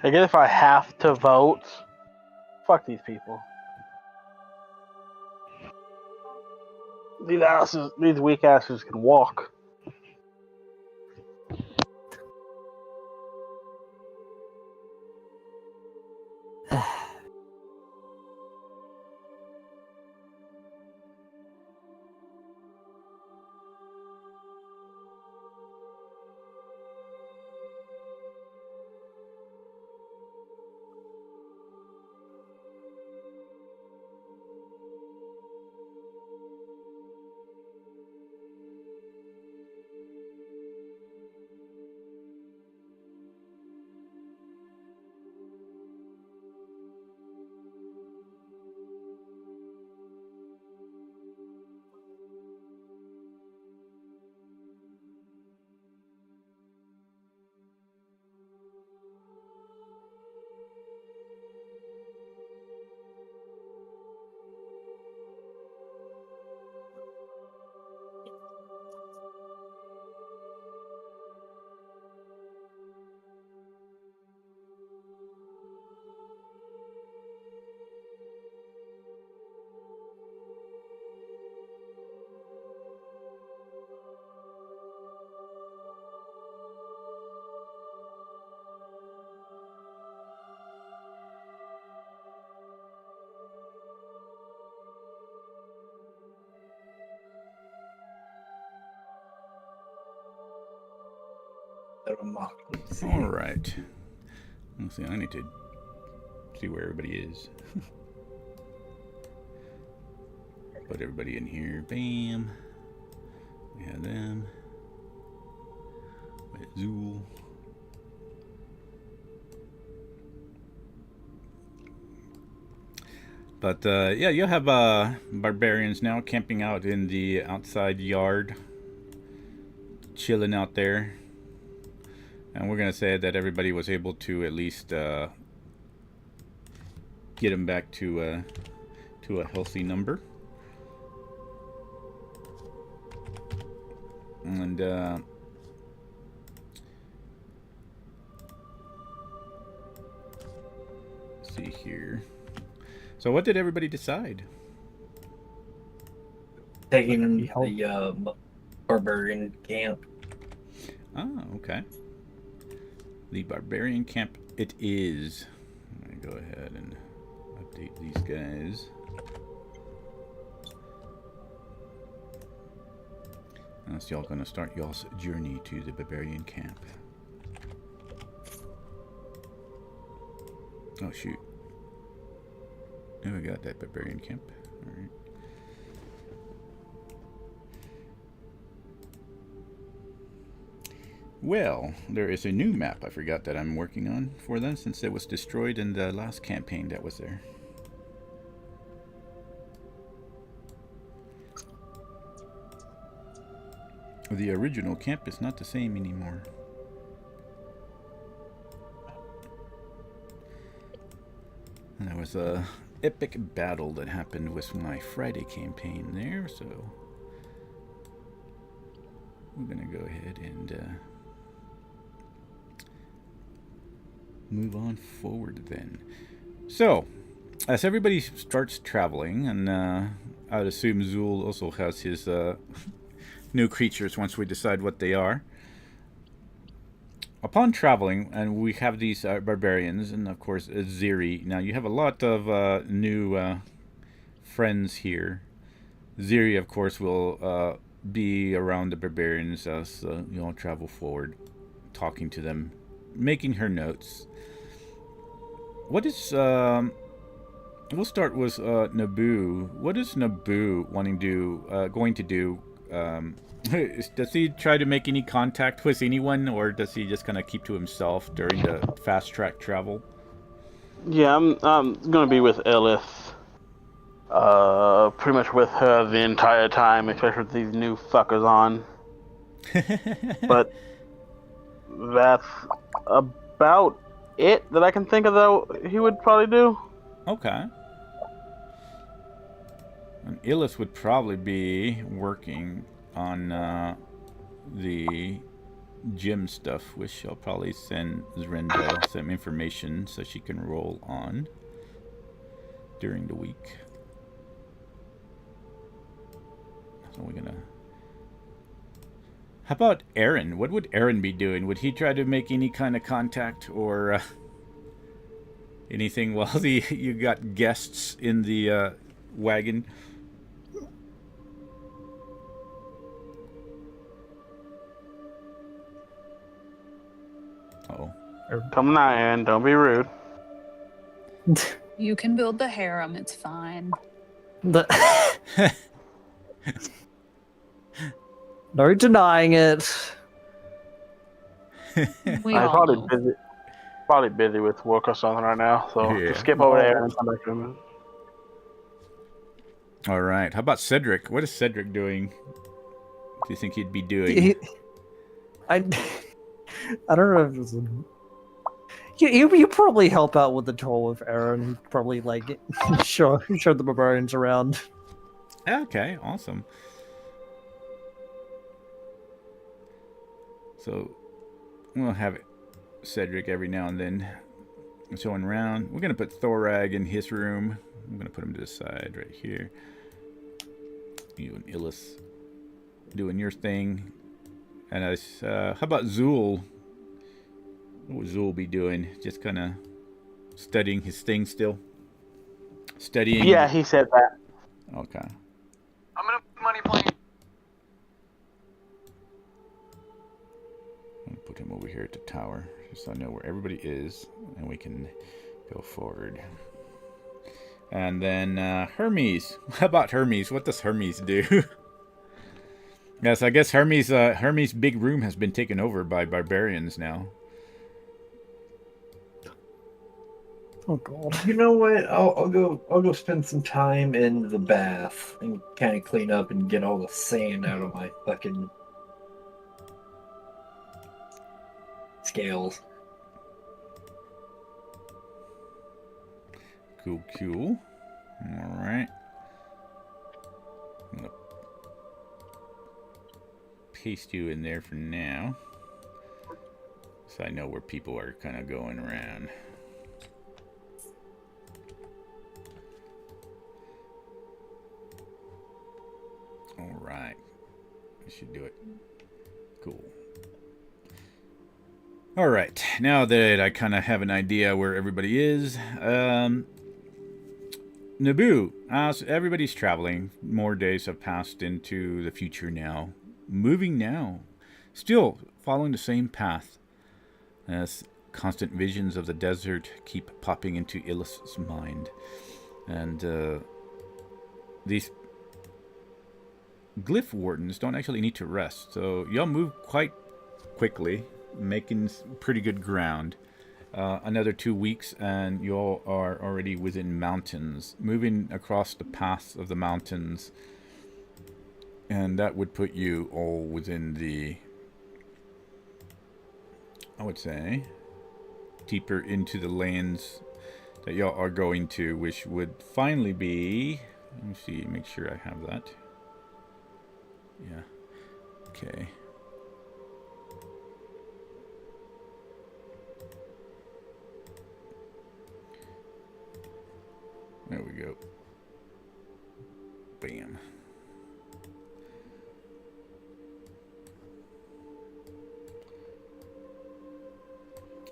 I guess if I have to vote, fuck these people. These weak asses can walk. All right. Let's see. I need to see where everybody is. Put everybody in here. Bam. We have them. We have Zool. But yeah, you'll have barbarians now camping out in the outside yard, chilling out there. And we're going to say that everybody was able to at least get them back to a healthy number. And let's see here. So what did everybody decide? Taking the barbarian camp. Oh, okay. The barbarian camp it is. Let me go ahead and update these guys. So y'all gonna start y'all's journey to the barbarian camp. Oh shoot. Oh, we got that barbarian camp. Alright. Well, there is a new map I forgot that I'm working on for them since it was destroyed in the last campaign that was there. The original camp is not the same anymore. And there was a epic battle that happened with my Friday campaign there, so we're gonna go ahead and move on forward then. So, as everybody starts traveling, and I'd assume Zul also has his new creatures once we decide what they are. Upon traveling, and we have these barbarians, and of course Ziri. Now you have a lot of new friends here. Ziri, of course, will be around the barbarians as you all travel forward, talking to them, making her notes. What is we'll start with Naboo. What is Naboo going to do? Does he try to make any contact with anyone, or does he just kind of keep to himself during the fast track travel? Yeah, I'm gonna be with Elith. Pretty much with her the entire time, especially with these new fuckers on. But that's about it that I can think of that he would probably do. Okay. And Illith would probably be working on the gym stuff, which I'll probably send Zrenda some information so she can roll on during the week. So we're gonna... How about Aaron? What would Aaron be doing? Would he try to make any kind of contact or anything while you got guests in the wagon? Oh. Come on, Aaron. Don't be rude. You can build the harem. It's fine. No denying it. We I'm all know. probably busy with work or something right now, so Yeah. just skip over there and come back to him. All right. How about Cedric? What is Cedric doing? Do you think he'd be doing? I don't know if it's... You probably help out with the toll with Aaron. Probably like show the barbarians around. Okay, awesome. So we'll have Cedric every now and then showing around. We're gonna put Thorag in his room. I'm gonna put him to the side right here. You and Illith doing your thing. And how about Zul? What would Zul be doing? Just kind of studying his thing still? Studying? Yeah, he said that. Okay. I'm gonna money plane. I'm gonna put him over here at the tower, just so I know where everybody is, and we can go forward. And then Hermes. How about Hermes? What does Hermes do? Yes, I guess Hermes' big room has been taken over by barbarians now. Oh god. You know what? I'll go spend some time in the bath and kind of clean up and get all the sand out of my fucking scales. Cool. All right. I'm gonna paste you in there for now, so I know where people are kind of going around. All right. We should do it. Cool. All right. Now that I kind of have an idea where everybody is, Naboo, so everybody's traveling. More days have passed into the future now. Moving now. Still following the same path. As constant visions of the desert keep popping into Illith's mind. And these glyph wardens don't actually need to rest. So y'all move quite quickly, making pretty good ground. Another 2 weeks and you all are already within mountains, moving across the paths of the mountains, and that would put you all within the, I would say, deeper into the lands that y'all are going to, which would finally be, let me see, make sure I have that. Yeah, okay. There we go. Bam.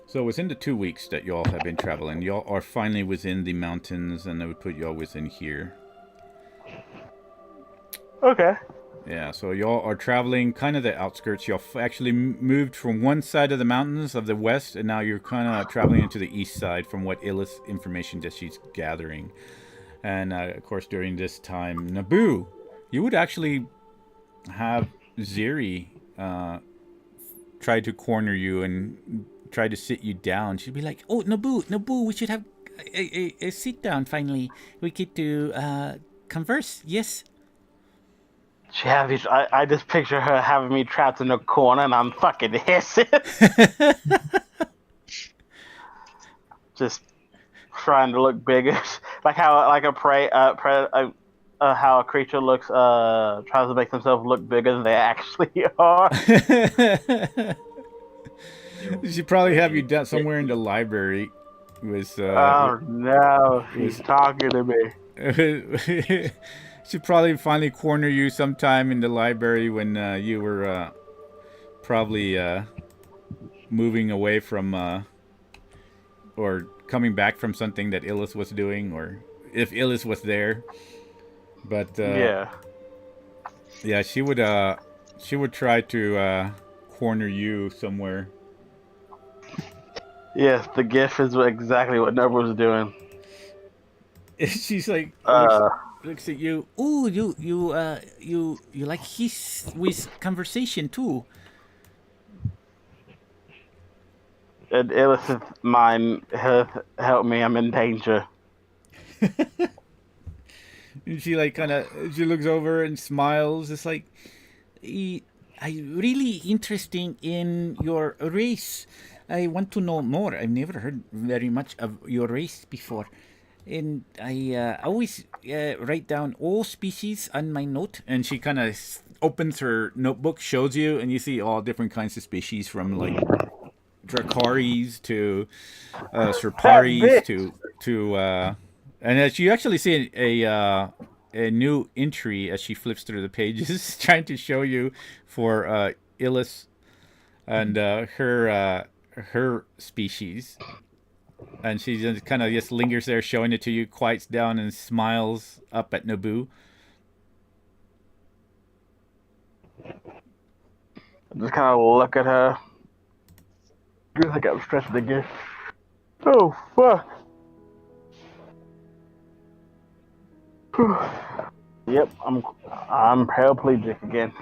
So within the 2 weeks that y'all have been traveling, y'all are finally within the mountains, and I would put y'all within here. Okay. Yeah, so y'all are traveling kind of the outskirts. Y'all actually moved from one side of the mountains of the west, and now you're kind of traveling into the east side from what Illis information that she's gathering. And of course, during this time, Naboo, you would actually have Ziri try to corner you and try to sit you down. She'd be like, "Oh, Naboo, we should have a sit down finally. We get to converse, yes?" I just picture her having me trapped in a corner, and I'm fucking hissing. Just trying to look bigger, like how how a creature looks tries to make themselves look bigger than they actually are. She'd probably have you down somewhere in the library. With oh no, he's talking to me. She'd probably finally corner you sometime in the library when you were probably moving away from or coming back from something that Illis was doing, or if Illis was there. But yeah, she would try to corner you somewhere. Yes, the GIF is exactly what Nova was doing. She's like looks at you. Ooh, you like his with conversation too. And illicit mind help me, I'm in danger. And she like she looks over and smiles. It's like, I really interesting in your race. I want to know more. I've never heard very much of your race before. And I always write down all species on my note. And she kind of opens her notebook, shows you, and you see all different kinds of species from like Dracaris to Serparis to and as you actually see a new entry as she flips through the pages, trying to show you for Illis and her species. And she just kind of just lingers there, showing it to you, quiets down, and smiles up at Naboo. I just kind of look at her. I feel like I'm stretching again. Oh, fuck. Yep, I'm paraplegic again.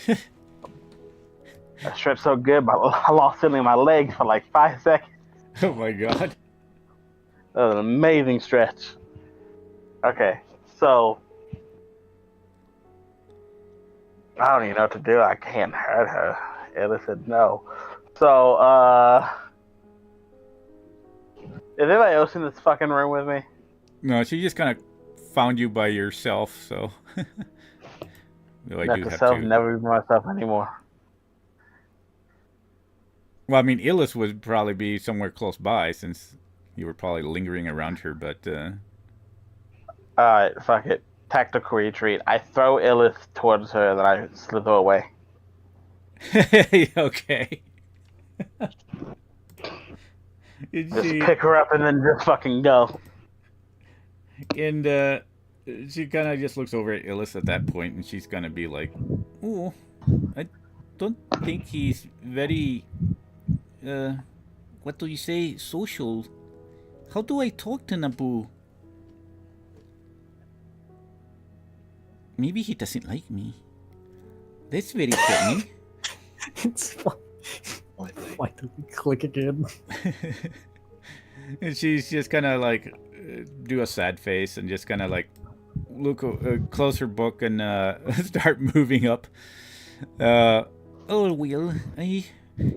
I stretched so good, but I lost feeling in my legs for like 5 seconds. Oh my god. That was an amazing stretch. Okay, so I don't even know what to do. I can't hurt her. Ella said no. So, is anybody else in this fucking room with me? No, she just kind of found you by yourself, so. Though I do have to. Never be myself anymore. Well, I mean, Illis would probably be somewhere close by since you were probably lingering around her, but. Alright, fuck it. Tactical retreat. I throw Illis towards her, then I slither away. Okay. Just pick her up and then just fucking go. And she kind of just looks over at Illis at that point, and she's gonna be like, "Oh, I don't think he's very, what do you say, social. How do I talk to Naboo? Maybe he doesn't like me. That's very funny." It's fine. Why did we click again? And she's just kind of like do a sad face and just kind of like look close her book and start moving up. Oh well, I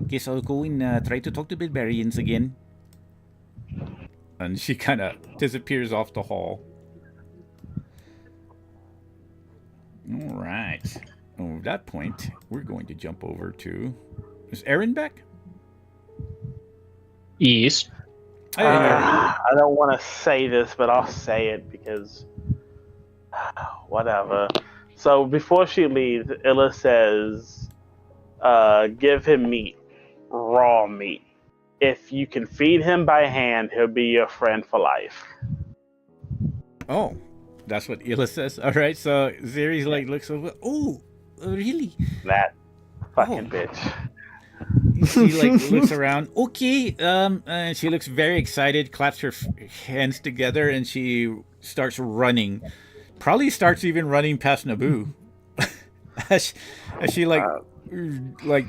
guess I'll go and try to talk to barbarians again. And she kind of disappears off the hall. All right. Oh, at that point, we're going to jump over to... Is Aaron back? Yes. I don't want to say this, but I'll say it because... whatever. So before she leaves, Illa says, give him meat. Raw meat. if you can feed him by hand, he'll be your friend for life. Oh, that's what Ila says. All right, so Ziri's like looks over. Oh, really? That fucking bitch. She like looks around. Okay, and she looks very excited. Claps her hands together, and she starts running. Probably starts even running past Naboo. as she like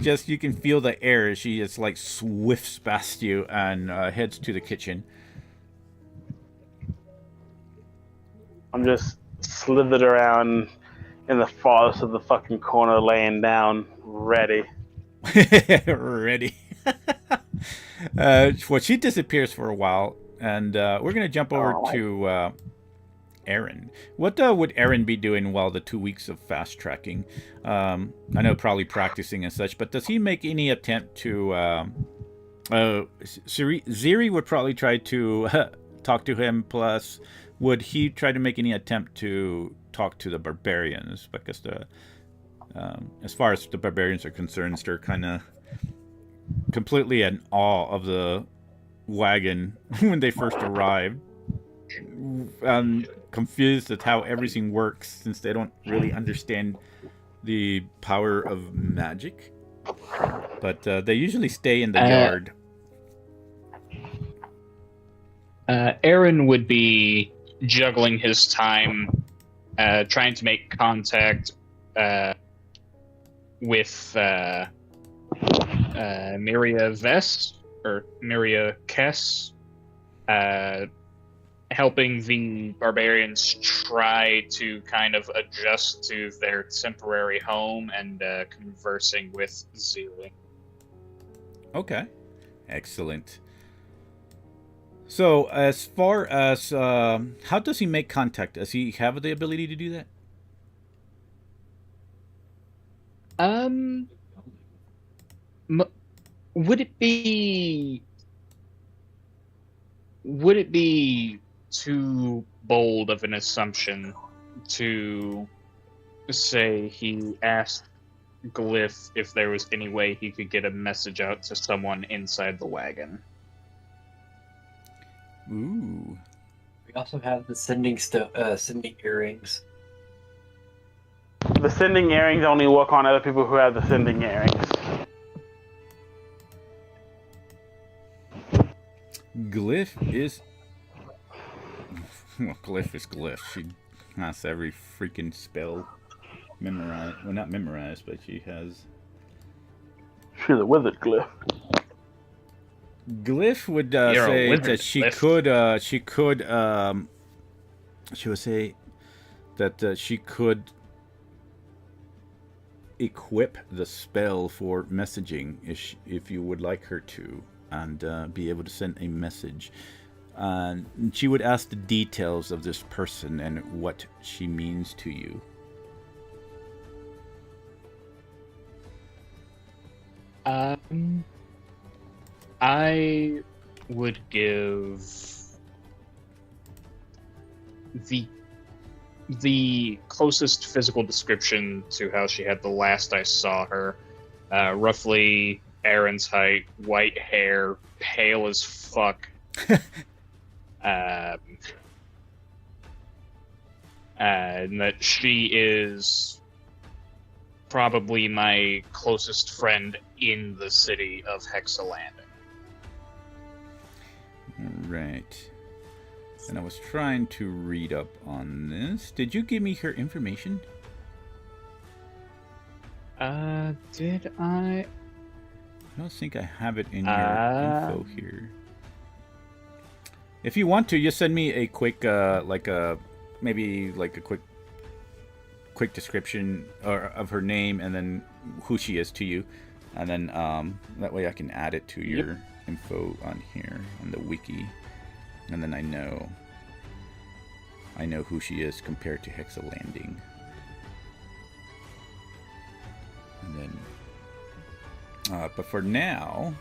just you can feel the air. She just like swifts past you and heads to the kitchen. I'm just slithered around in the farthest of the fucking corner, laying down, ready. Ready. Well, she disappears for a while, and we're gonna jump over to Aaron. What would Aaron be doing while the 2 weeks of fast tracking? I know probably practicing and such, but does he make any attempt to? Ziri would probably try to talk to him. Plus, would he try to make any attempt to talk to the barbarians? Because as far as the barbarians are concerned, they're kind of completely in awe of the wagon when they first arrived. Confused at how everything works since they don't really understand the power of magic. But they usually stay in the yard. Aaron would be juggling his time, trying to make contact with Miria Vest or Miria Kess, helping the barbarians try to kind of adjust to their temporary home and conversing with Ziri. Okay, excellent. So, as far as how does he make contact? Does he have the ability to do that? Would it be too bold of an assumption to say he asked Glyph if there was any way he could get a message out to someone inside the wagon? Ooh. We also have the sending earrings. The sending earrings only work on other people who have the sending earrings. Glyph is... Well, Glyph is Glyph. She has every freaking spell memorized. Well, not memorized, but she has... She's a wizard, Glyph. Glyph would say that she would say that she could equip the spell for messaging if you would like her to, and be able to send a message. And she would ask the details of this person and what she means to you. I would give the closest physical description to how she had the last I saw her. Roughly Aaron's height, white hair, pale as fuck. And that she is probably my closest friend in the city of Hexa Landing. Right. And I was trying to read up on this. Did you give me her information? Did I? I don't think I have it in your info here. If you want to, just send me a quick, maybe a quick description of her name and then who she is to you, and then that way I can add it to your info on here on the wiki, and then I know who she is compared to Hexa Landing. And then, but for now,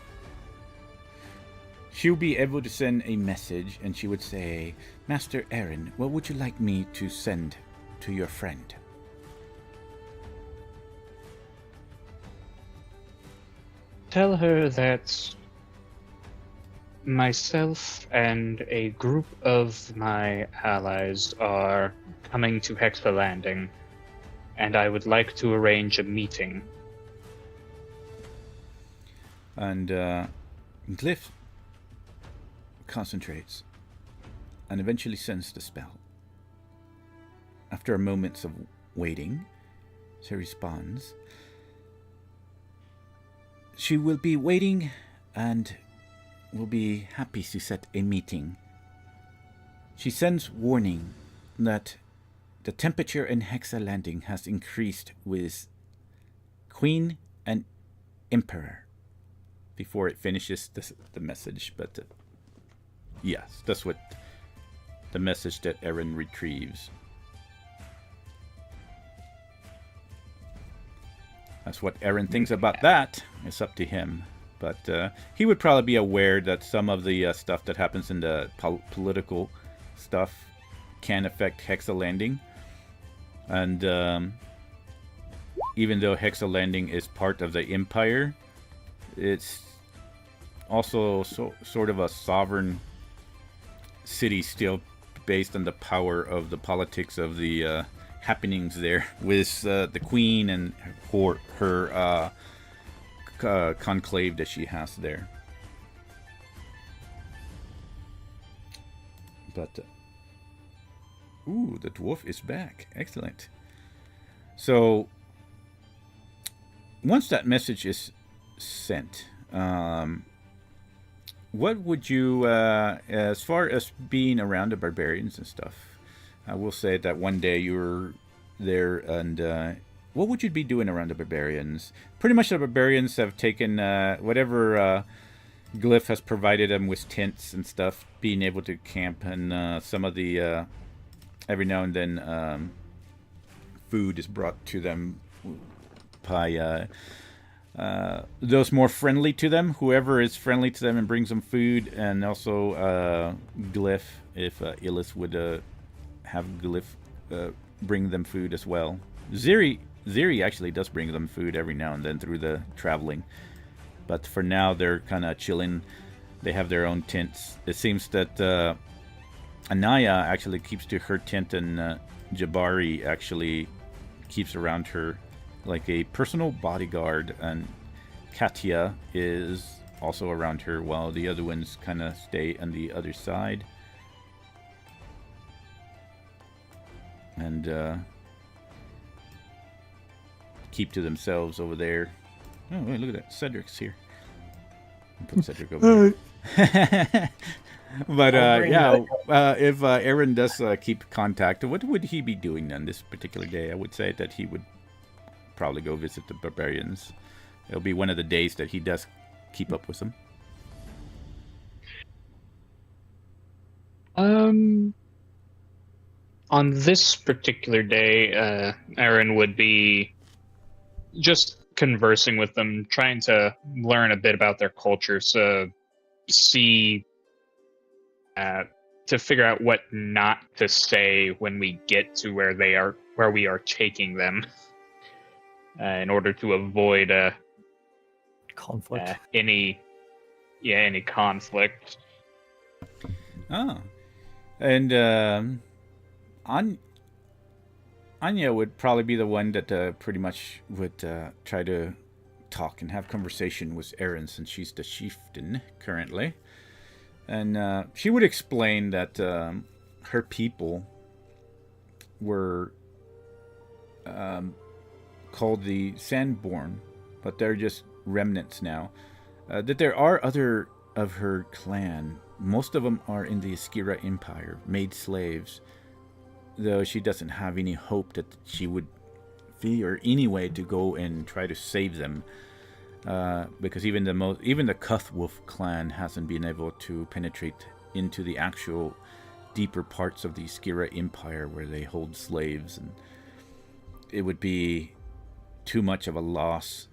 she'll be able to send a message, and she would say, "Master Aaron, what would you like me to send to your friend?" Tell her that myself and a group of my allies are coming to Hexa Landing, and I would like to arrange a meeting. And Glyph concentrates and eventually sends the spell. After a moment of waiting, she responds. She will be waiting and will be happy to set a meeting. She sends warning that the temperature in Hexa Landing has increased with Queen and Emperor before it finishes the message. But yes, that's what the message that Aaron retrieves. That's what Aaron thinks about that. It's up to him. But he would probably be aware that some of the stuff that happens in the political stuff can affect Hexa Landing. And even though Hexa Landing is part of the Empire, it's also sort of a sovereign city still based on the power of the politics of the happenings there with the Queen and her conclave that she has there. But ooh, the dwarf is back. Excellent. So once that message is sent, what would you, as far as being around the barbarians and stuff, I will say that one day you were there, and what would you be doing around the barbarians? Pretty much the barbarians have taken whatever Glyph has provided them with tents and stuff, being able to camp, and some of the, every now and then, food is brought to them by those more friendly to them, whoever is friendly to them and brings them food, and also Glyph, if Illis would have Glyph bring them food as well. Ziri actually does bring them food every now and then through the traveling, but for now they're kind of chilling. They have their own tents. It seems that Anaya actually keeps to her tent, and Jabari actually keeps around her like a personal bodyguard, and Katya is also around her, while the other ones kind of stay on the other side. And keep to themselves over there. Oh, wait, look at that. Cedric's here. I'll put Cedric over here. But yeah, if Aaron does keep contact, what would he be doing on this particular day? I would say that he would probably go visit the barbarians. It'll be one of the days that he does keep up with them. On this particular day, Aaron would be just conversing with them, trying to learn a bit about their culture, so see, to figure out what not to say when we get to where we are taking them, in order to avoid conflict. Any conflict. Oh, and Anya would probably be the one that pretty much would try to talk and have conversation with Aaron, since she's the chieftain currently. And she would explain that her people were called the Sandborn, but they're just remnants now. That there are other of her clan. Most of them are in the Iskira Empire, made slaves. Though she doesn't have any hope that she would fear any way to go and try to save them, because even the Cuthwolf clan hasn't been able to penetrate into the actual deeper parts of the Iskira Empire where they hold slaves, and it would be too much of a loss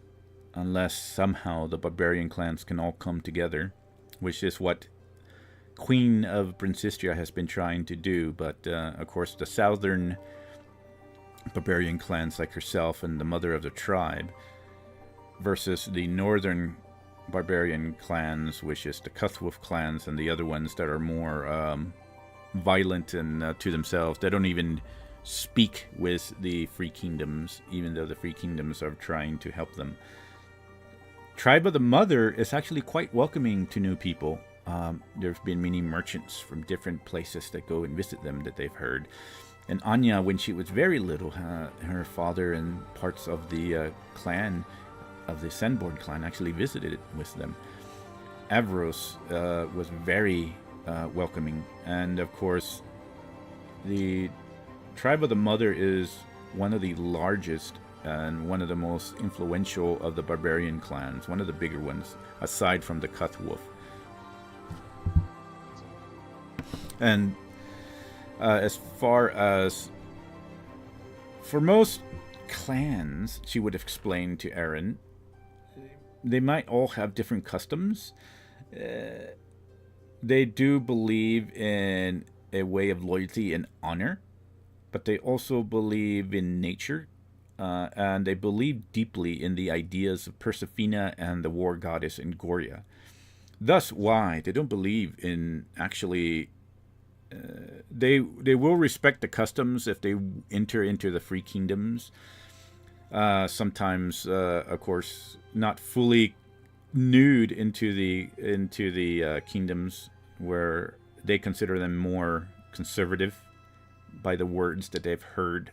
unless somehow the barbarian clans can all come together, which is what Queen of Princistria has been trying to do. But of course the southern barbarian clans like herself and the mother of the tribe versus the northern barbarian clans, which is the Cuthwolf clans, and the other ones that are more violent and to themselves. They don't even speak with the Free Kingdoms, even though the Free Kingdoms are trying to help them. Tribe of the Mother is actually quite welcoming to new people. There's been many merchants from different places that go and visit them that they've heard. And Anya, when she was very little, her father and parts of the clan, of the Sandborn clan, actually visited with them. Avros was very welcoming. And of course, the Tribe of the Mother is one of the largest and one of the most influential of the barbarian clans, one of the bigger ones, aside from the Cuthwolf. And as far as for most clans, she would have explained to Aaron, they might all have different customs. They do believe in a way of loyalty and honor, but they also believe in nature, and they believe deeply in the ideas of Persephone and the war goddess Ngoria. Thus, why they don't believe in actually. They will respect the customs if they enter into the Free Kingdoms. Sometimes, of course, not fully nude into the kingdoms, where they consider them more conservative by the words that they've heard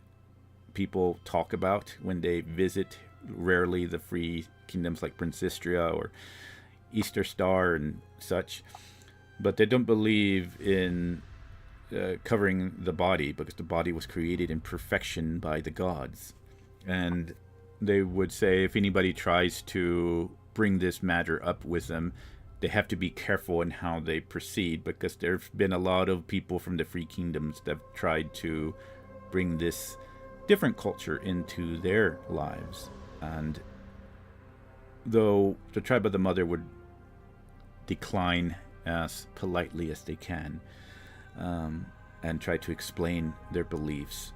people talk about when they visit rarely the Free Kingdoms like Prince Istria or Easter Star and such. But they don't believe in covering the body, because the body was created in perfection by the gods. And they would say if anybody tries to bring this matter up with them, they have to be careful in how they proceed, because there have been a lot of people from the Free Kingdoms that have tried to bring this different culture into their lives. And though the Tribe of the Mother would decline as politely as they can, and try to explain their beliefs.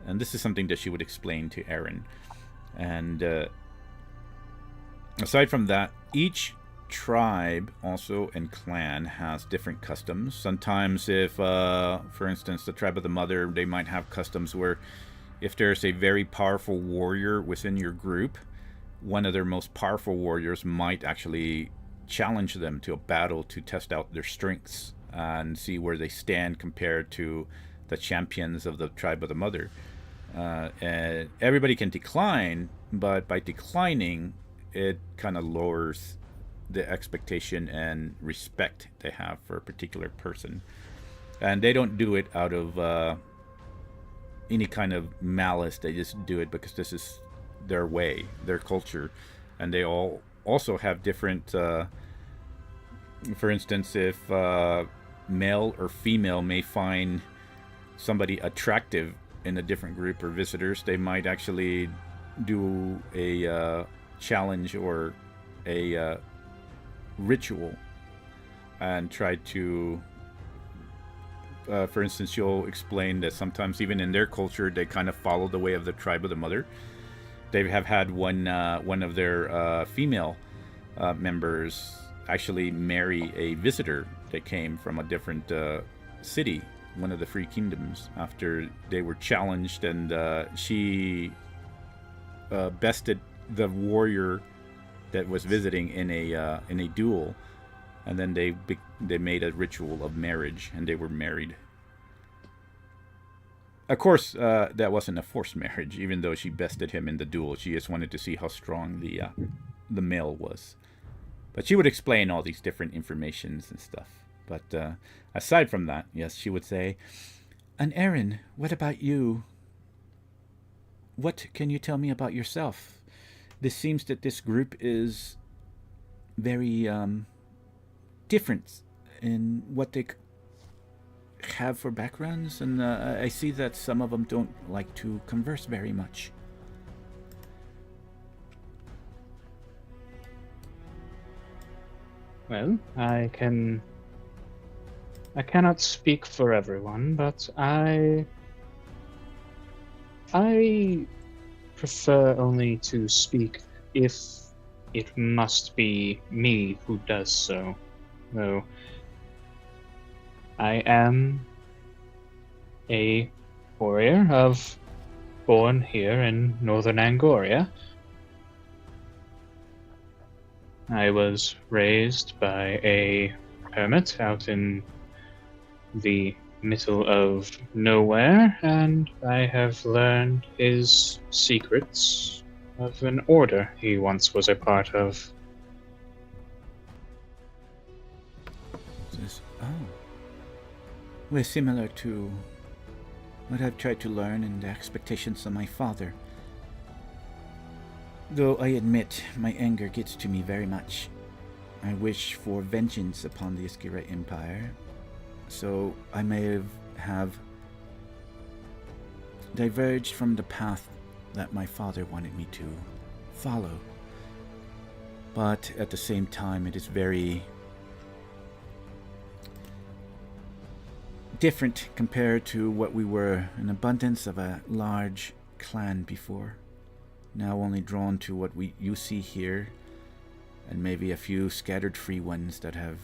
And this is something that she would explain to Aaron. And aside from that, each tribe also and clan has different customs. Sometimes if, for instance, the Tribe of the Mother, they might have customs where if there's a very powerful warrior within your group, one of their most powerful warriors might actually challenge them to a battle to test out their strengths and see where they stand compared to the champions of the Tribe of the Mother. And everybody can decline, but by declining, it kind of lowers the expectation and respect they have for a particular person. And they don't do it out of any kind of malice. They just do it because this is their way, their culture. And they all also have different, for instance, if male or female may find somebody attractive in a different group or visitors, they might actually do a challenge or a ritual and try to, for instance, you'll explain that sometimes even in their culture they kind of follow the way of the Tribe of the Mother. They have had one of their female members actually marry a visitor that came from a different city, one of the Free Kingdoms, after they were challenged, and she bested the warrior that was visiting in a duel, and then they made a ritual of marriage, and they were married. Of course, that wasn't a forced marriage, even though she bested him in the duel. She just wanted to see how strong the male was. But she would explain all these different informations and stuff. But aside from that, yes, she would say, "And Aaron, what about you? What can you tell me about yourself? This seems that this group is very different in what they have for backgrounds, and I see that some of them don't like to converse very much." Well, I cannot speak for everyone, but I prefer only to speak if it must be me who does so. Though I am a warrior born here in northern Angoria. I was raised by a hermit out in the middle of nowhere, and I have learned his secrets of an order he once was a part of. Says, oh. We're similar to what I've tried to learn and the expectations of my father. Though I admit my anger gets to me very much. I wish for vengeance upon the Iskira Empire, so I may have diverged from the path that my father wanted me to follow. But at the same time, it is very different compared to what we were, an abundance of a large clan before. Now only drawn to what you see here, and maybe a few scattered free ones that have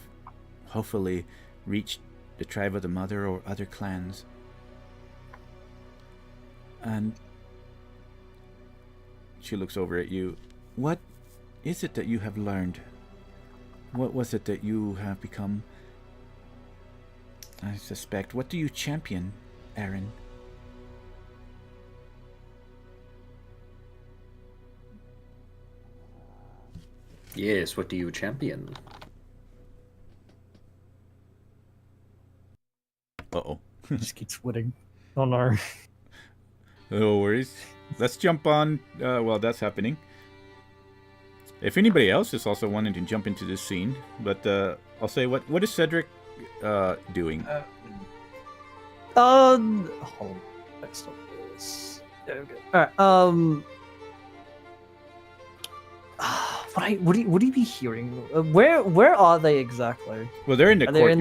hopefully reached the tribe of the mother or other clans. And she looks over at you. What is it that you have learned? What was it that you have become? I suspect. What do you champion, Aaron? Yes, what do you champion? Uh-oh. Just keeps winning on our. No worries. Let's jump on. Well, that's happening. If anybody else is also wanting to jump into this scene, but I'll say, what is Cedric doing? Hold on. Next up is. Okay. All right. Would he be hearing? Where are they exactly? Well, they're in the Are they courtyard. in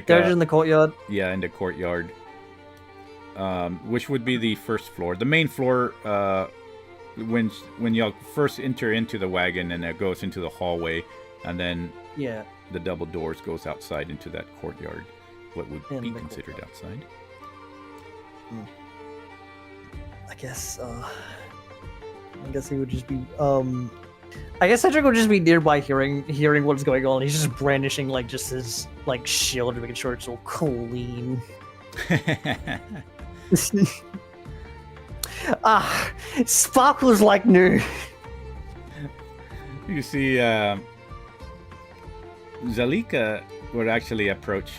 they're in the courtyard? Yeah, in the courtyard. Which would be the first floor. The main floor, when y'all first enter into the wagon, and it goes into the hallway, and then the double doors goes outside into that courtyard. What would be considered outside? I guess he would just be. I guess Cedric would just be nearby, hearing what's going on. He's just brandishing just his shield, making sure it's all clean. Sparkles like new. You see, Zalika would actually approach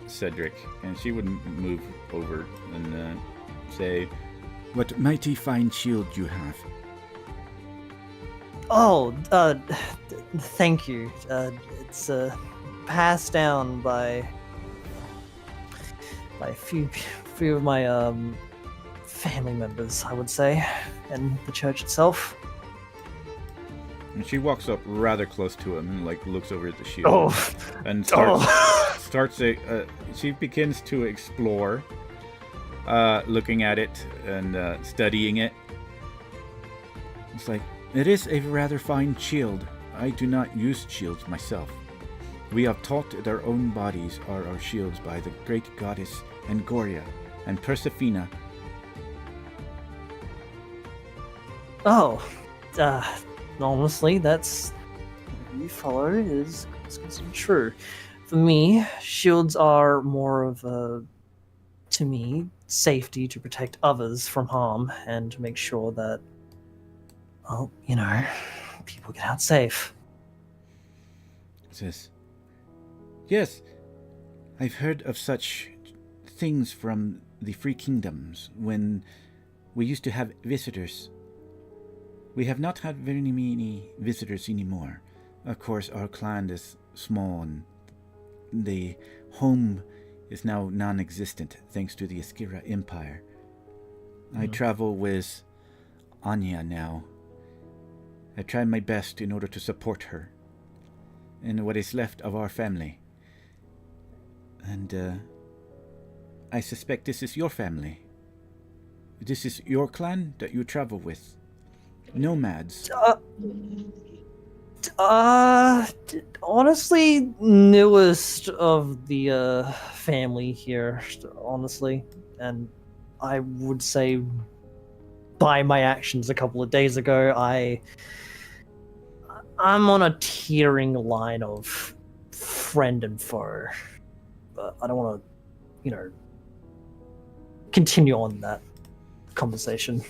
Cedric, and she would move over and say, "What mighty fine shield you have." Oh, thank you. It's passed down by a few of my family members, I would say, and the church itself. And she walks up rather close to him and looks over at the shield and starts she begins to explore, looking at it and studying it. It's like, it is a rather fine shield. I do not use shields myself. We are taught that our own bodies are our shields by the great goddess Angoria and Persephina. Oh, honestly, that's what you follow is considered true. For me, shields are more of to me, safety to protect others from harm and to make sure that, well, people get out safe. Says, yes, I've heard of such things from the Free Kingdoms when we used to have visitors. We have not had very many visitors anymore. Of course, our clan is small and the home is now non-existent thanks to the Iskira Empire. I travel with Anya now. I try my best in order to support her and what is left of our family. And I suspect this is your family. This is your clan that you travel with. nomads? Honestly, newest of the family here, honestly. And I would say by my actions a couple of days ago, I'm on a teetering line of friend and foe. But I don't want to, continue on that conversation.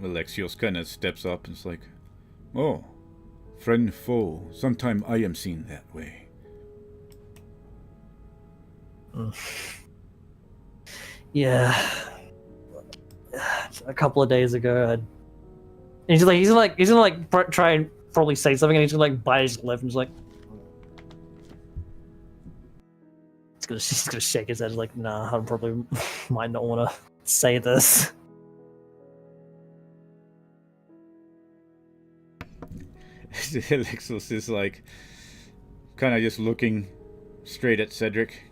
Alexios kind of steps up and is like, "Oh, friend, foe. Sometime I am seen that way." Yeah. A couple of days ago, and he's gonna try and probably say something, and he's gonna bite his lip, and he's like, he's gonna shake his head, like, nah, I probably might not want to say this. Alexios is kind of just looking straight at Cedric,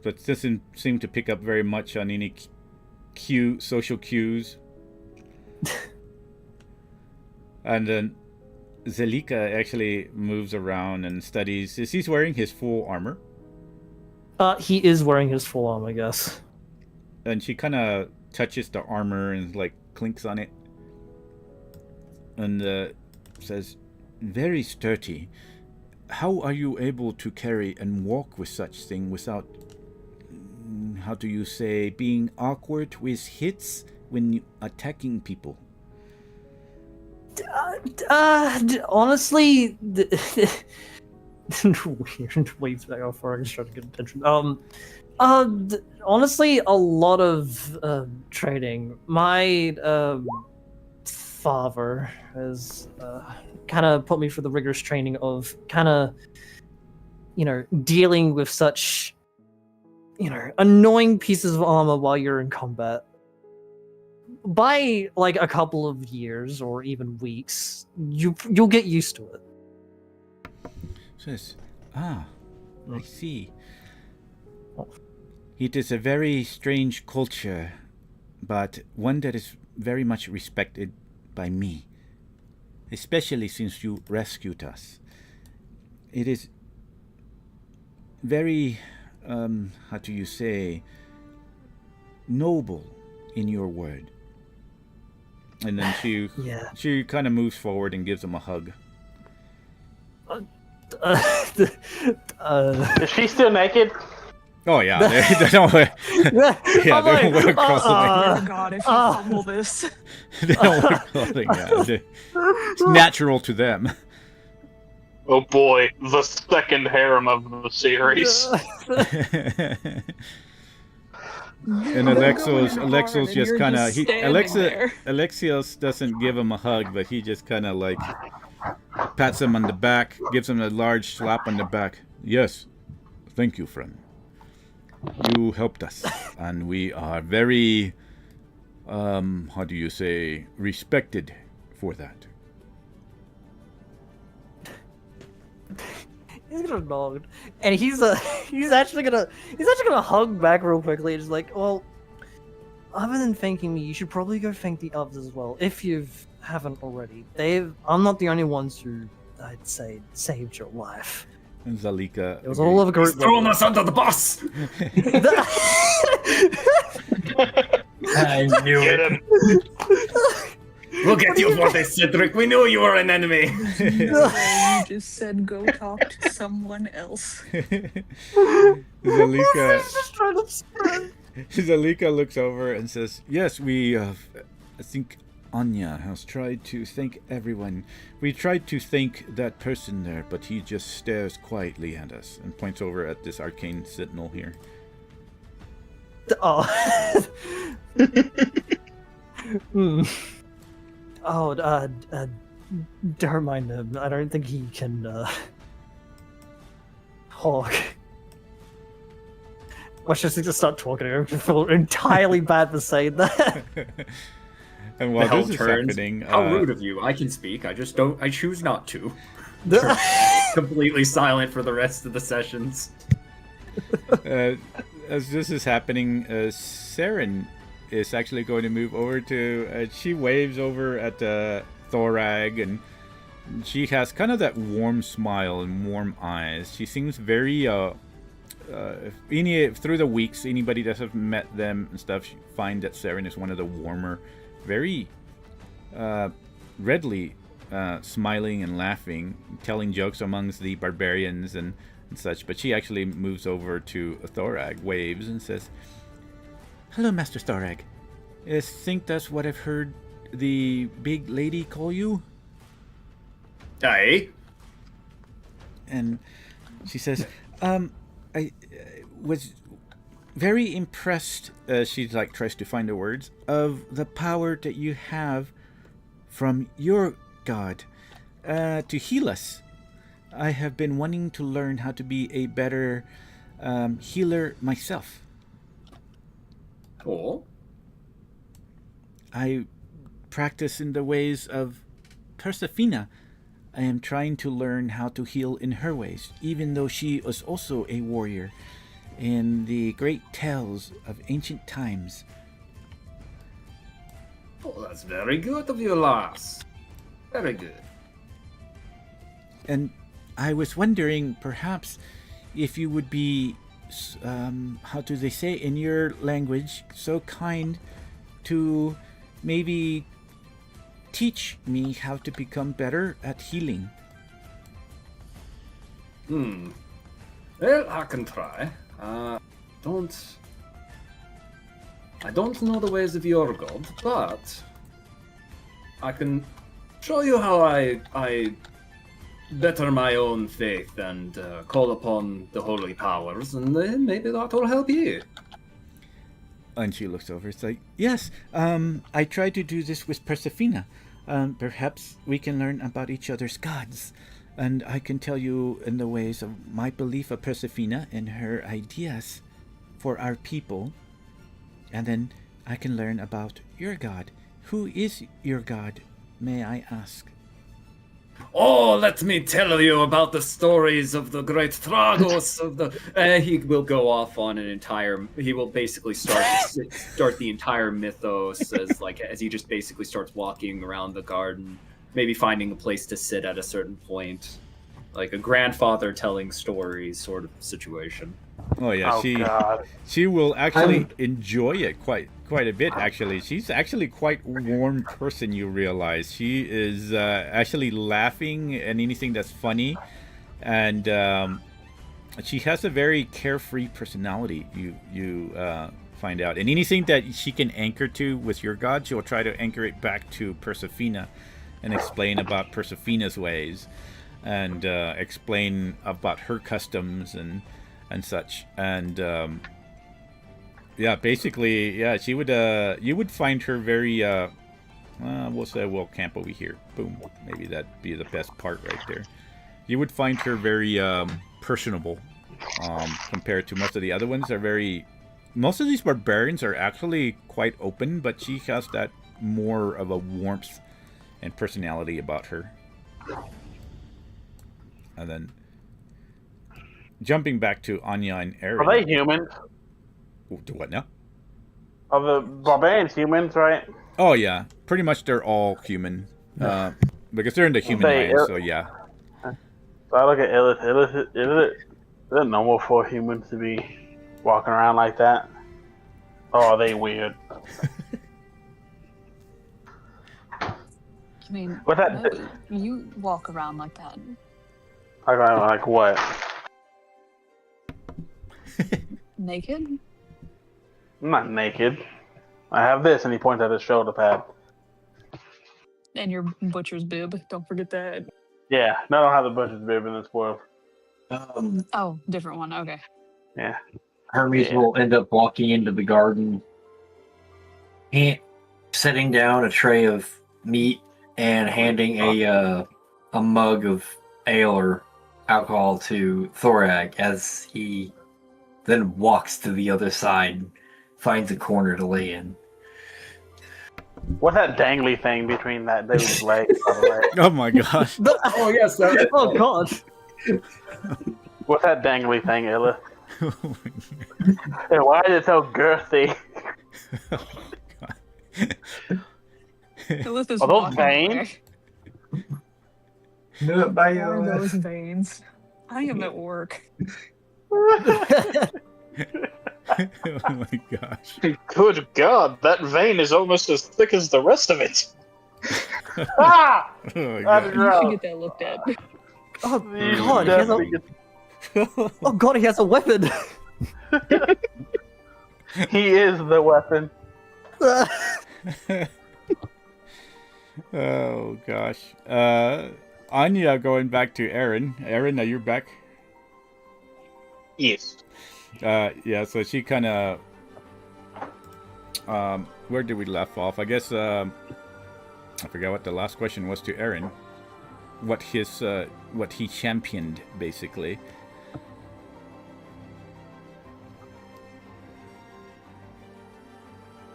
but doesn't seem to pick up very much on any social cues. And then Zelika actually moves around and studies. Is he wearing his full armor? He is wearing his full armor, I guess. And she kind of touches the armor and clinks on it, and says, "Very sturdy. How are you able to carry and walk with such thing without, how do you say, being awkward with hits when attacking people?" Honestly, weird waves back off for trying to get attention. Honestly, a lot of training. My father has kind of put me through the rigorous training of kind of, dealing with such, annoying pieces of armor while you're in combat. By a couple of years or even weeks, you'll get used to it. Says, I see. It is a very strange culture, but one that is very much respected by me, especially since you rescued us. It is very, how do you say, noble in your word. And then she kind of moves forward and gives him a hug. Is she still naked? Oh yeah, they don't wear. Yeah, they don't wear clothing. God, if you fumble this. They don't wear clothing. Yeah, it's natural to them. Oh boy, the second harem of the series. And Alexios just kind of Alexios doesn't give him a hug, but he just kind of pats him on the back, gives him a large slap on the back. "Yes, thank you, friend. You helped us, and we are very, how do you say, respected for that." He's gonna nod, and he's actually gonna hug back real quickly. And just well, other than thanking me, you should probably go thank the others as well, if you haven't already. I'm not the only ones who, I'd say, saved your life. And Zelika, it was all of a group. He's throwing us under the bus. I knew it. We'll get you for this, Cedric. We knew you were an enemy. You just said go talk to someone else. Zelika looks over and says, "Yes, we, I think Anya has tried to thank everyone. We tried to thank that person there, but he just stares quietly at us," and points over at this arcane sentinel here. Oh. Oh, don't mind him. I don't think he can, hog. Watch this thing just start talking to him. I feel entirely bad for saying that. And while this is happening... How rude of you. I can speak. I choose not to. Completely silent for the rest of the sessions. As this is happening, Saren is actually going to move over to. She waves over at Thorag, and she has kind of that warm smile and warm eyes. She seems very. Through the weeks, anybody that have met them and stuff, find that Saren is one of the warmer, very readily smiling and laughing, telling jokes amongst the barbarians and such. But she actually moves over to Thorag, waves, and says, "Hello, Master Thorag. I think that's what I've heard the big lady call you." Aye. And she says, I was very impressed, she like tries to find the words, of the power that you have from your god to heal us. I have been wanting to learn how to be a better healer myself. Oh. I practice in the ways of Persephina. I am trying to learn how to heal in her ways, even though she was also a warrior in the great tales of ancient times. Oh, that's very good of you, lass. Very good. And I was wondering, perhaps, if you would be, how do they say in your language, so kind to maybe teach me how to become better at healing. Well, I can try. I don't know the ways of your god, but I can show you how I better my own faith and call upon the holy powers, and then maybe that will help you. And she looks over. It's like, yes, I tried to do this with Persephina. Perhaps we can learn about each other's gods. And I can tell you in the ways of my belief of Persephina and her ideas for our people. And then I can learn about your god. Who is your god, may I ask? Oh, let me tell you about the stories of the great Thragos of the... he will go off on an entire... He will basically start the entire mythos as he just basically starts walking around the garden, maybe finding a place to sit at a certain point. Like a grandfather telling stories sort of situation. Oh yeah, she will actually enjoy it quite a bit. Actually, she's actually quite a warm person. You realize she is actually laughing at anything that's funny, and she has a very carefree personality. You find out, and anything that she can anchor to with your god, she'll try to anchor it back to Persephina, and explain about Persephona's ways, and explain about her customs and such. And basically, she would you would find her very we'll say we'll camp over here. Boom. Maybe that'd be the best part right there. You would find her very personable compared to most of the other ones. Most of these barbarians are actually quite open, but she has that more of a warmth and personality about her. And then jumping back to Anya and Aaron. Are they humans? To what now? Are the barbarians humans, right? Oh yeah, pretty much they're all human, because they're in the human land. So yeah. So I look at Illith. Is it normal for humans to be walking around like that? Or are they weird? I mean, What's that? no, you walk around like that. Like what? Naked? I'm not naked. I have this, and he points at his shoulder pad. And your butcher's bib. Don't forget that. Yeah, no, I don't have the butcher's bib in this world. Oh, different one. Okay. Yeah. Hermes will end up walking into the garden, and setting down a tray of meat and handing a mug of ale or alcohol to Thorag as he then walks to the other side and finds a corner to lay in. What's that dangly thing between that dude's legs, by the way? Oh my gosh. Oh yes. Oh god. What's that dangly thing, Illa? And why is it so girthy? Lilith is Are those walking veins? away. Do it by Are your those veins? I am at work. Oh my gosh. Good God, that vein is almost as thick as the rest of it. Ah! Oh my That's gosh. You should gross. get that looked at. Oh You God, he has a. definitely get- Oh God, he has a weapon. He is the weapon. Oh gosh. Anya going back to Aaron. Aaron, are you back? Yes. Yeah, so she kind of where did we left off? I guess I forgot what the last question was to Aaron. What he championed basically.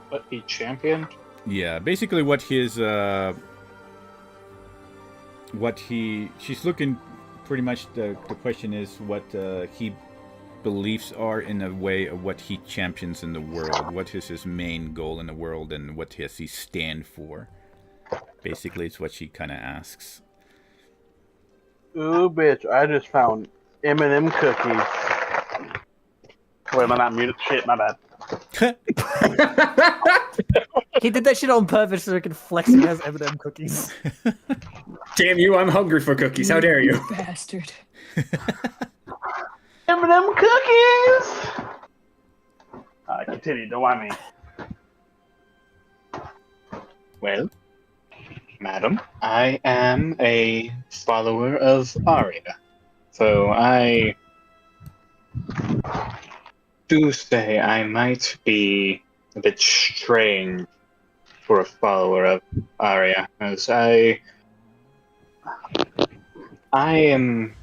What he championed? Yeah, basically what his she's looking pretty much the question is what he beliefs are in a way of what he champions in the world. What is his main goal in the world and what does he stand for? Basically it's what she kind of asks. Ooh, bitch! I just found M&M cookies. Wait, am I not muted? Shit, my bad. He did that shit on purpose so he could flex he has M&M cookies. Damn you, I'm hungry for cookies. How dare you? Bastard. M&M cookies! Continue, don't mind me. Well, madam, I am a follower of Arya. So I do say I might be a bit strange for a follower of Arya, as I am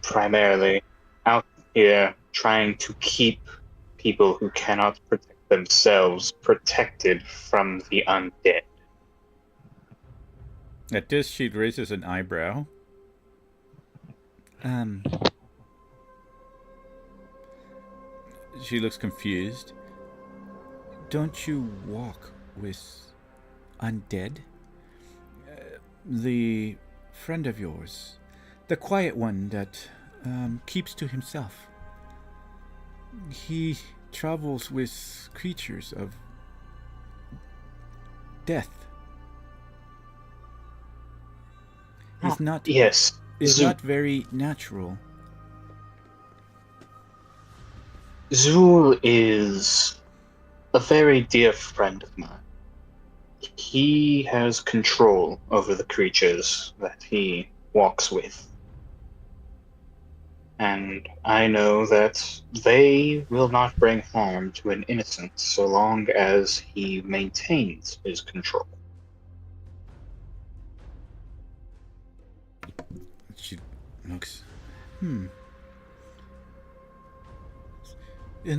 primarily out here trying to keep people who cannot protect themselves protected from the undead. At this she raises an eyebrow. She looks confused. Don't you walk with undead? The friend of yours, the quiet one that keeps to himself. He travels with creatures of death. It's not. Yes. It's not very natural. Zul is a very dear friend of mine. He has control over the creatures that he walks with. And I know that they will not bring harm to an innocent so long as he maintains his control. She looks. In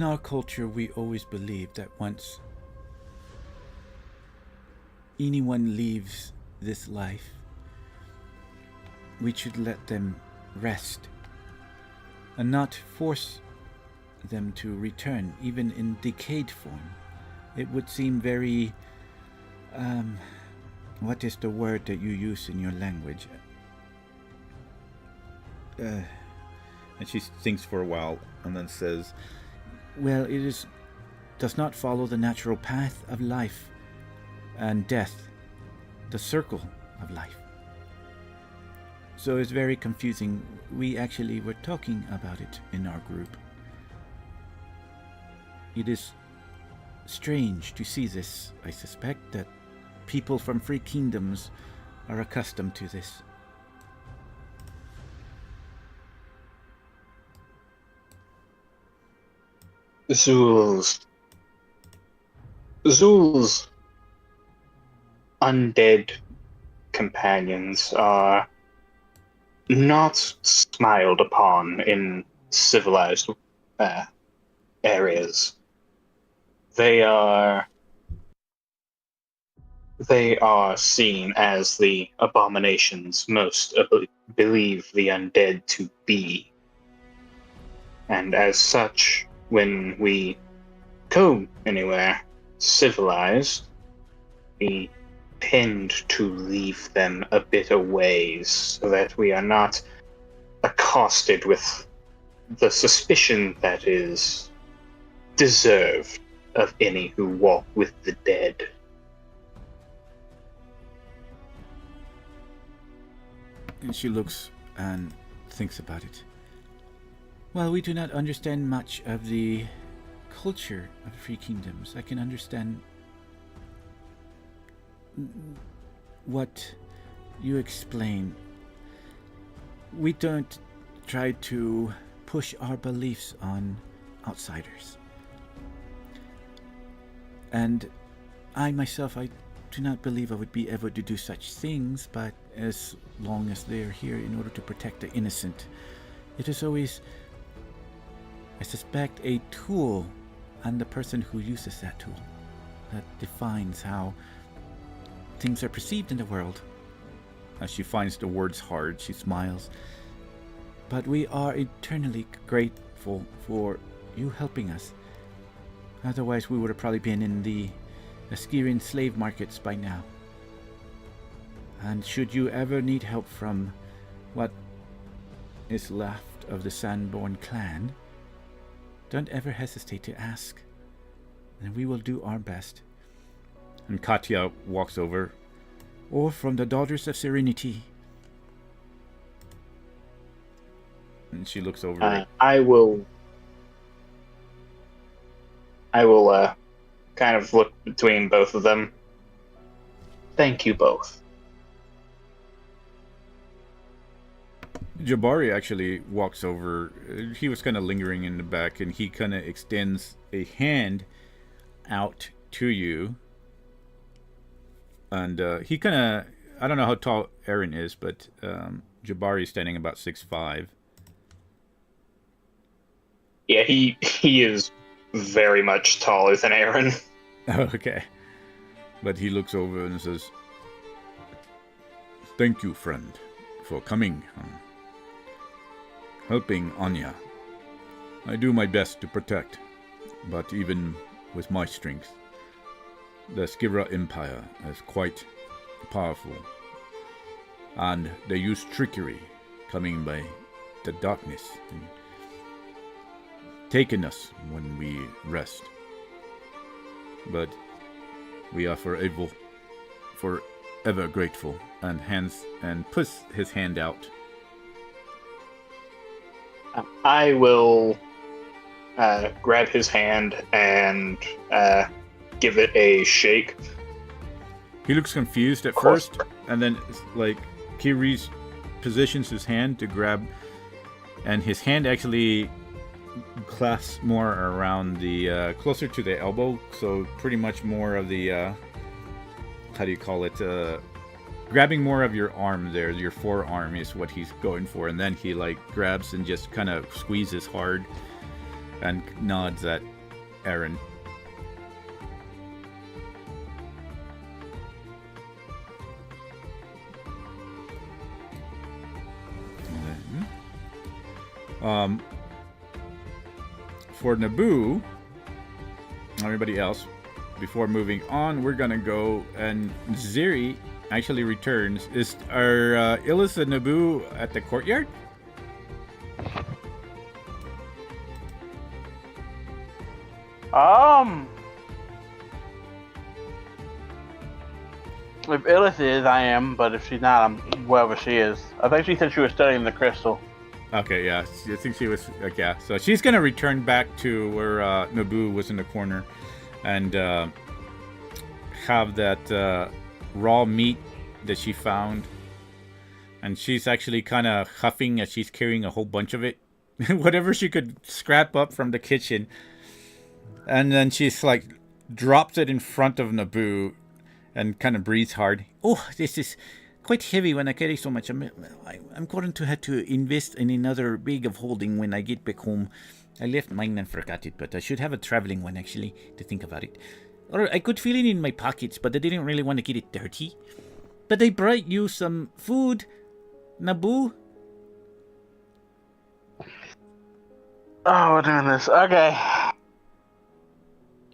our culture, we always believe that once anyone leaves this life, we should let them rest and not force them to return, even in decayed form. It would seem very. What is the word that you use in your language? And she thinks for a while and then says, well, does not follow the natural path of life and death, the circle of life. So it's very confusing. We actually were talking about it in our group. It is strange to see this. I suspect that people from free kingdoms are accustomed to this. Zul's undead companions are not smiled upon in civilized areas. They are seen as the abominations most believe the undead to be. And as such, when we go anywhere civilized, we tend to leave them a bit away so that we are not accosted with the suspicion that is deserved of any who walk with the dead. And she looks and thinks about it. Well, we do not understand much of the culture of the Three Kingdoms. I can understand what you explain. We don't try to push our beliefs on outsiders. And I myself, I do not believe I would be able to do such things, but as long as they are here in order to protect the innocent, it is always, I suspect, a tool, and the person who uses that tool that defines how things are perceived in the world. As she finds the words hard, she smiles. But we are eternally grateful for you helping us. Otherwise, we would have probably been in the Askyrian slave markets by now. And should you ever need help from what is left of the Sandborn clan, don't ever hesitate to ask, and we will do our best. And Katya walks over. Or from the Daughters of Serenity. And she looks over it. I will kind of look between both of them. Thank you both. Jabari actually walks over. He was kind of lingering in the back, and he kind of extends a hand out to you. And he kind of, I don't know how tall Aaron is, but Jabari is standing about 6'5". Yeah, he is very much taller than Aaron. Okay. But he looks over and says, "Thank you, friend, for coming. Helping Anya. I do my best to protect, but even with my strength, the Skira Empire is quite powerful, and they use trickery coming by the darkness and taking us when we rest. But we are forever grateful." And puts his hand out. I will grab his hand and give it a shake. He looks confused at first, and then like he positions his hand to grab, and his hand actually clasps more around the closer to the elbow, so pretty much more of the how do you call it? Grabbing more of your arm there, your forearm is what he's going for, and then he like grabs and just kind of squeezes hard and nods at Aaron. For Naboo, everybody else, before moving on, we're gonna go, and Ziri actually returns. Are Illis and Naboo at the courtyard? If Illis is, I am, but if she's not, I'm wherever she is. I think she said she was studying the crystal. Okay, yeah, I think she was, like, yeah. So she's gonna return back to where Naboo was in the corner, and have that raw meat that she found, and she's actually kind of huffing as she's carrying a whole bunch of it, whatever she could scrap up from the kitchen, and then she's like drops it in front of Naboo, and kind of breathes hard. Oh, this is quite heavy when I carry so much. I'm going to have to invest in another bag of holding when I get back home. I left mine and forgot it, but I should have a traveling one actually to think about it. Or I could feel it in my pockets, but I didn't really want to get it dirty. But I brought you some food, Naboo. Oh, we're doing this. Okay.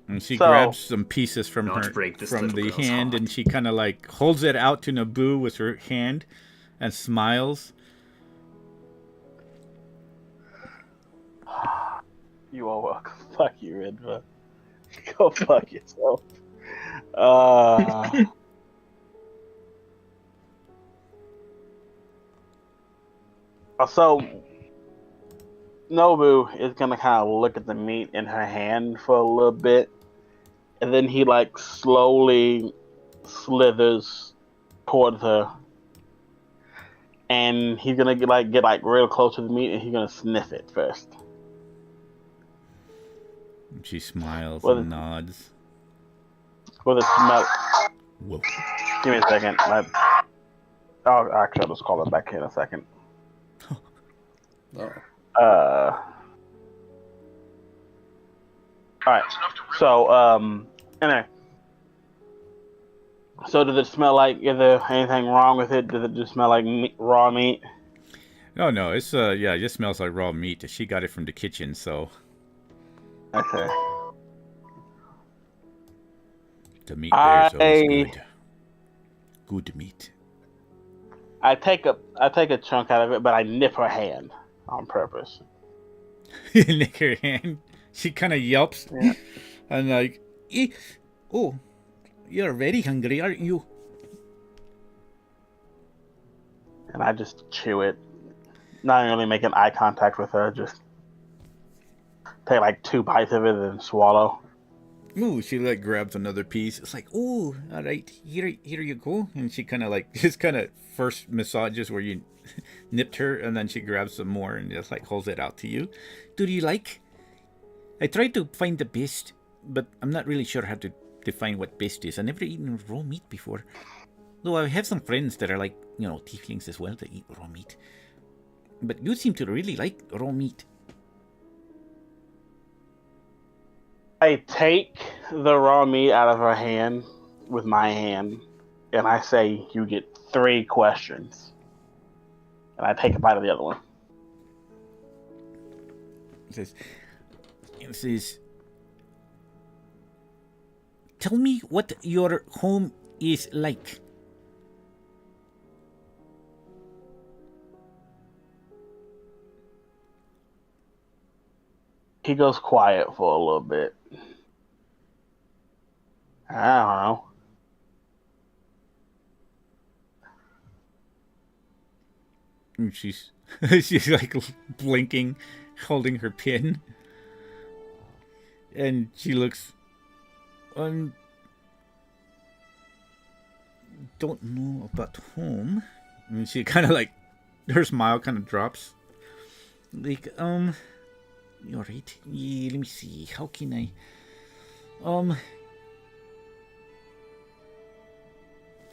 And she So- grabs some pieces from Not her break this from little the girl's hand, heart. and she kind of like holds it out to Naboo with her hand, and smiles. You are welcome. Fuck you, Ridva. Go fuck yourself. So Nobu is gonna kind of look at the meat in her hand for a little bit, and then he like slowly slithers towards her, and he's gonna get real close to the meat, and he's gonna sniff it first. She smiles Well, and nods. With a smell. Whoa. Give me a second. Oh, actually, I'll just call it back in a second. Oh. Alright. So, anyway. So, does it smell like, is there anything wrong with it? Does it just smell like raw meat? Oh no, it's yeah, it just smells like raw meat. She got it from the kitchen, so Okay. the meat there is always good. Good meat. I take a chunk out of it, but I nip her hand on purpose. Nick her hand. She kind of yelps, Yeah. and like, oh, you're very hungry, aren't you? And I just chew it. Not really making eye contact with her, just take like 2 bites of it and swallow. Ooh, she like grabs another piece. It's like, oh, all right, here you go. And she kind of like just kind of first massages where you nipped her, and then she grabs some more and just like holds it out to you. Do you like? I tried to find the best, but I'm not really sure how to define what best is. I've never eaten raw meat before. Though I have some friends that are like, tieflings as well that eat raw meat. But you seem to really like raw meat. I take the raw meat out of her hand with my hand, and I say, you get 3 questions. And I take a bite of the other one. It says, tell me what your home is like. He goes quiet for a little bit. I don't know. And she's like blinking, holding her pin. And she looks don't know about home. And she kind of like, her smile kind of drops. Like, you're right. Yeah, let me see. How can I?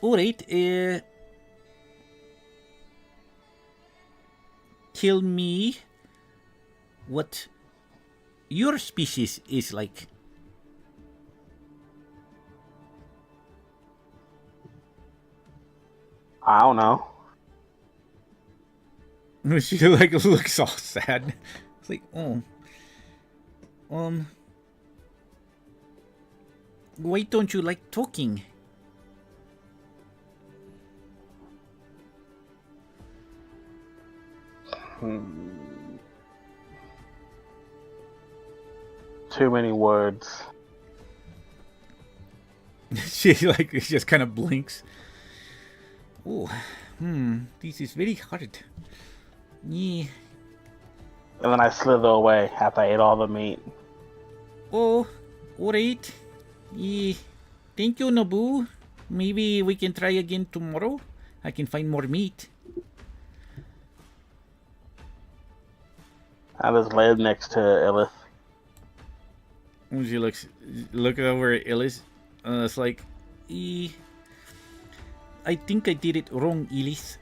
Alright, tell me what your species is like. I don't know. She like looks all sad. It's like, why don't you like talking? Too many words. She like just kind of blinks. Oh, this is very hard. Yeah. And then I slither away after I ate all the meat. Oh, alright. Yeah. Thank you, Naboo. Maybe we can try again tomorrow. I can find more meat. I just laid next to Elith. When she look over at Ellis, it's like, I think I did it wrong, Ellis.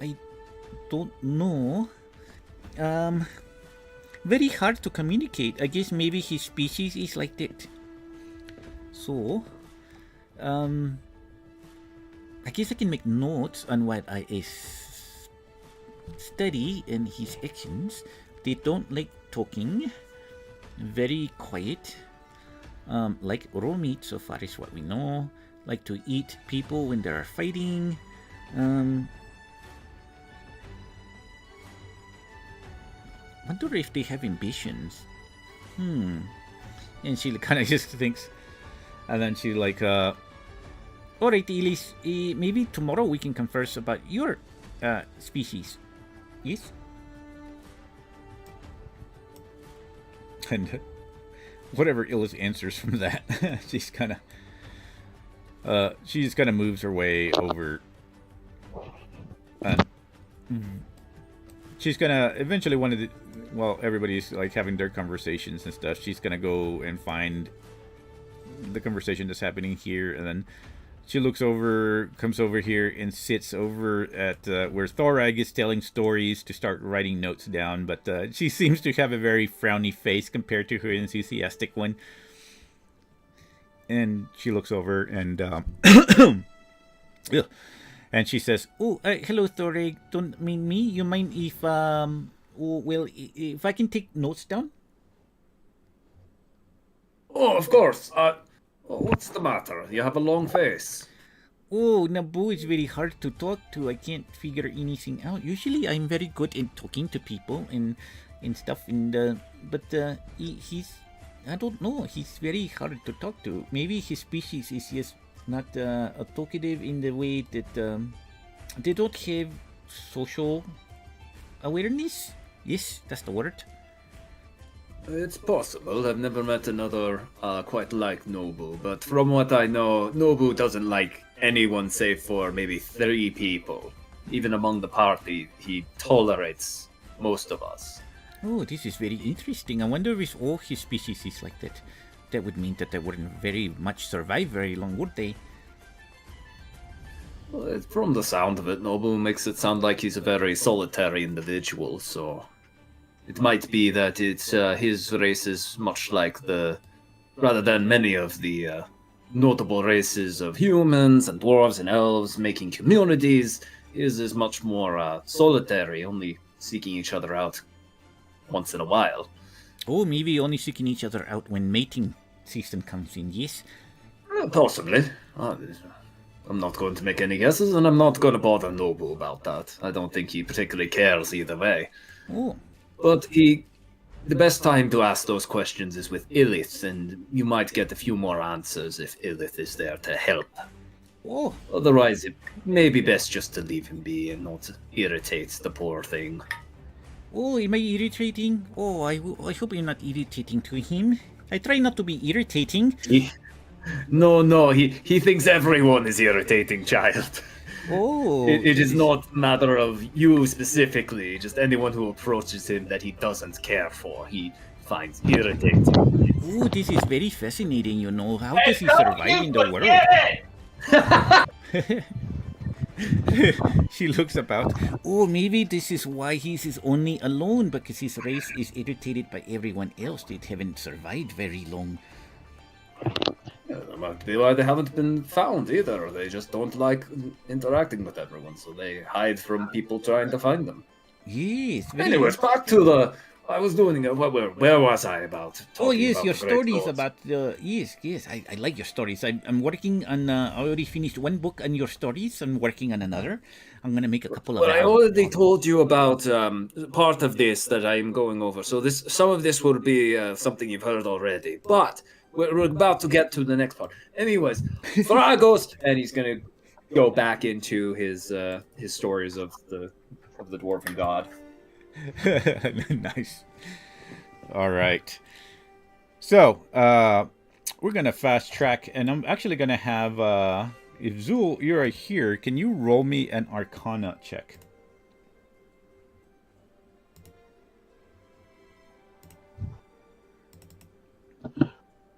I don't know. Very hard to communicate. I guess maybe his species is like that. So, I guess I can make notes on what I study and his actions. They don't like talking. Very quiet. like raw meat so far is what we know. Like to eat people when they are fighting. Wonder if they have ambitions. And she kind of just thinks, and then she like, all right, Elise, maybe tomorrow we can converse about your species. Yes? And whatever Ellis answers from that, she just kind of moves her way over. She's gonna eventually while everybody's like having their conversations and stuff, she's gonna go and find the conversation that's happening here, and then she comes over here and sits over at where Thorag is telling stories to start writing notes down, but she seems to have a very frowny face compared to her enthusiastic one. And she looks over and and she says, "Oh, hello, Thorag. Don't mind me. You mind if if I can take notes down?" Oh, of course. What's the matter? You have a long face. Oh, Naboo is very hard to talk to. I can't figure anything out. Usually I'm very good at talking to people and stuff. But he's, I don't know. He's very hard to talk to. Maybe his species is just not talkative in the way that they don't have social awareness. Yes, that's the word. It's possible. I've never met another quite like Nobu, but from what I know, Nobu doesn't like anyone save for maybe 3 people. Even among the party, he tolerates most of us. Oh, this is very interesting. I wonder if all his species is like that. That would mean that they wouldn't very much survive very long, would they? Well, from the sound of it, Nobu makes it sound like he's a very solitary individual, so... It might be that it's his race is much like rather than many of the notable races of humans and dwarves and elves making communities, his is much more solitary, only seeking each other out once in a while. Oh, maybe only seeking each other out when mating season comes in, yes? Possibly. I'm not going to make any guesses, and I'm not going to bother Nobu about that. I don't think he particularly cares either way. Oh. But the best time to ask those questions is with Illith, and you might get a few more answers if Illith is there to help. Oh. Otherwise, it may be best just to leave him be and not irritate the poor thing. Oh, am I irritating? Oh, I hope I'm not irritating to him. I try not to be irritating. No, he thinks everyone is irritating, child. Oh. It is not a matter of you specifically, just anyone who approaches him that he doesn't care for, he finds irritating. Oh, this is very fascinating, you know. How does he survive in the world? She looks about. Oh, maybe this is why he's only alone, because his race is irritated by everyone else that haven't survived very long. Yeah, that might be why they haven't been found either. They just don't like interacting with everyone, so they hide from people trying to find them. Yes. Anyways, back to the... I was doing... Where was I about? Oh, yes, about your stories gods. about the... Yes, I like your stories. I'm working on... I already finished one book on your stories. I'm working on another. I'm going to make a couple of... Well, I already told you about part of this that I'm going over. So some of this will be something you've heard already. But... We're about to get to the next part. Anyways, Thragos, and he's gonna go back into his stories of the dwarven god. Nice. All right. So we're gonna fast track, and I'm actually gonna have if Zul, you're here, can you roll me an Arcana check?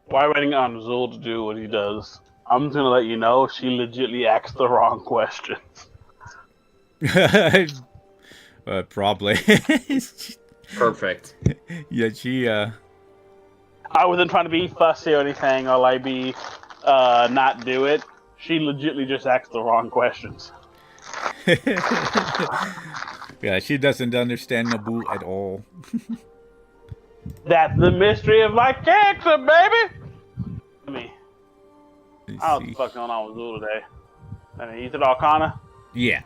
While waiting on Zul to do what he does, I'm just gonna let you know she legitly asked the wrong questions. Probably. Perfect. Yeah, she. I wasn't trying to be fussy or anything, or like be not do it. She legitly just asked the wrong questions. Yeah, she doesn't understand Naboo at all. That's the mystery of my character, baby! me. Let's I don't know what see. the fuck going on with Zulu today. I mean, you said Arcana? Yeah.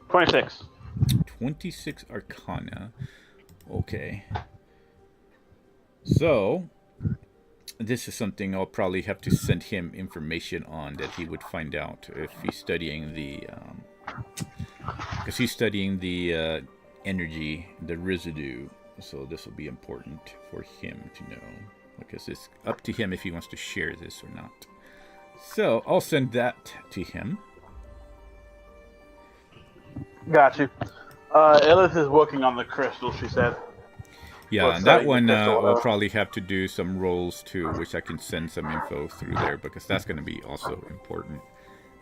26. 26 Arcana. Okay. So, this is something I'll probably have to send him information on that he would find out if he's studying the, because he's studying the energy, the residue. So this will be important for him to know, because it's up to him if he wants to share this or not. So I'll send that to him. Got you. Ellis is working on the crystal, she said. Yeah, Well, and that sorry, one crystal, we'll probably have to do some rolls too, which I can send some info through there, because that's going to be also important.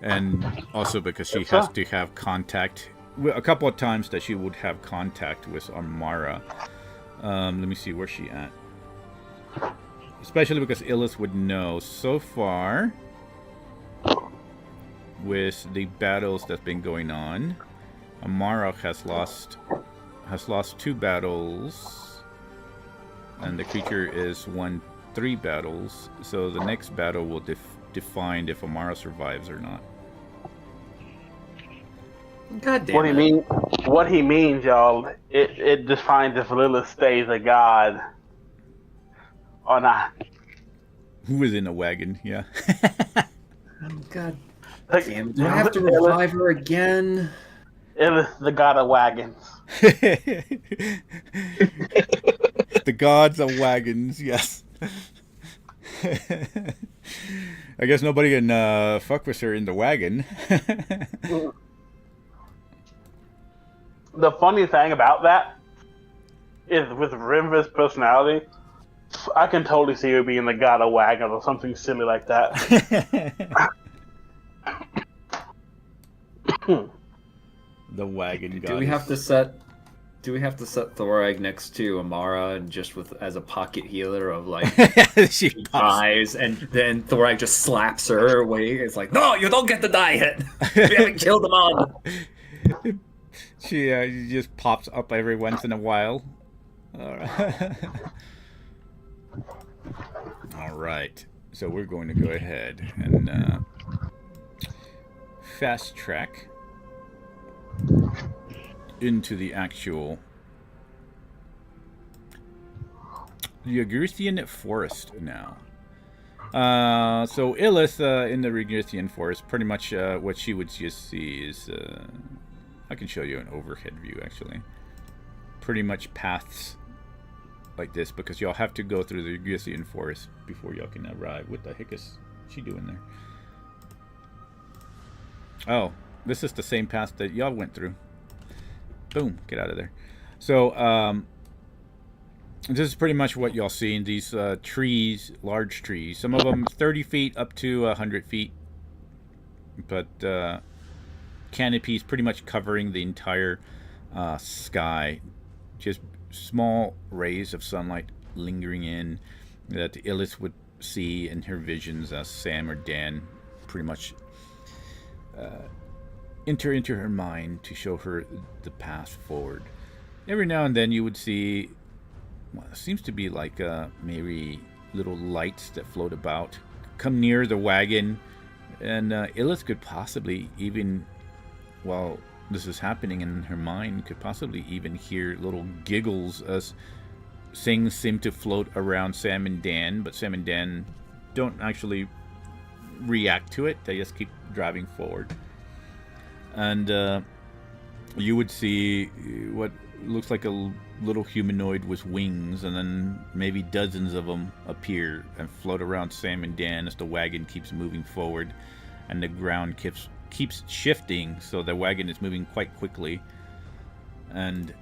And also because she has to have contact, a couple of times that she would have contact with Amara. Let me see, where's she at? Especially because Illis would know so far with the battles that's been going on. Amara has lost 2 battles, and the creature is won 3 battles. So the next battle will define if Amara survives or not. God damn What he mean? What he means, y'all? It defines if Lilith stays a god or not. Who is in a wagon? Yeah. God Like, damn it. Do I have to revive her again? Lilith, the god of wagons. The gods of wagons, yes. I guess nobody can fuck with her in the wagon. The funny thing about that is with Rimva's personality, I can totally see her being the god of wagons or something silly like that. The wagon goddess. Do we have to set Thorag next to Amara just with as a pocket healer of like she dies, and then Thorag just slaps her away? It's like, no, you don't get to die yet. We haven't killed them all. She just pops up every once in a while. All right. So we're going to go ahead and fast track into the actual Yagrithian forest now. So Illith in the Yagrithian forest, pretty much what she would just see is I can show you an overhead view actually. Pretty much paths like this, because y'all have to go through the Yagrithian forest before y'all can arrive. What the heck is she doing there? Oh, this is the same path that y'all went through. Boom, get out of there. So this is pretty much what y'all see in these trees, large trees. Some of them 30 feet up to 100 feet. But canopies pretty much covering the entire sky. Just small rays of sunlight lingering in that Illis would see in her visions as Sam or Dan pretty much enter into her mind to show her the path forward. Every now and then you would see what seems to be like maybe little lights that float about, come near the wagon, and Illis could possibly even, while this is happening in her mind, could possibly even hear little giggles as things seem to float around Sam and Dan, but Sam and Dan don't actually react to it. They just keep driving forward. And you would see what looks like a little humanoid with wings, and then maybe dozens of them appear and float around Sam and Dan as the wagon keeps moving forward, and the ground keeps shifting, so the wagon is moving quite quickly, and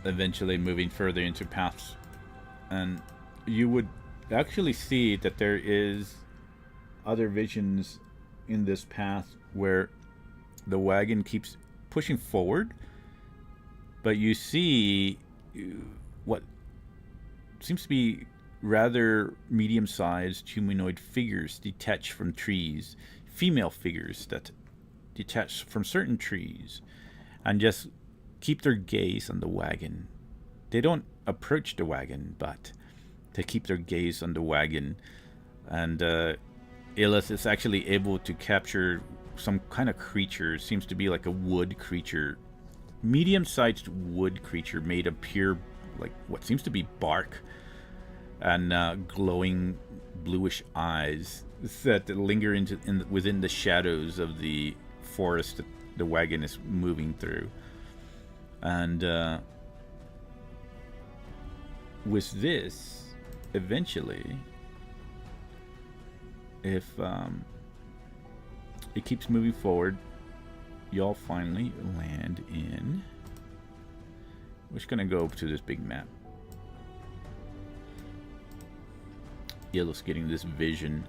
eventually moving further into paths. And you would actually see that there is other visions in this path where the wagon keeps pushing forward, but you see what seems to be rather medium-sized humanoid figures detach from trees, female figures that detach from certain trees and just keep their gaze on the wagon. They don't approach the wagon, but they keep their gaze on the wagon. And Illith is actually able to capture some kind of creature. It seems to be like a wood creature, medium-sized wood creature made of pure, like what seems to be bark, and glowing bluish eyes that linger within the shadows of the forest that the wagon is moving through. And with this, eventually, if it keeps moving forward, y'all finally land in... We're just gonna go to this big map. Yellow's getting this vision.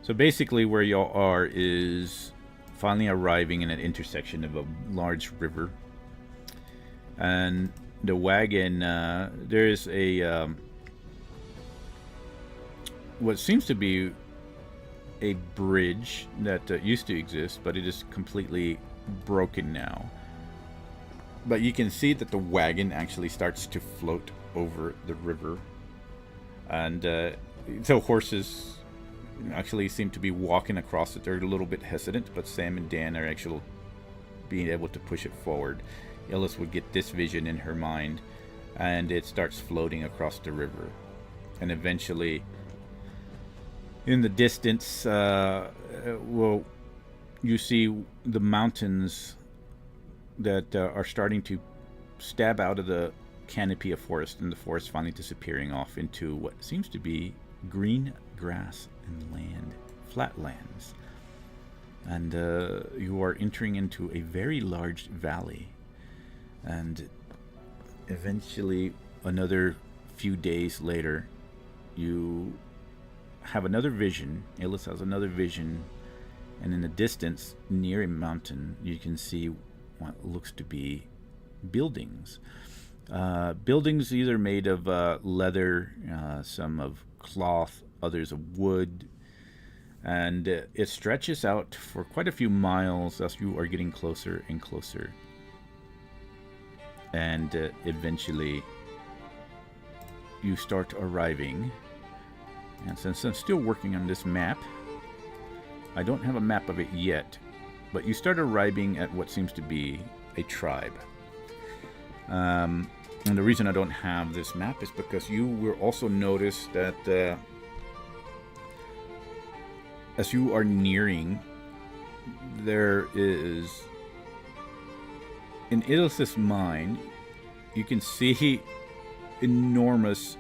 So basically where y'all are is finally arriving in an intersection of a large river. And the wagon, there is a... what seems to be a bridge that used to exist, but it is completely broken now. But you can see that the wagon actually starts to float over the river. And the horses actually seem to be walking across it. They're a little bit hesitant, but Sam and Dan are actually being able to push it forward. Illis would get this vision in her mind, and it starts floating across the river. And eventually, in the distance, well, you see the mountains that are starting to stab out of the canopy of forest, and the forest finally disappearing off into what seems to be green grass and land, flatlands. And you are entering into a very large valley. And eventually, another few days later, you have another vision. Illis has another vision, and in the distance, near a mountain, you can see what looks to be buildings. Buildings either made of leather, some of cloth, others of wood, and it stretches out for quite a few miles as you are getting closer and closer. And eventually you start arriving. And since I'm still working on this map, I don't have a map of it yet, but you start arriving at what seems to be a tribe. And the reason I don't have this map is because you will also notice that as you are nearing, there is, in Illis's mind, you can see enormous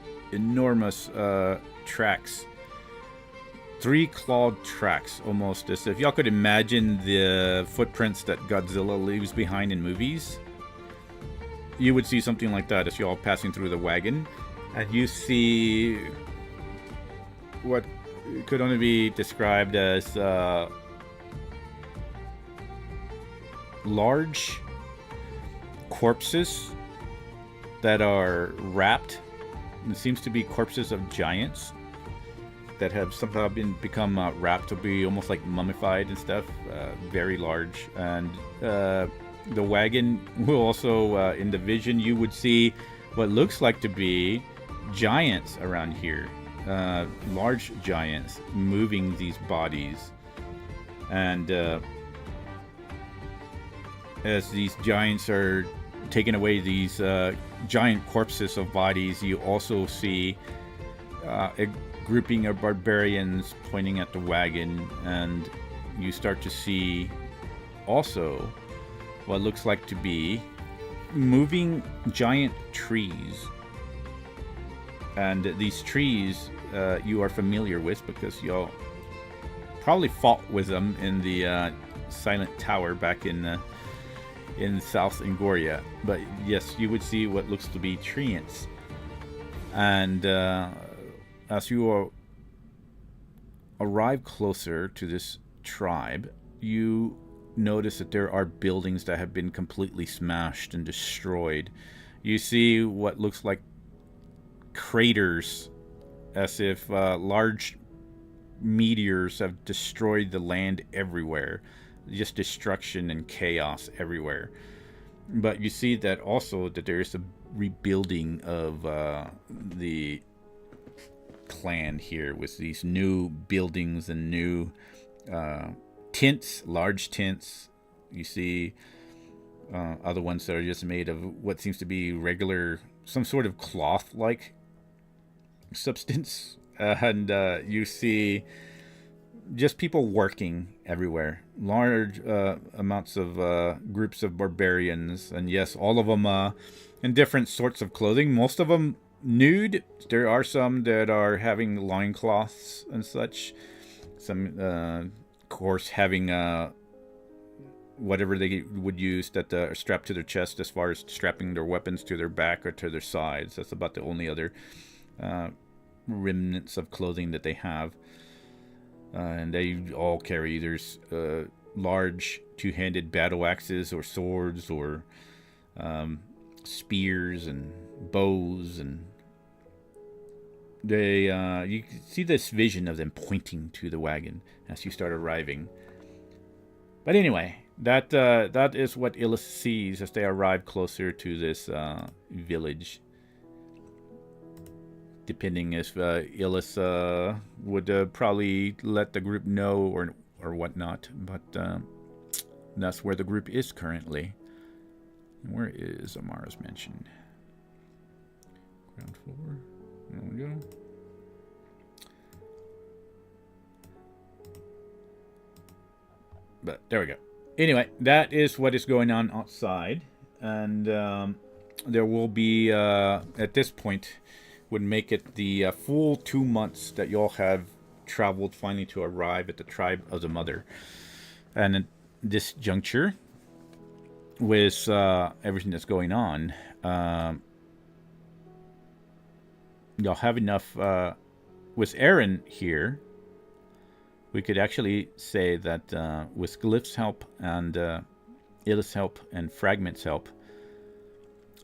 tracks. 3 clawed tracks, almost as if y'all could imagine the footprints that Godzilla leaves behind in movies. You would see something like that as y'all passing through the wagon, and you see what could only be described as large corpses that are wrapped. It seems to be corpses of giants that have somehow become wrapped to be almost like mummified and stuff. Very large. And the wagon will also, in the vision, you would see what looks like to be giants around here. Large giants moving these bodies. And as these giants are taking away these giant corpses of bodies, you also see a grouping of barbarians pointing at the wagon, and you start to see also what looks like to be moving giant trees. And these trees you are familiar with because y'all probably fought with them in the Silent Tower back in South Angoria. But yes, you would see what looks to be treants. And as you arrive closer to this tribe, you notice that there are buildings that have been completely smashed and destroyed. You see what looks like craters, as if large meteors have destroyed the land everywhere. Just destruction and chaos everywhere. But you see that also that there is a rebuilding of the clan here with these new buildings and new tents, large tents. You see other ones that are just made of what seems to be regular, some sort of cloth-like substance. And you see just people working everywhere. Large amounts of groups of barbarians. And yes, all of them in different sorts of clothing. Most of them nude. There are some that are having loincloths and such. Some, of course, having whatever they would use that are strapped to their chest as far as strapping their weapons to their back or to their sides. That's about the only other remnants of clothing that they have. And they all carry either large two-handed battle axes or swords or spears and bows, and they you see this vision of them pointing to the wagon as you start arriving. But anyway, that is what Illis sees as they arrive closer to this village. Depending if Illis would probably let the group know or whatnot, but that's where the group is currently. Where is Amara's mansion? Ground floor. There we go. But there we go. Anyway, that is what is going on outside, and there will be at this point would make it the full 2 months that y'all have traveled finally to arrive at the tribe of the mother. And at this juncture, with everything that's going on, y'all have enough. With Aaron here, we could actually say that with Glyph's help and Illis' help and Fragment's help,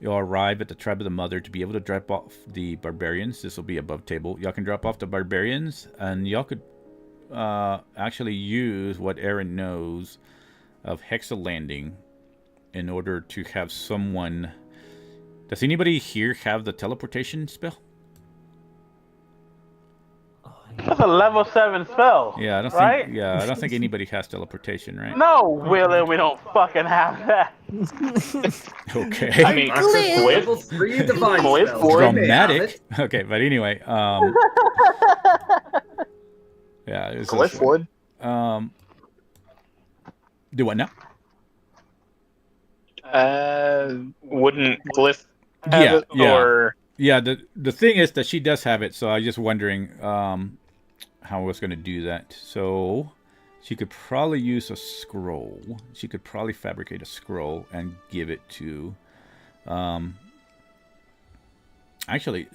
y'all arrive at the tribe of the mother to be able to drop off the barbarians. This will be above table. Y'all can drop off the barbarians, and y'all could actually use what Aaron knows of Hexa Landing in order to have someone. Does anybody here have the teleportation spell? That's a level 7 spell. Yeah, I don't right? think. Yeah, I don't think anybody has teleportation, right? No, Willie, we don't fucking have that. Okay. I mean, level 3 divine spell. Dramatic. Okay, but anyway, yeah, it was Glyph would. Do what now? Wouldn't Glyph have Yeah, it, yeah. or Yeah, the thing is that she does have it, so I was just wondering how I was going to do that. So she could probably use a scroll. She could probably fabricate a scroll and give it to... actually,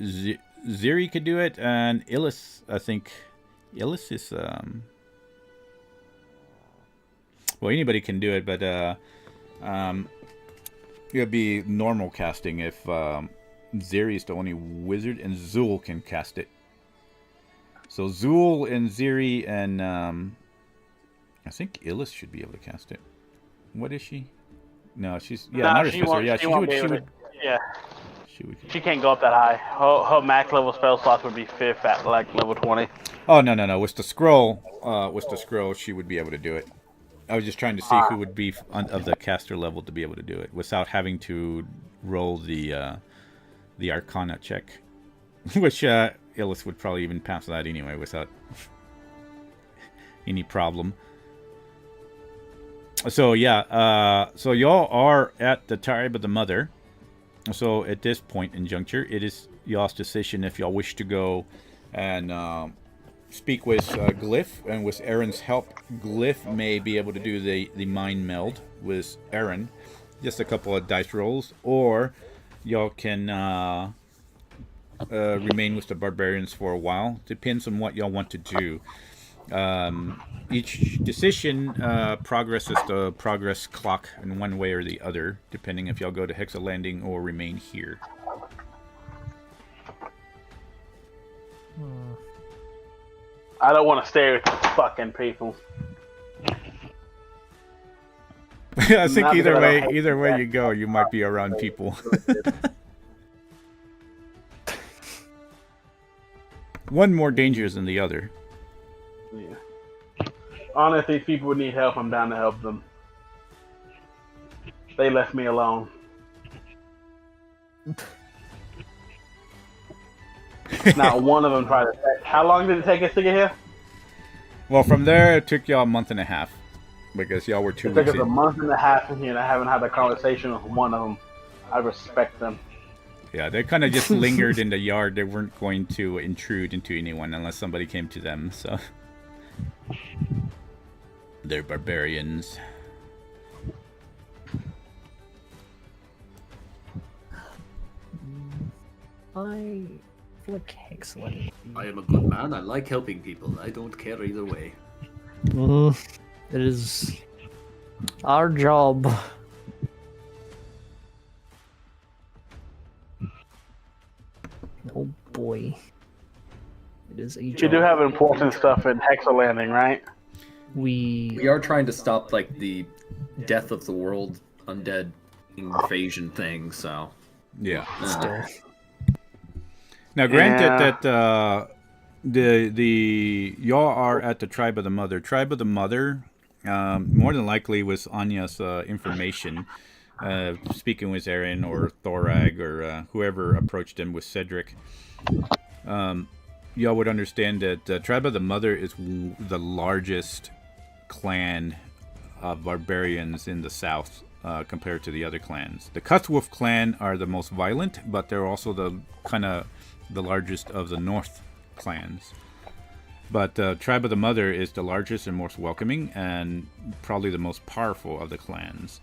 Ziri could do it, and Illis, I think... Illis is... well, anybody can do it, but it would be normal casting if... Ziri is the only wizard, and Zul can cast it. So Zul and Ziri and I think Illis should be able to cast it. What is she? No, she's not a sorcerer. Yeah, she would. Yeah, She would. she can't go up that high. Her max level spell slots would be 5th at like level 20. Oh no! With the scroll, she would be able to do it. I was just trying to see who would be of the caster level to be able to do it without having to roll the Arcana check, which Illis would probably even pass that anyway without any problem. So yeah, so y'all are at the tribe of the mother. So at this point in juncture, it is y'all's decision if y'all wish to go and speak with Glyph, and with Aaron's help, Glyph may be able to do the mind meld with Aaron. Just a couple of dice rolls, or y'all can remain with the barbarians for a while. Depends on what y'all want to do. Each decision progresses the progress clock in one way or the other, depending if y'all go to Hexa Landing or remain here. I don't want to stay with fucking people. I think Not either that I way hate you that. go, you might be around people. one more dangerous than the other. Yeah. Honestly, if people need help, I'm down to help them. They left me alone. Not one of them tried to. How long did it take us to get here? Well, from there, it took y'all a month and a half. Because y'all were 2 It took weeks us a in. month and a half in here, and I haven't had a conversation with one of them. I respect them. Yeah, they kind of just lingered in the yard. They weren't going to intrude into anyone unless somebody came to them, so. They're barbarians. I feel like excellent. I am a good man. I like helping people. I don't care either way. It is our job. Oh boy. It is a job. You do have important stuff in Hexa Landing, right? We are trying to stop like the death of the world undead invasion thing, so Yeah. Still. Now, granted that the y'all are at the Tribe of the Mother. Tribe of the Mother, more than likely was Anya's information. Speaking with Aaron or Thorag or whoever approached him with Cedric. Y'all would understand that the Tribe of the Mother is the largest clan of barbarians in the south compared to the other clans. The Cuthwolf clan are the most violent, but they're also the kind of the largest of the north clans. But Tribe of the Mother is the largest and most welcoming and probably the most powerful of the clans.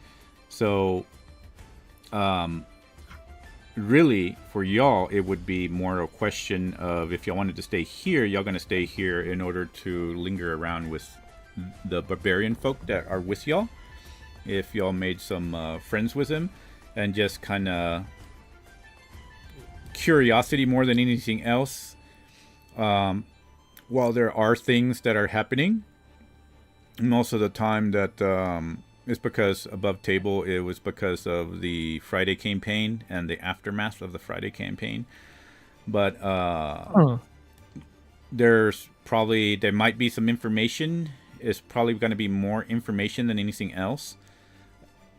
So really, for y'all, it would be more a question of if y'all wanted to stay here, y'all going to stay here in order to linger around with the barbarian folk that are with y'all. If y'all made some friends with them and just kind of curiosity more than anything else. While there are things that are happening, most of the time that it's because above table, it was because of the Friday campaign and the aftermath of the Friday campaign. But there might be some information. It's probably going to be more information than anything else.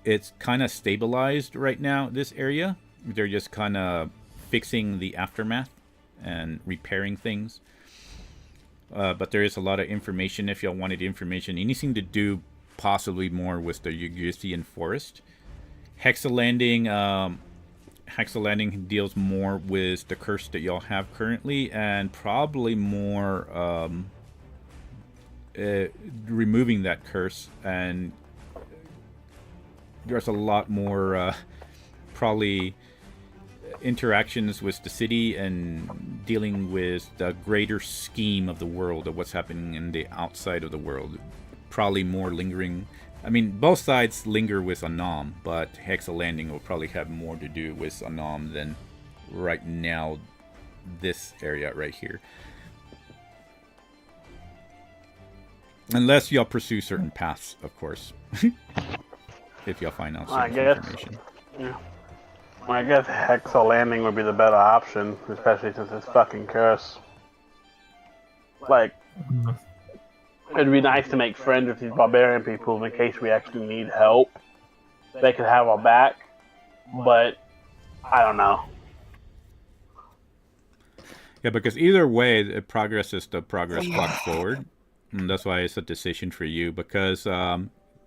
It's kind of stabilized right now, this area. They're just kind of fixing the aftermath and repairing things. But there is a lot of information if y'all wanted information. Anything to do possibly more with the Ugrithian forest. Hexa Landing deals more with the curse that y'all have currently and probably more removing that curse. And there's a lot more probably interactions with the city and dealing with the greater scheme of the world, of what's happening in the outside of the world. Probably more lingering. I mean, both sides linger with Anam, but Hexa Landing will probably have more to do with Anam than right now this area right here. Unless y'all pursue certain paths, of course. If y'all find out certain information. Yeah. Well, I guess Hexa Landing would be the better option, especially since it's fucking curse. Like, it'd be nice to make friends with these barbarian people in case we actually need help. They could have our back, but I don't know. Yeah, because either way, it progress is the progress clock forward. And that's why it's a decision for you, because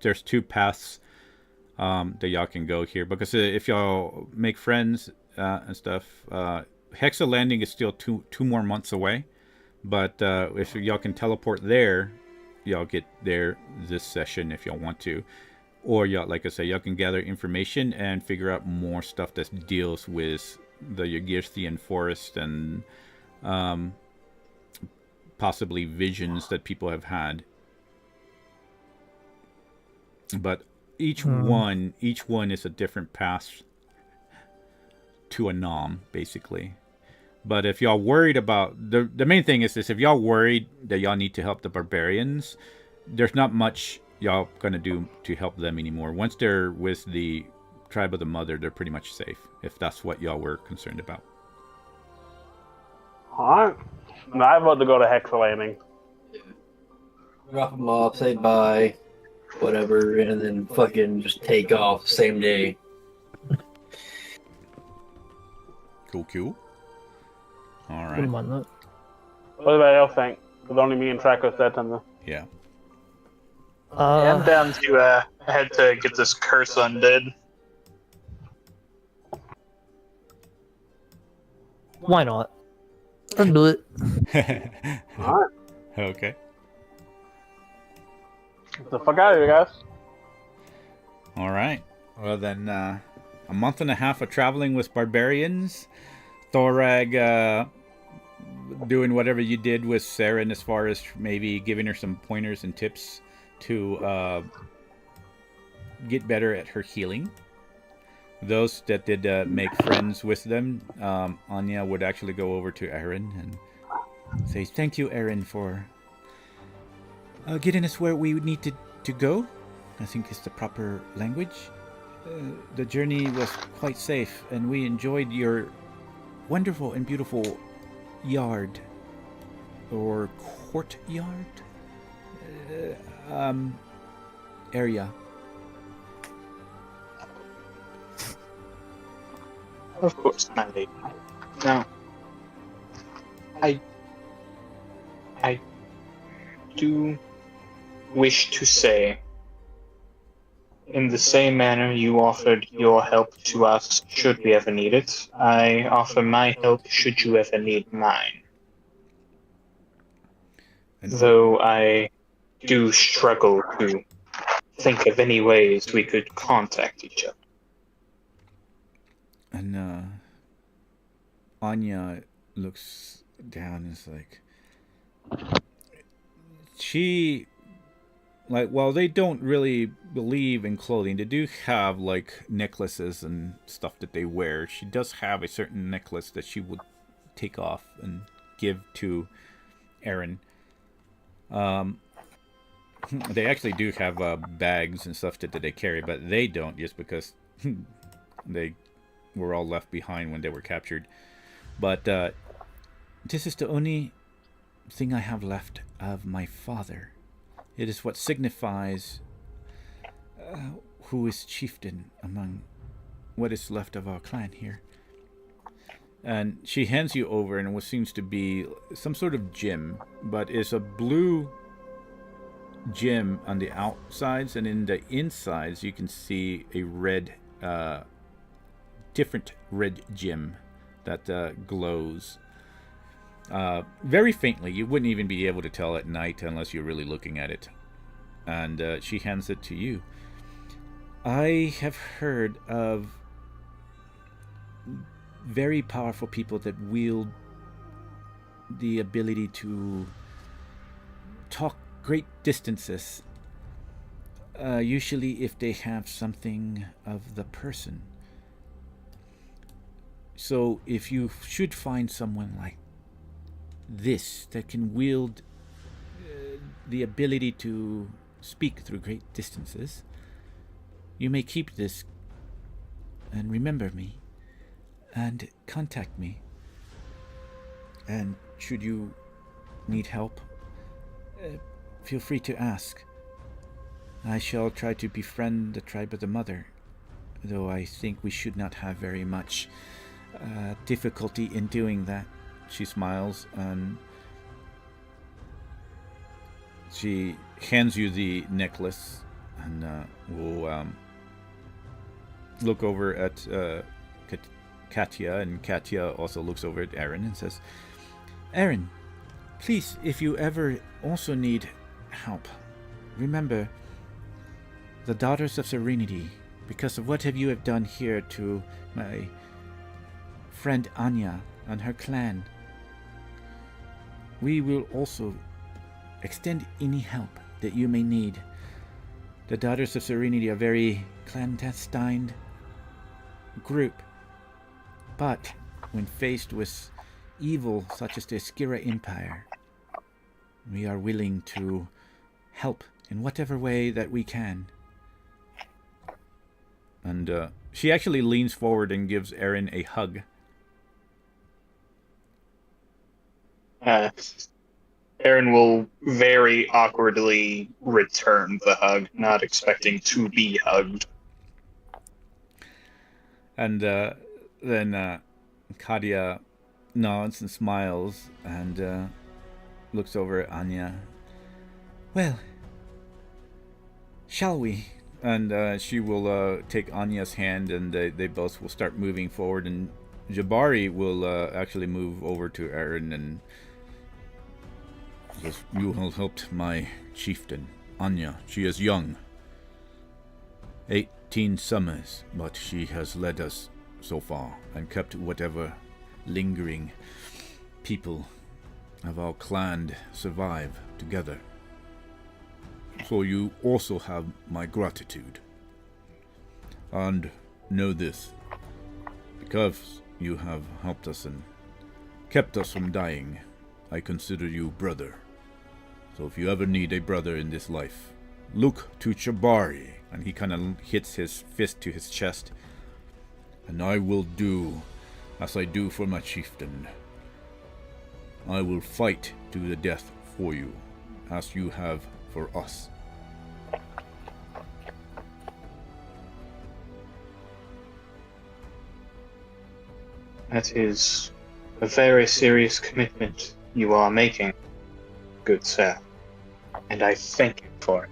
there's two paths that y'all can go here. Because if y'all make friends and stuff, Hexa Landing is still two more months away. But if y'all can teleport there, y'all get there this session if y'all want to. Or y'all, like I said, y'all can gather information and figure out more stuff that deals with the Ugrithian forest and possibly visions that people have had. But each one is a different path to Anam, basically. But if y'all worried about the main thing is this: if y'all worried that y'all need to help the barbarians, there's not much y'all gonna do to help them anymore. Once they're with the Tribe of the Mother, they're pretty much safe. If that's what y'all were concerned about. Alright. No, I vote to go to Hex Landing. Drop them off, say bye, whatever, and then fucking just take off same day. Cool. All right. Wouldn't mind that. What does everybody else think? With only me and Tracker set on the. Yeah. I'm down to head to get this curse undid. Why not? Let's do it. Alright. Okay. Get the fuck out of here, guys. All right. Well, then, a month and a half of traveling with barbarians. Thorag doing whatever you did with Saren as far as maybe giving her some pointers and tips to get better at her healing. Those that did make friends with them, Anya would actually go over to Aaron and say, "Thank you, Aaron, for getting us where we need to go." I think is the proper language. The journey was quite safe, and we enjoyed your wonderful and beautiful yard or courtyard area. Of course, my lady. Now, I do wish to say, in the same manner you offered your help to us should we ever need it, I offer my help should you ever need mine. Though I do struggle to think of any ways we could contact each other. And Anya looks down and is like, while they don't really believe in clothing, they do have like necklaces and stuff that they wear. She does have a certain necklace that she would take off and give to Aaron. They actually do have bags and stuff that they carry, but they don't, just because they were all left behind when they were captured. But this is the only thing I have left of my father. It is what signifies who is chieftain among what is left of our clan here. And she hands you over and what seems to be some sort of gem, but is a blue gem on the outsides, and in the insides you can see a red, different red gem that glows very faintly. You wouldn't even be able to tell at night unless you're really looking at it. And she hands it to you. I have heard of very powerful people that wield the ability to talk great distances, usually if they have something of the person. So if you should find someone like this that can wield the ability to speak through great distances, you may keep this and remember me and contact me. And should you need help, feel free to ask. I shall try to befriend the tribe of the mother, though I think we should not have very much difficulty in doing that. She smiles and she hands you the necklace, and will look over at Katya, and Katya also looks over at Aaron and says, "Aaron, please, if you ever also need help, remember the Daughters of Serenity, because of what you have done here to my friend Anya and her clan. We will also extend any help that you may need. The Daughters of Serenity are a very clandestine group, but when faced with evil such as the Skira Empire, we are willing to help in whatever way that we can." And she actually leans forward and gives Aaron a hug. Aaron will very awkwardly return the hug, not expecting to be hugged. And then Kadia nods and smiles and looks over at Anya. Well, shall we? And she will take Anya's hand, and they both will start moving forward. And Jabari will actually move over to Aaron and says, "You have helped my chieftain, Anya. She is young. 18 summers, but she has led us so far and kept whatever lingering people of our clan survive together. So you also have my gratitude. And know this, because you have helped us and kept us from dying, I consider you brother. So if you ever need a brother in this life, look to Jabari." And he kind of hits his fist to his chest. "And I will do as I do for my chieftain. I will fight to the death for you, as you have for us." That is a very serious commitment you are making, good sir, and I thank you for it.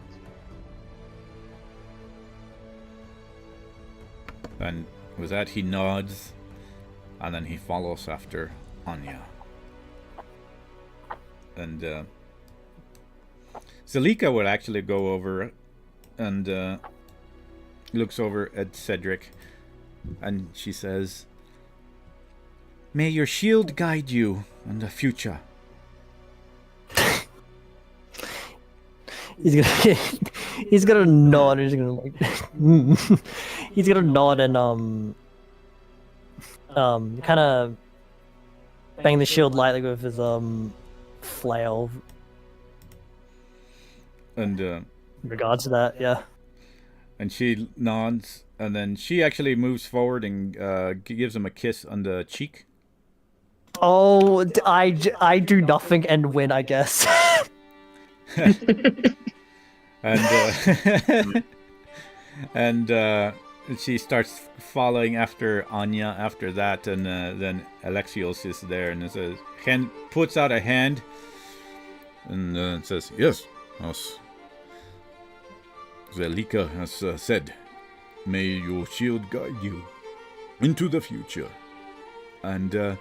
And with that, he nods, and then he follows after Anya. And Zalika would actually go over and looks over at Cedric, and she says, "May your shield guide you in the future." He's gonna nod. He's gonna like, he's gonna nod and kind of bang the shield lightly with his flail. And In regards to that, yeah. And she nods, and then she actually moves forward and gives him a kiss on the cheek. Oh, I do nothing and win, I guess. And and she starts following after Anya after that, and then Alexios is there and says, puts out a hand and says, "Yes, as Zelika has said, may your shield guide you into the future, and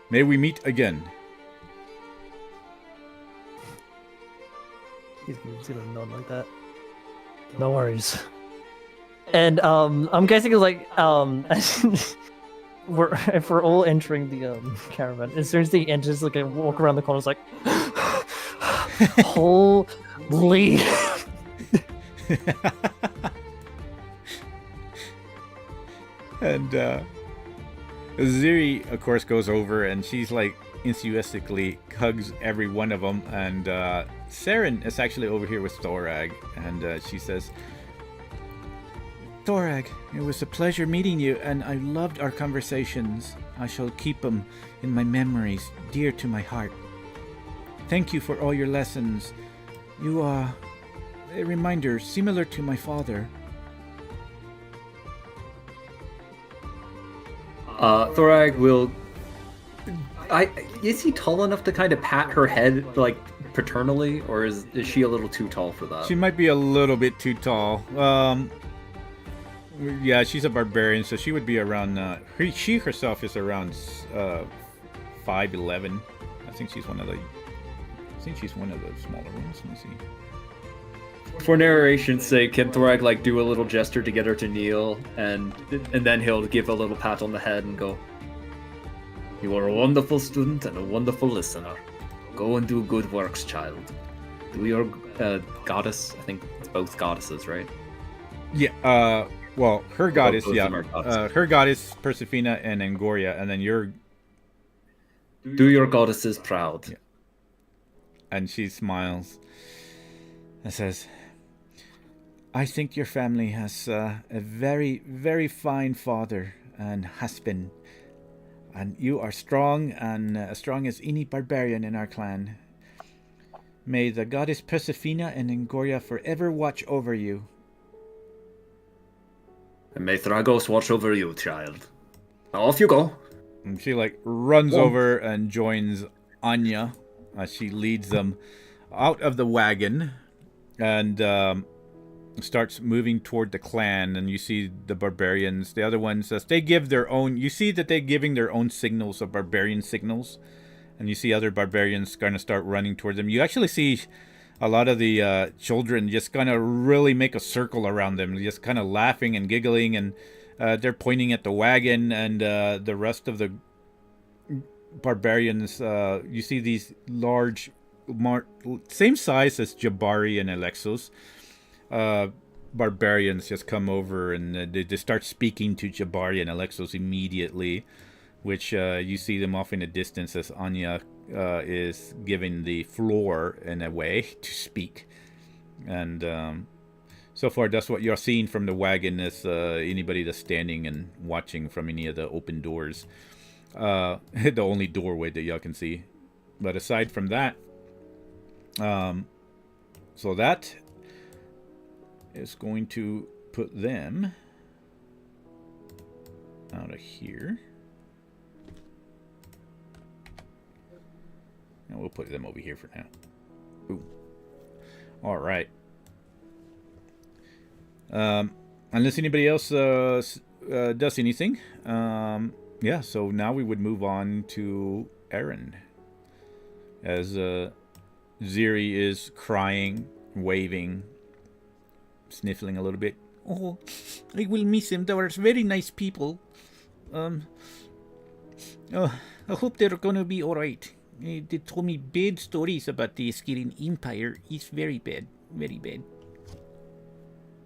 may we meet again." He's gonna nod like that. No worries. And I'm guessing it's like if we're all entering the caravan, as soon as they enter, just like walk around the corner, it's like holy. And Ziri, of course, goes over and she's like enthusiastically hugs every one of them. And Saren is actually over here with Thorag, and she says, "Thorag, it was a pleasure meeting you, and I loved our conversations. I shall keep them in my memories, dear to my heart. Thank you for all your lessons. You are a reminder similar to my father." Thorag will. Is he tall enough to kind of pat her head like paternally, or is she a little too tall for that? She might be a little bit too tall. Yeah, she's a barbarian, so she would be around. She herself is around 5'11". I think she's one of the smaller ones. Let me see. For narration's sake, can Thorag like do a little gesture to get her to kneel, and then he'll give a little pat on the head and go, "You are a wonderful student and a wonderful listener. Go and do good works, child. Do your goddess. I think it's both goddesses, right?" Yeah. Well, her goddess, both of yeah. them are goddesses. Her goddess Persephina and Angoria, and then your. Do your goddesses proud. Yeah. And she smiles and says, "I think your family has a very, very fine father and husband. And you are strong, and as strong as any barbarian in our clan. May the goddess Persephina and Angoria forever watch over you. And may Thragos watch over you, child. Now off you go. And she runs over and joins Anya as she leads them out of the wagon and starts moving toward the clan. And you see the barbarians, the other ones, as they give their own. You see that they're giving their own signals of barbarian signals, and you see other barbarians kind of start running toward them. You actually see a lot of the children just kind of really make a circle around them, just kind of laughing and giggling, and they're pointing at the wagon, and the rest of the barbarians, you see these large, same size as Jabari and Alexos, barbarians just come over, and they start speaking to Jabari and Alexos immediately, which you see them off in the distance as Anya is giving the floor in a way to speak. And so far, that's what you're seeing from the wagon, is anybody that's standing and watching from any of the open doors. The only doorway that y'all can see. But aside from that, so that is going to put them out of here. And we'll put them over here for now. Ooh. All right. Unless anybody else does anything, yeah. So now we would move on to Aaron, as Ziri is crying, waving, sniffling a little bit. Oh, I will miss them. They were very nice people. Oh, I hope they're gonna be all right. They told me bad stories about the Askerian Empire. It's very bad, very bad.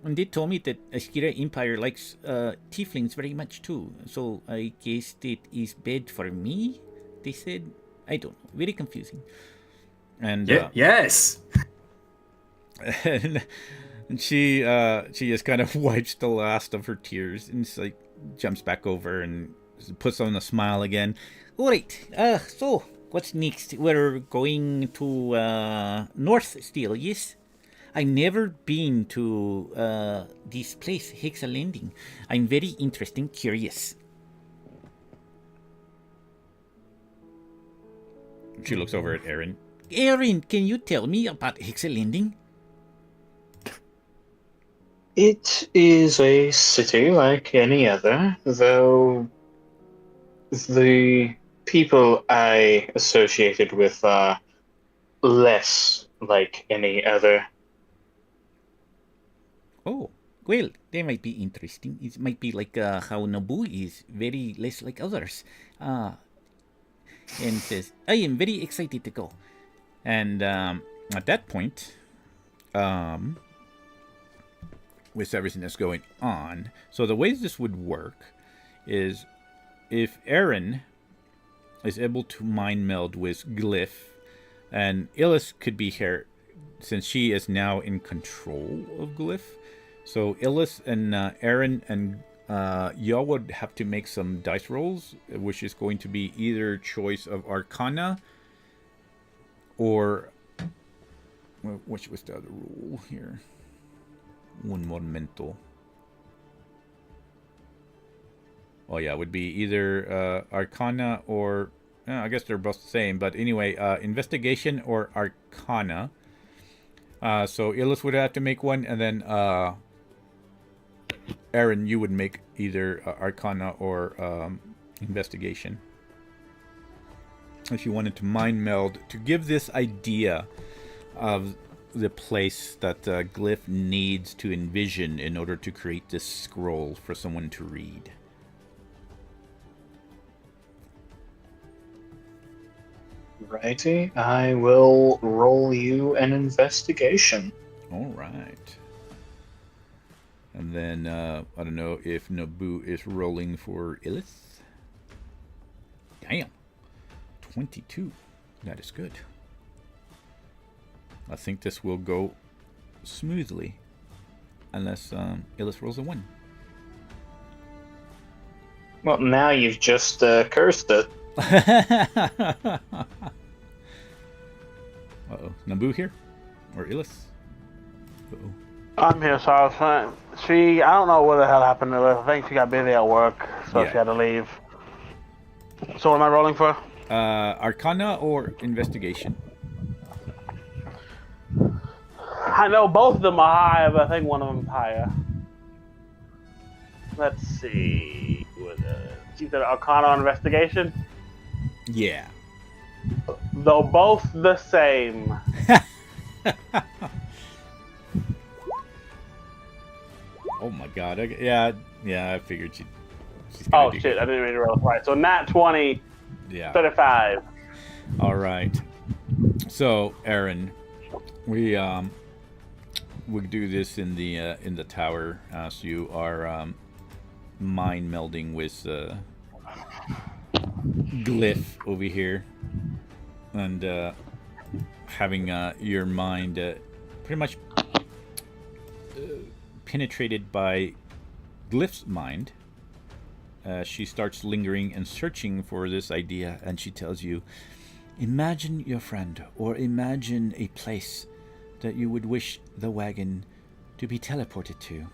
And they told me that Askerian Empire likes tieflings very much too. So I guess that is bad for me, they said. I don't know. Very confusing. And yes. And she just kind of wipes the last of her tears and just, jumps back over and puts on a smile again. All right. So what's next? We're going to North Steel, yes? I've never been to this place, Hexa Landing. I'm very interested, curious. She looks over at Aaron. Aaron, can you tell me about Hexa Landing? It is a city like any other, though the people I associated with are less like any other. Oh, well, they might be interesting. It might be like how Naboo is very less like others. And says, I am very excited to go. And at that point, with everything that's going on, so the way this would work is if Aaron is able to mind meld with Glyph, and Illis could be here since she is now in control of Glyph. So Illis and Aaron and y'all would have to make some dice rolls, which is going to be either choice of Arcana or which was the other rule here? Un momento. Oh yeah, it would be either Arcana or I guess they're both the same, but anyway, Investigation or Arcana. So Illis would have to make one, and then Aaron, you would make either Arcana or Investigation. If you wanted to mind meld to give this idea of the place that Glyph needs to envision in order to create this scroll for someone to read. Righty, I will roll you an investigation. All right. And then, I don't know if Naboo is rolling for Illis. Damn. 22. That is good. I think this will go smoothly. Unless Illis rolls a 1. Well, now you've just cursed it. Uh-oh. Nambu here? Or Illis? Uh-oh. I'm here, so I was trying. I don't know what the hell happened to her. I think she got busy at work, so Yeah. she had to leave. So what am I rolling for? Arcana or investigation? I know both of them are higher, but I think one of them's higher. Let's see. She said Arcana or investigation? Yeah. Though both the same. Oh my god. Yeah, I figured she's gonna Oh do shit, good. I didn't mean to roll. Right, so nat 20, Yeah. 35. All right. So, Aaron, we do this in the tower as you are mind melding with Glyph over here, and having your mind pretty much penetrated by Glyph's mind. She starts lingering and searching for this idea, and she tells you, imagine your friend, or imagine a place that you would wish the wagon to be teleported to.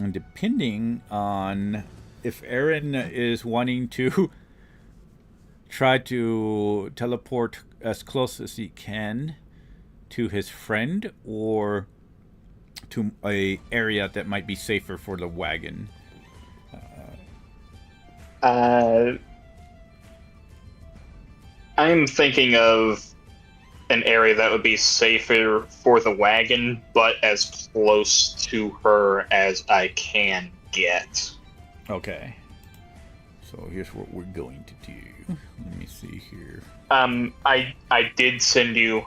And depending on if Aaron is wanting to try to teleport as close as he can to his friend, or to a area that might be safer for the wagon. I'm thinking of an area that would be safer for the wagon, but as close to her as I can get. Okay. So here's what we're going to do. Let me see here. I did send you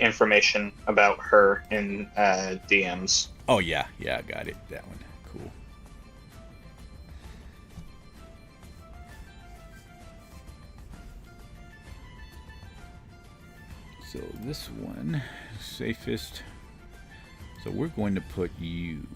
information about her in DMs. Oh yeah, I got it. That one. Cool. So this one, safest. So we're going to put you.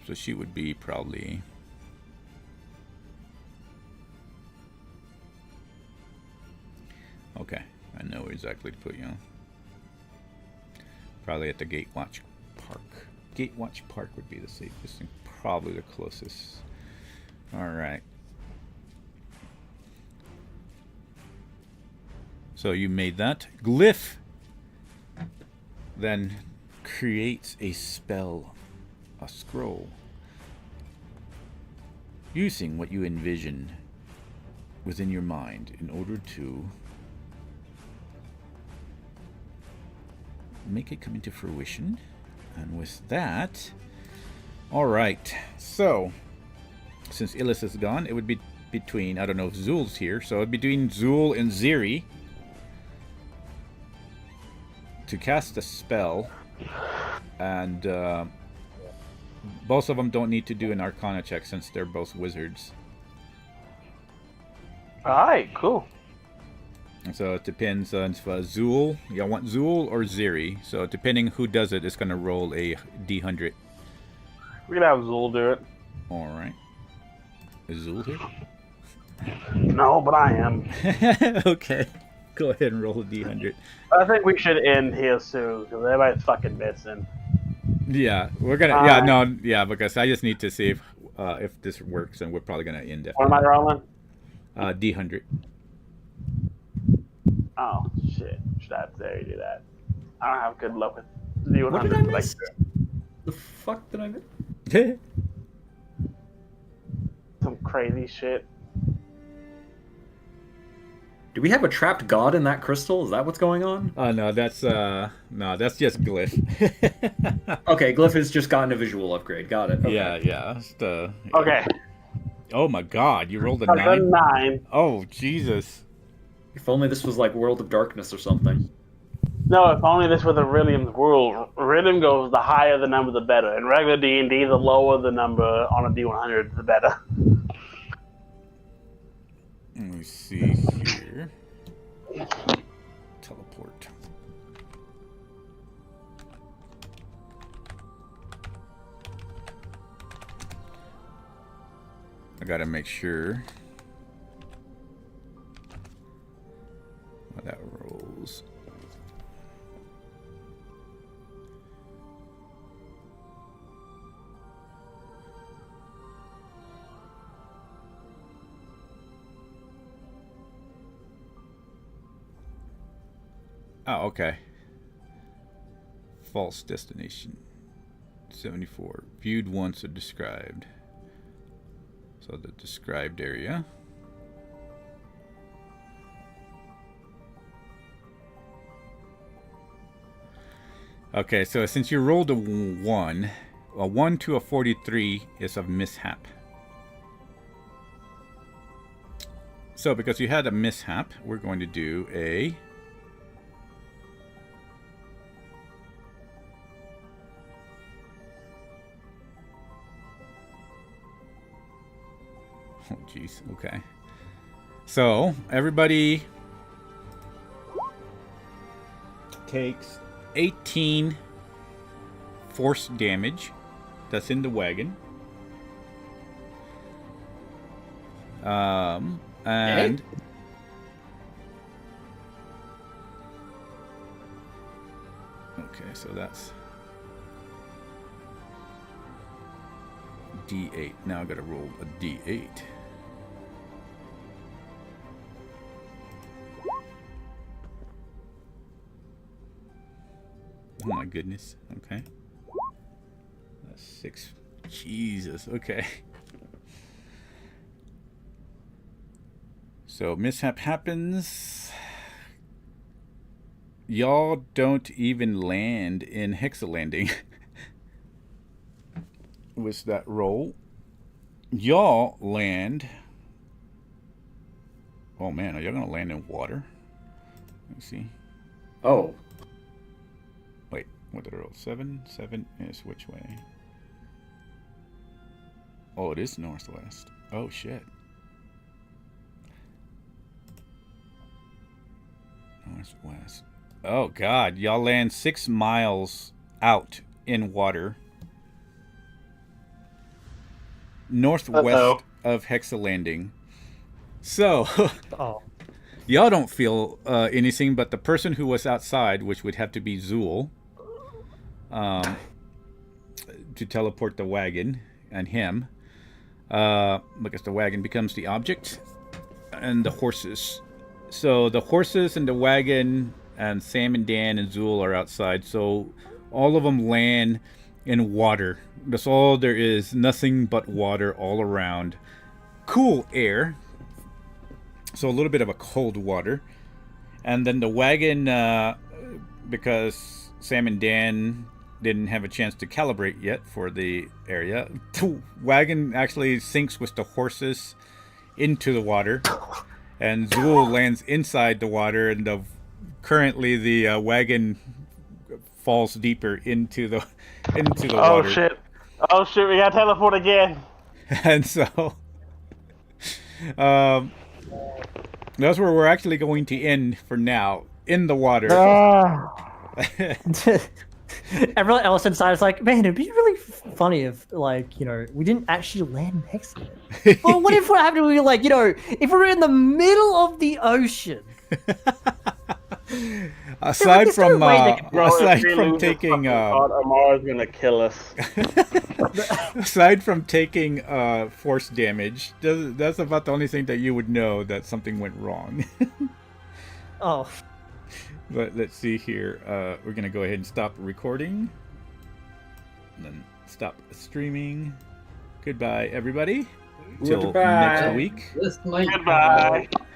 So she would be probably. Okay, I know exactly to put you on. Probably at the Gatewatch Park. Gatewatch Park would be the safest and probably the closest. Alright. So you made that. Glyph then creates a spell, a scroll, using what you envision within your mind in order to make it come into fruition. And with that, all right, so since Illis is gone, it would be between, I don't know if Zul's here, so it'd be between Zul and Ziri to cast a spell. And both of them don't need to do an Arcana check since they're both wizards. Alright, cool. So it depends on if Zul, you want Zul or Ziri. So depending who does it, it's going to roll a D100. We're gonna have Zul do it. Alright. Is Zul here? No, but I am. Okay. Go ahead and roll a D100. I think we should end here soon, because everybody's fucking missing. Yeah, we're gonna. Because I just need to see if this works, and we're probably gonna end it. What am I rolling? D100. Oh shit! Should I say do that? I don't have good luck with D100. What did I miss? The fuck did I miss? Some crazy shit. Do we have a trapped god in that crystal? Is that what's going on? No, that's just Glyph. Okay, Glyph has just gotten a visual upgrade. Got it. Okay. Yeah. Okay. Oh my God! You rolled a I got a 9. 9. Oh Jesus! If only this was like World of Darkness or something. No, if only this were the Iridium's rule. Iridium goes the higher the number, the better. In regular D&D, the lower the number on a D100, the better. Let me see here. Teleport. I gotta make sure that rolls. Oh, okay. False destination. 74. Viewed once or described. So the described area. Okay, so since you rolled a 1 to a 43 is a mishap. So because you had a mishap, we're going to do a... Oh, jeez. Okay. So, everybody takes 18 force damage. That's in the wagon. And... Okay, so that's... D8. Now I gotta roll a D8. Oh my goodness. Okay. That's 6. Jesus. Okay. So mishap happens. Y'all don't even land in Hexa landing. With that roll. Y'all land. Oh man, are y'all gonna land in water? Let me see. Oh. Wait, what did I roll? 7? 7 is which way? Oh, it is northwest. Oh shit. Northwest. Oh god, y'all land 6 miles out in water. Northwest of Hexa Landing. So, y'all don't feel anything, but the person who was outside, which would have to be Zool, to teleport the wagon, and him, because the wagon becomes the object, and the horses. So the horses and the wagon, and Sam and Dan and Zool are outside, so all of them land in water. That's all there is. Nothing but water all around. Cool air. So a little bit of a cold water. And then the wagon, because Sam and Dan didn't have a chance to calibrate yet for the area, the wagon actually sinks with the horses into the water. And Zool lands inside the water, and currently the wagon falls deeper into the water. Oh shit, we got teleport again. And so that's where we're actually going to end for now, in the water. Everyone else inside is like, man, it'd be really funny if, like, you know, we didn't actually land in Hexa. Well, what if what happened if we, like, you know, if we were in the middle of the ocean? Aside from taking Amara's gonna kill us. Aside from taking force damage, that's about the only thing that you would know that something went wrong. Oh. But let's see here. We're gonna go ahead and stop recording, and then stop streaming. Goodbye, everybody. Till next week. Goodbye.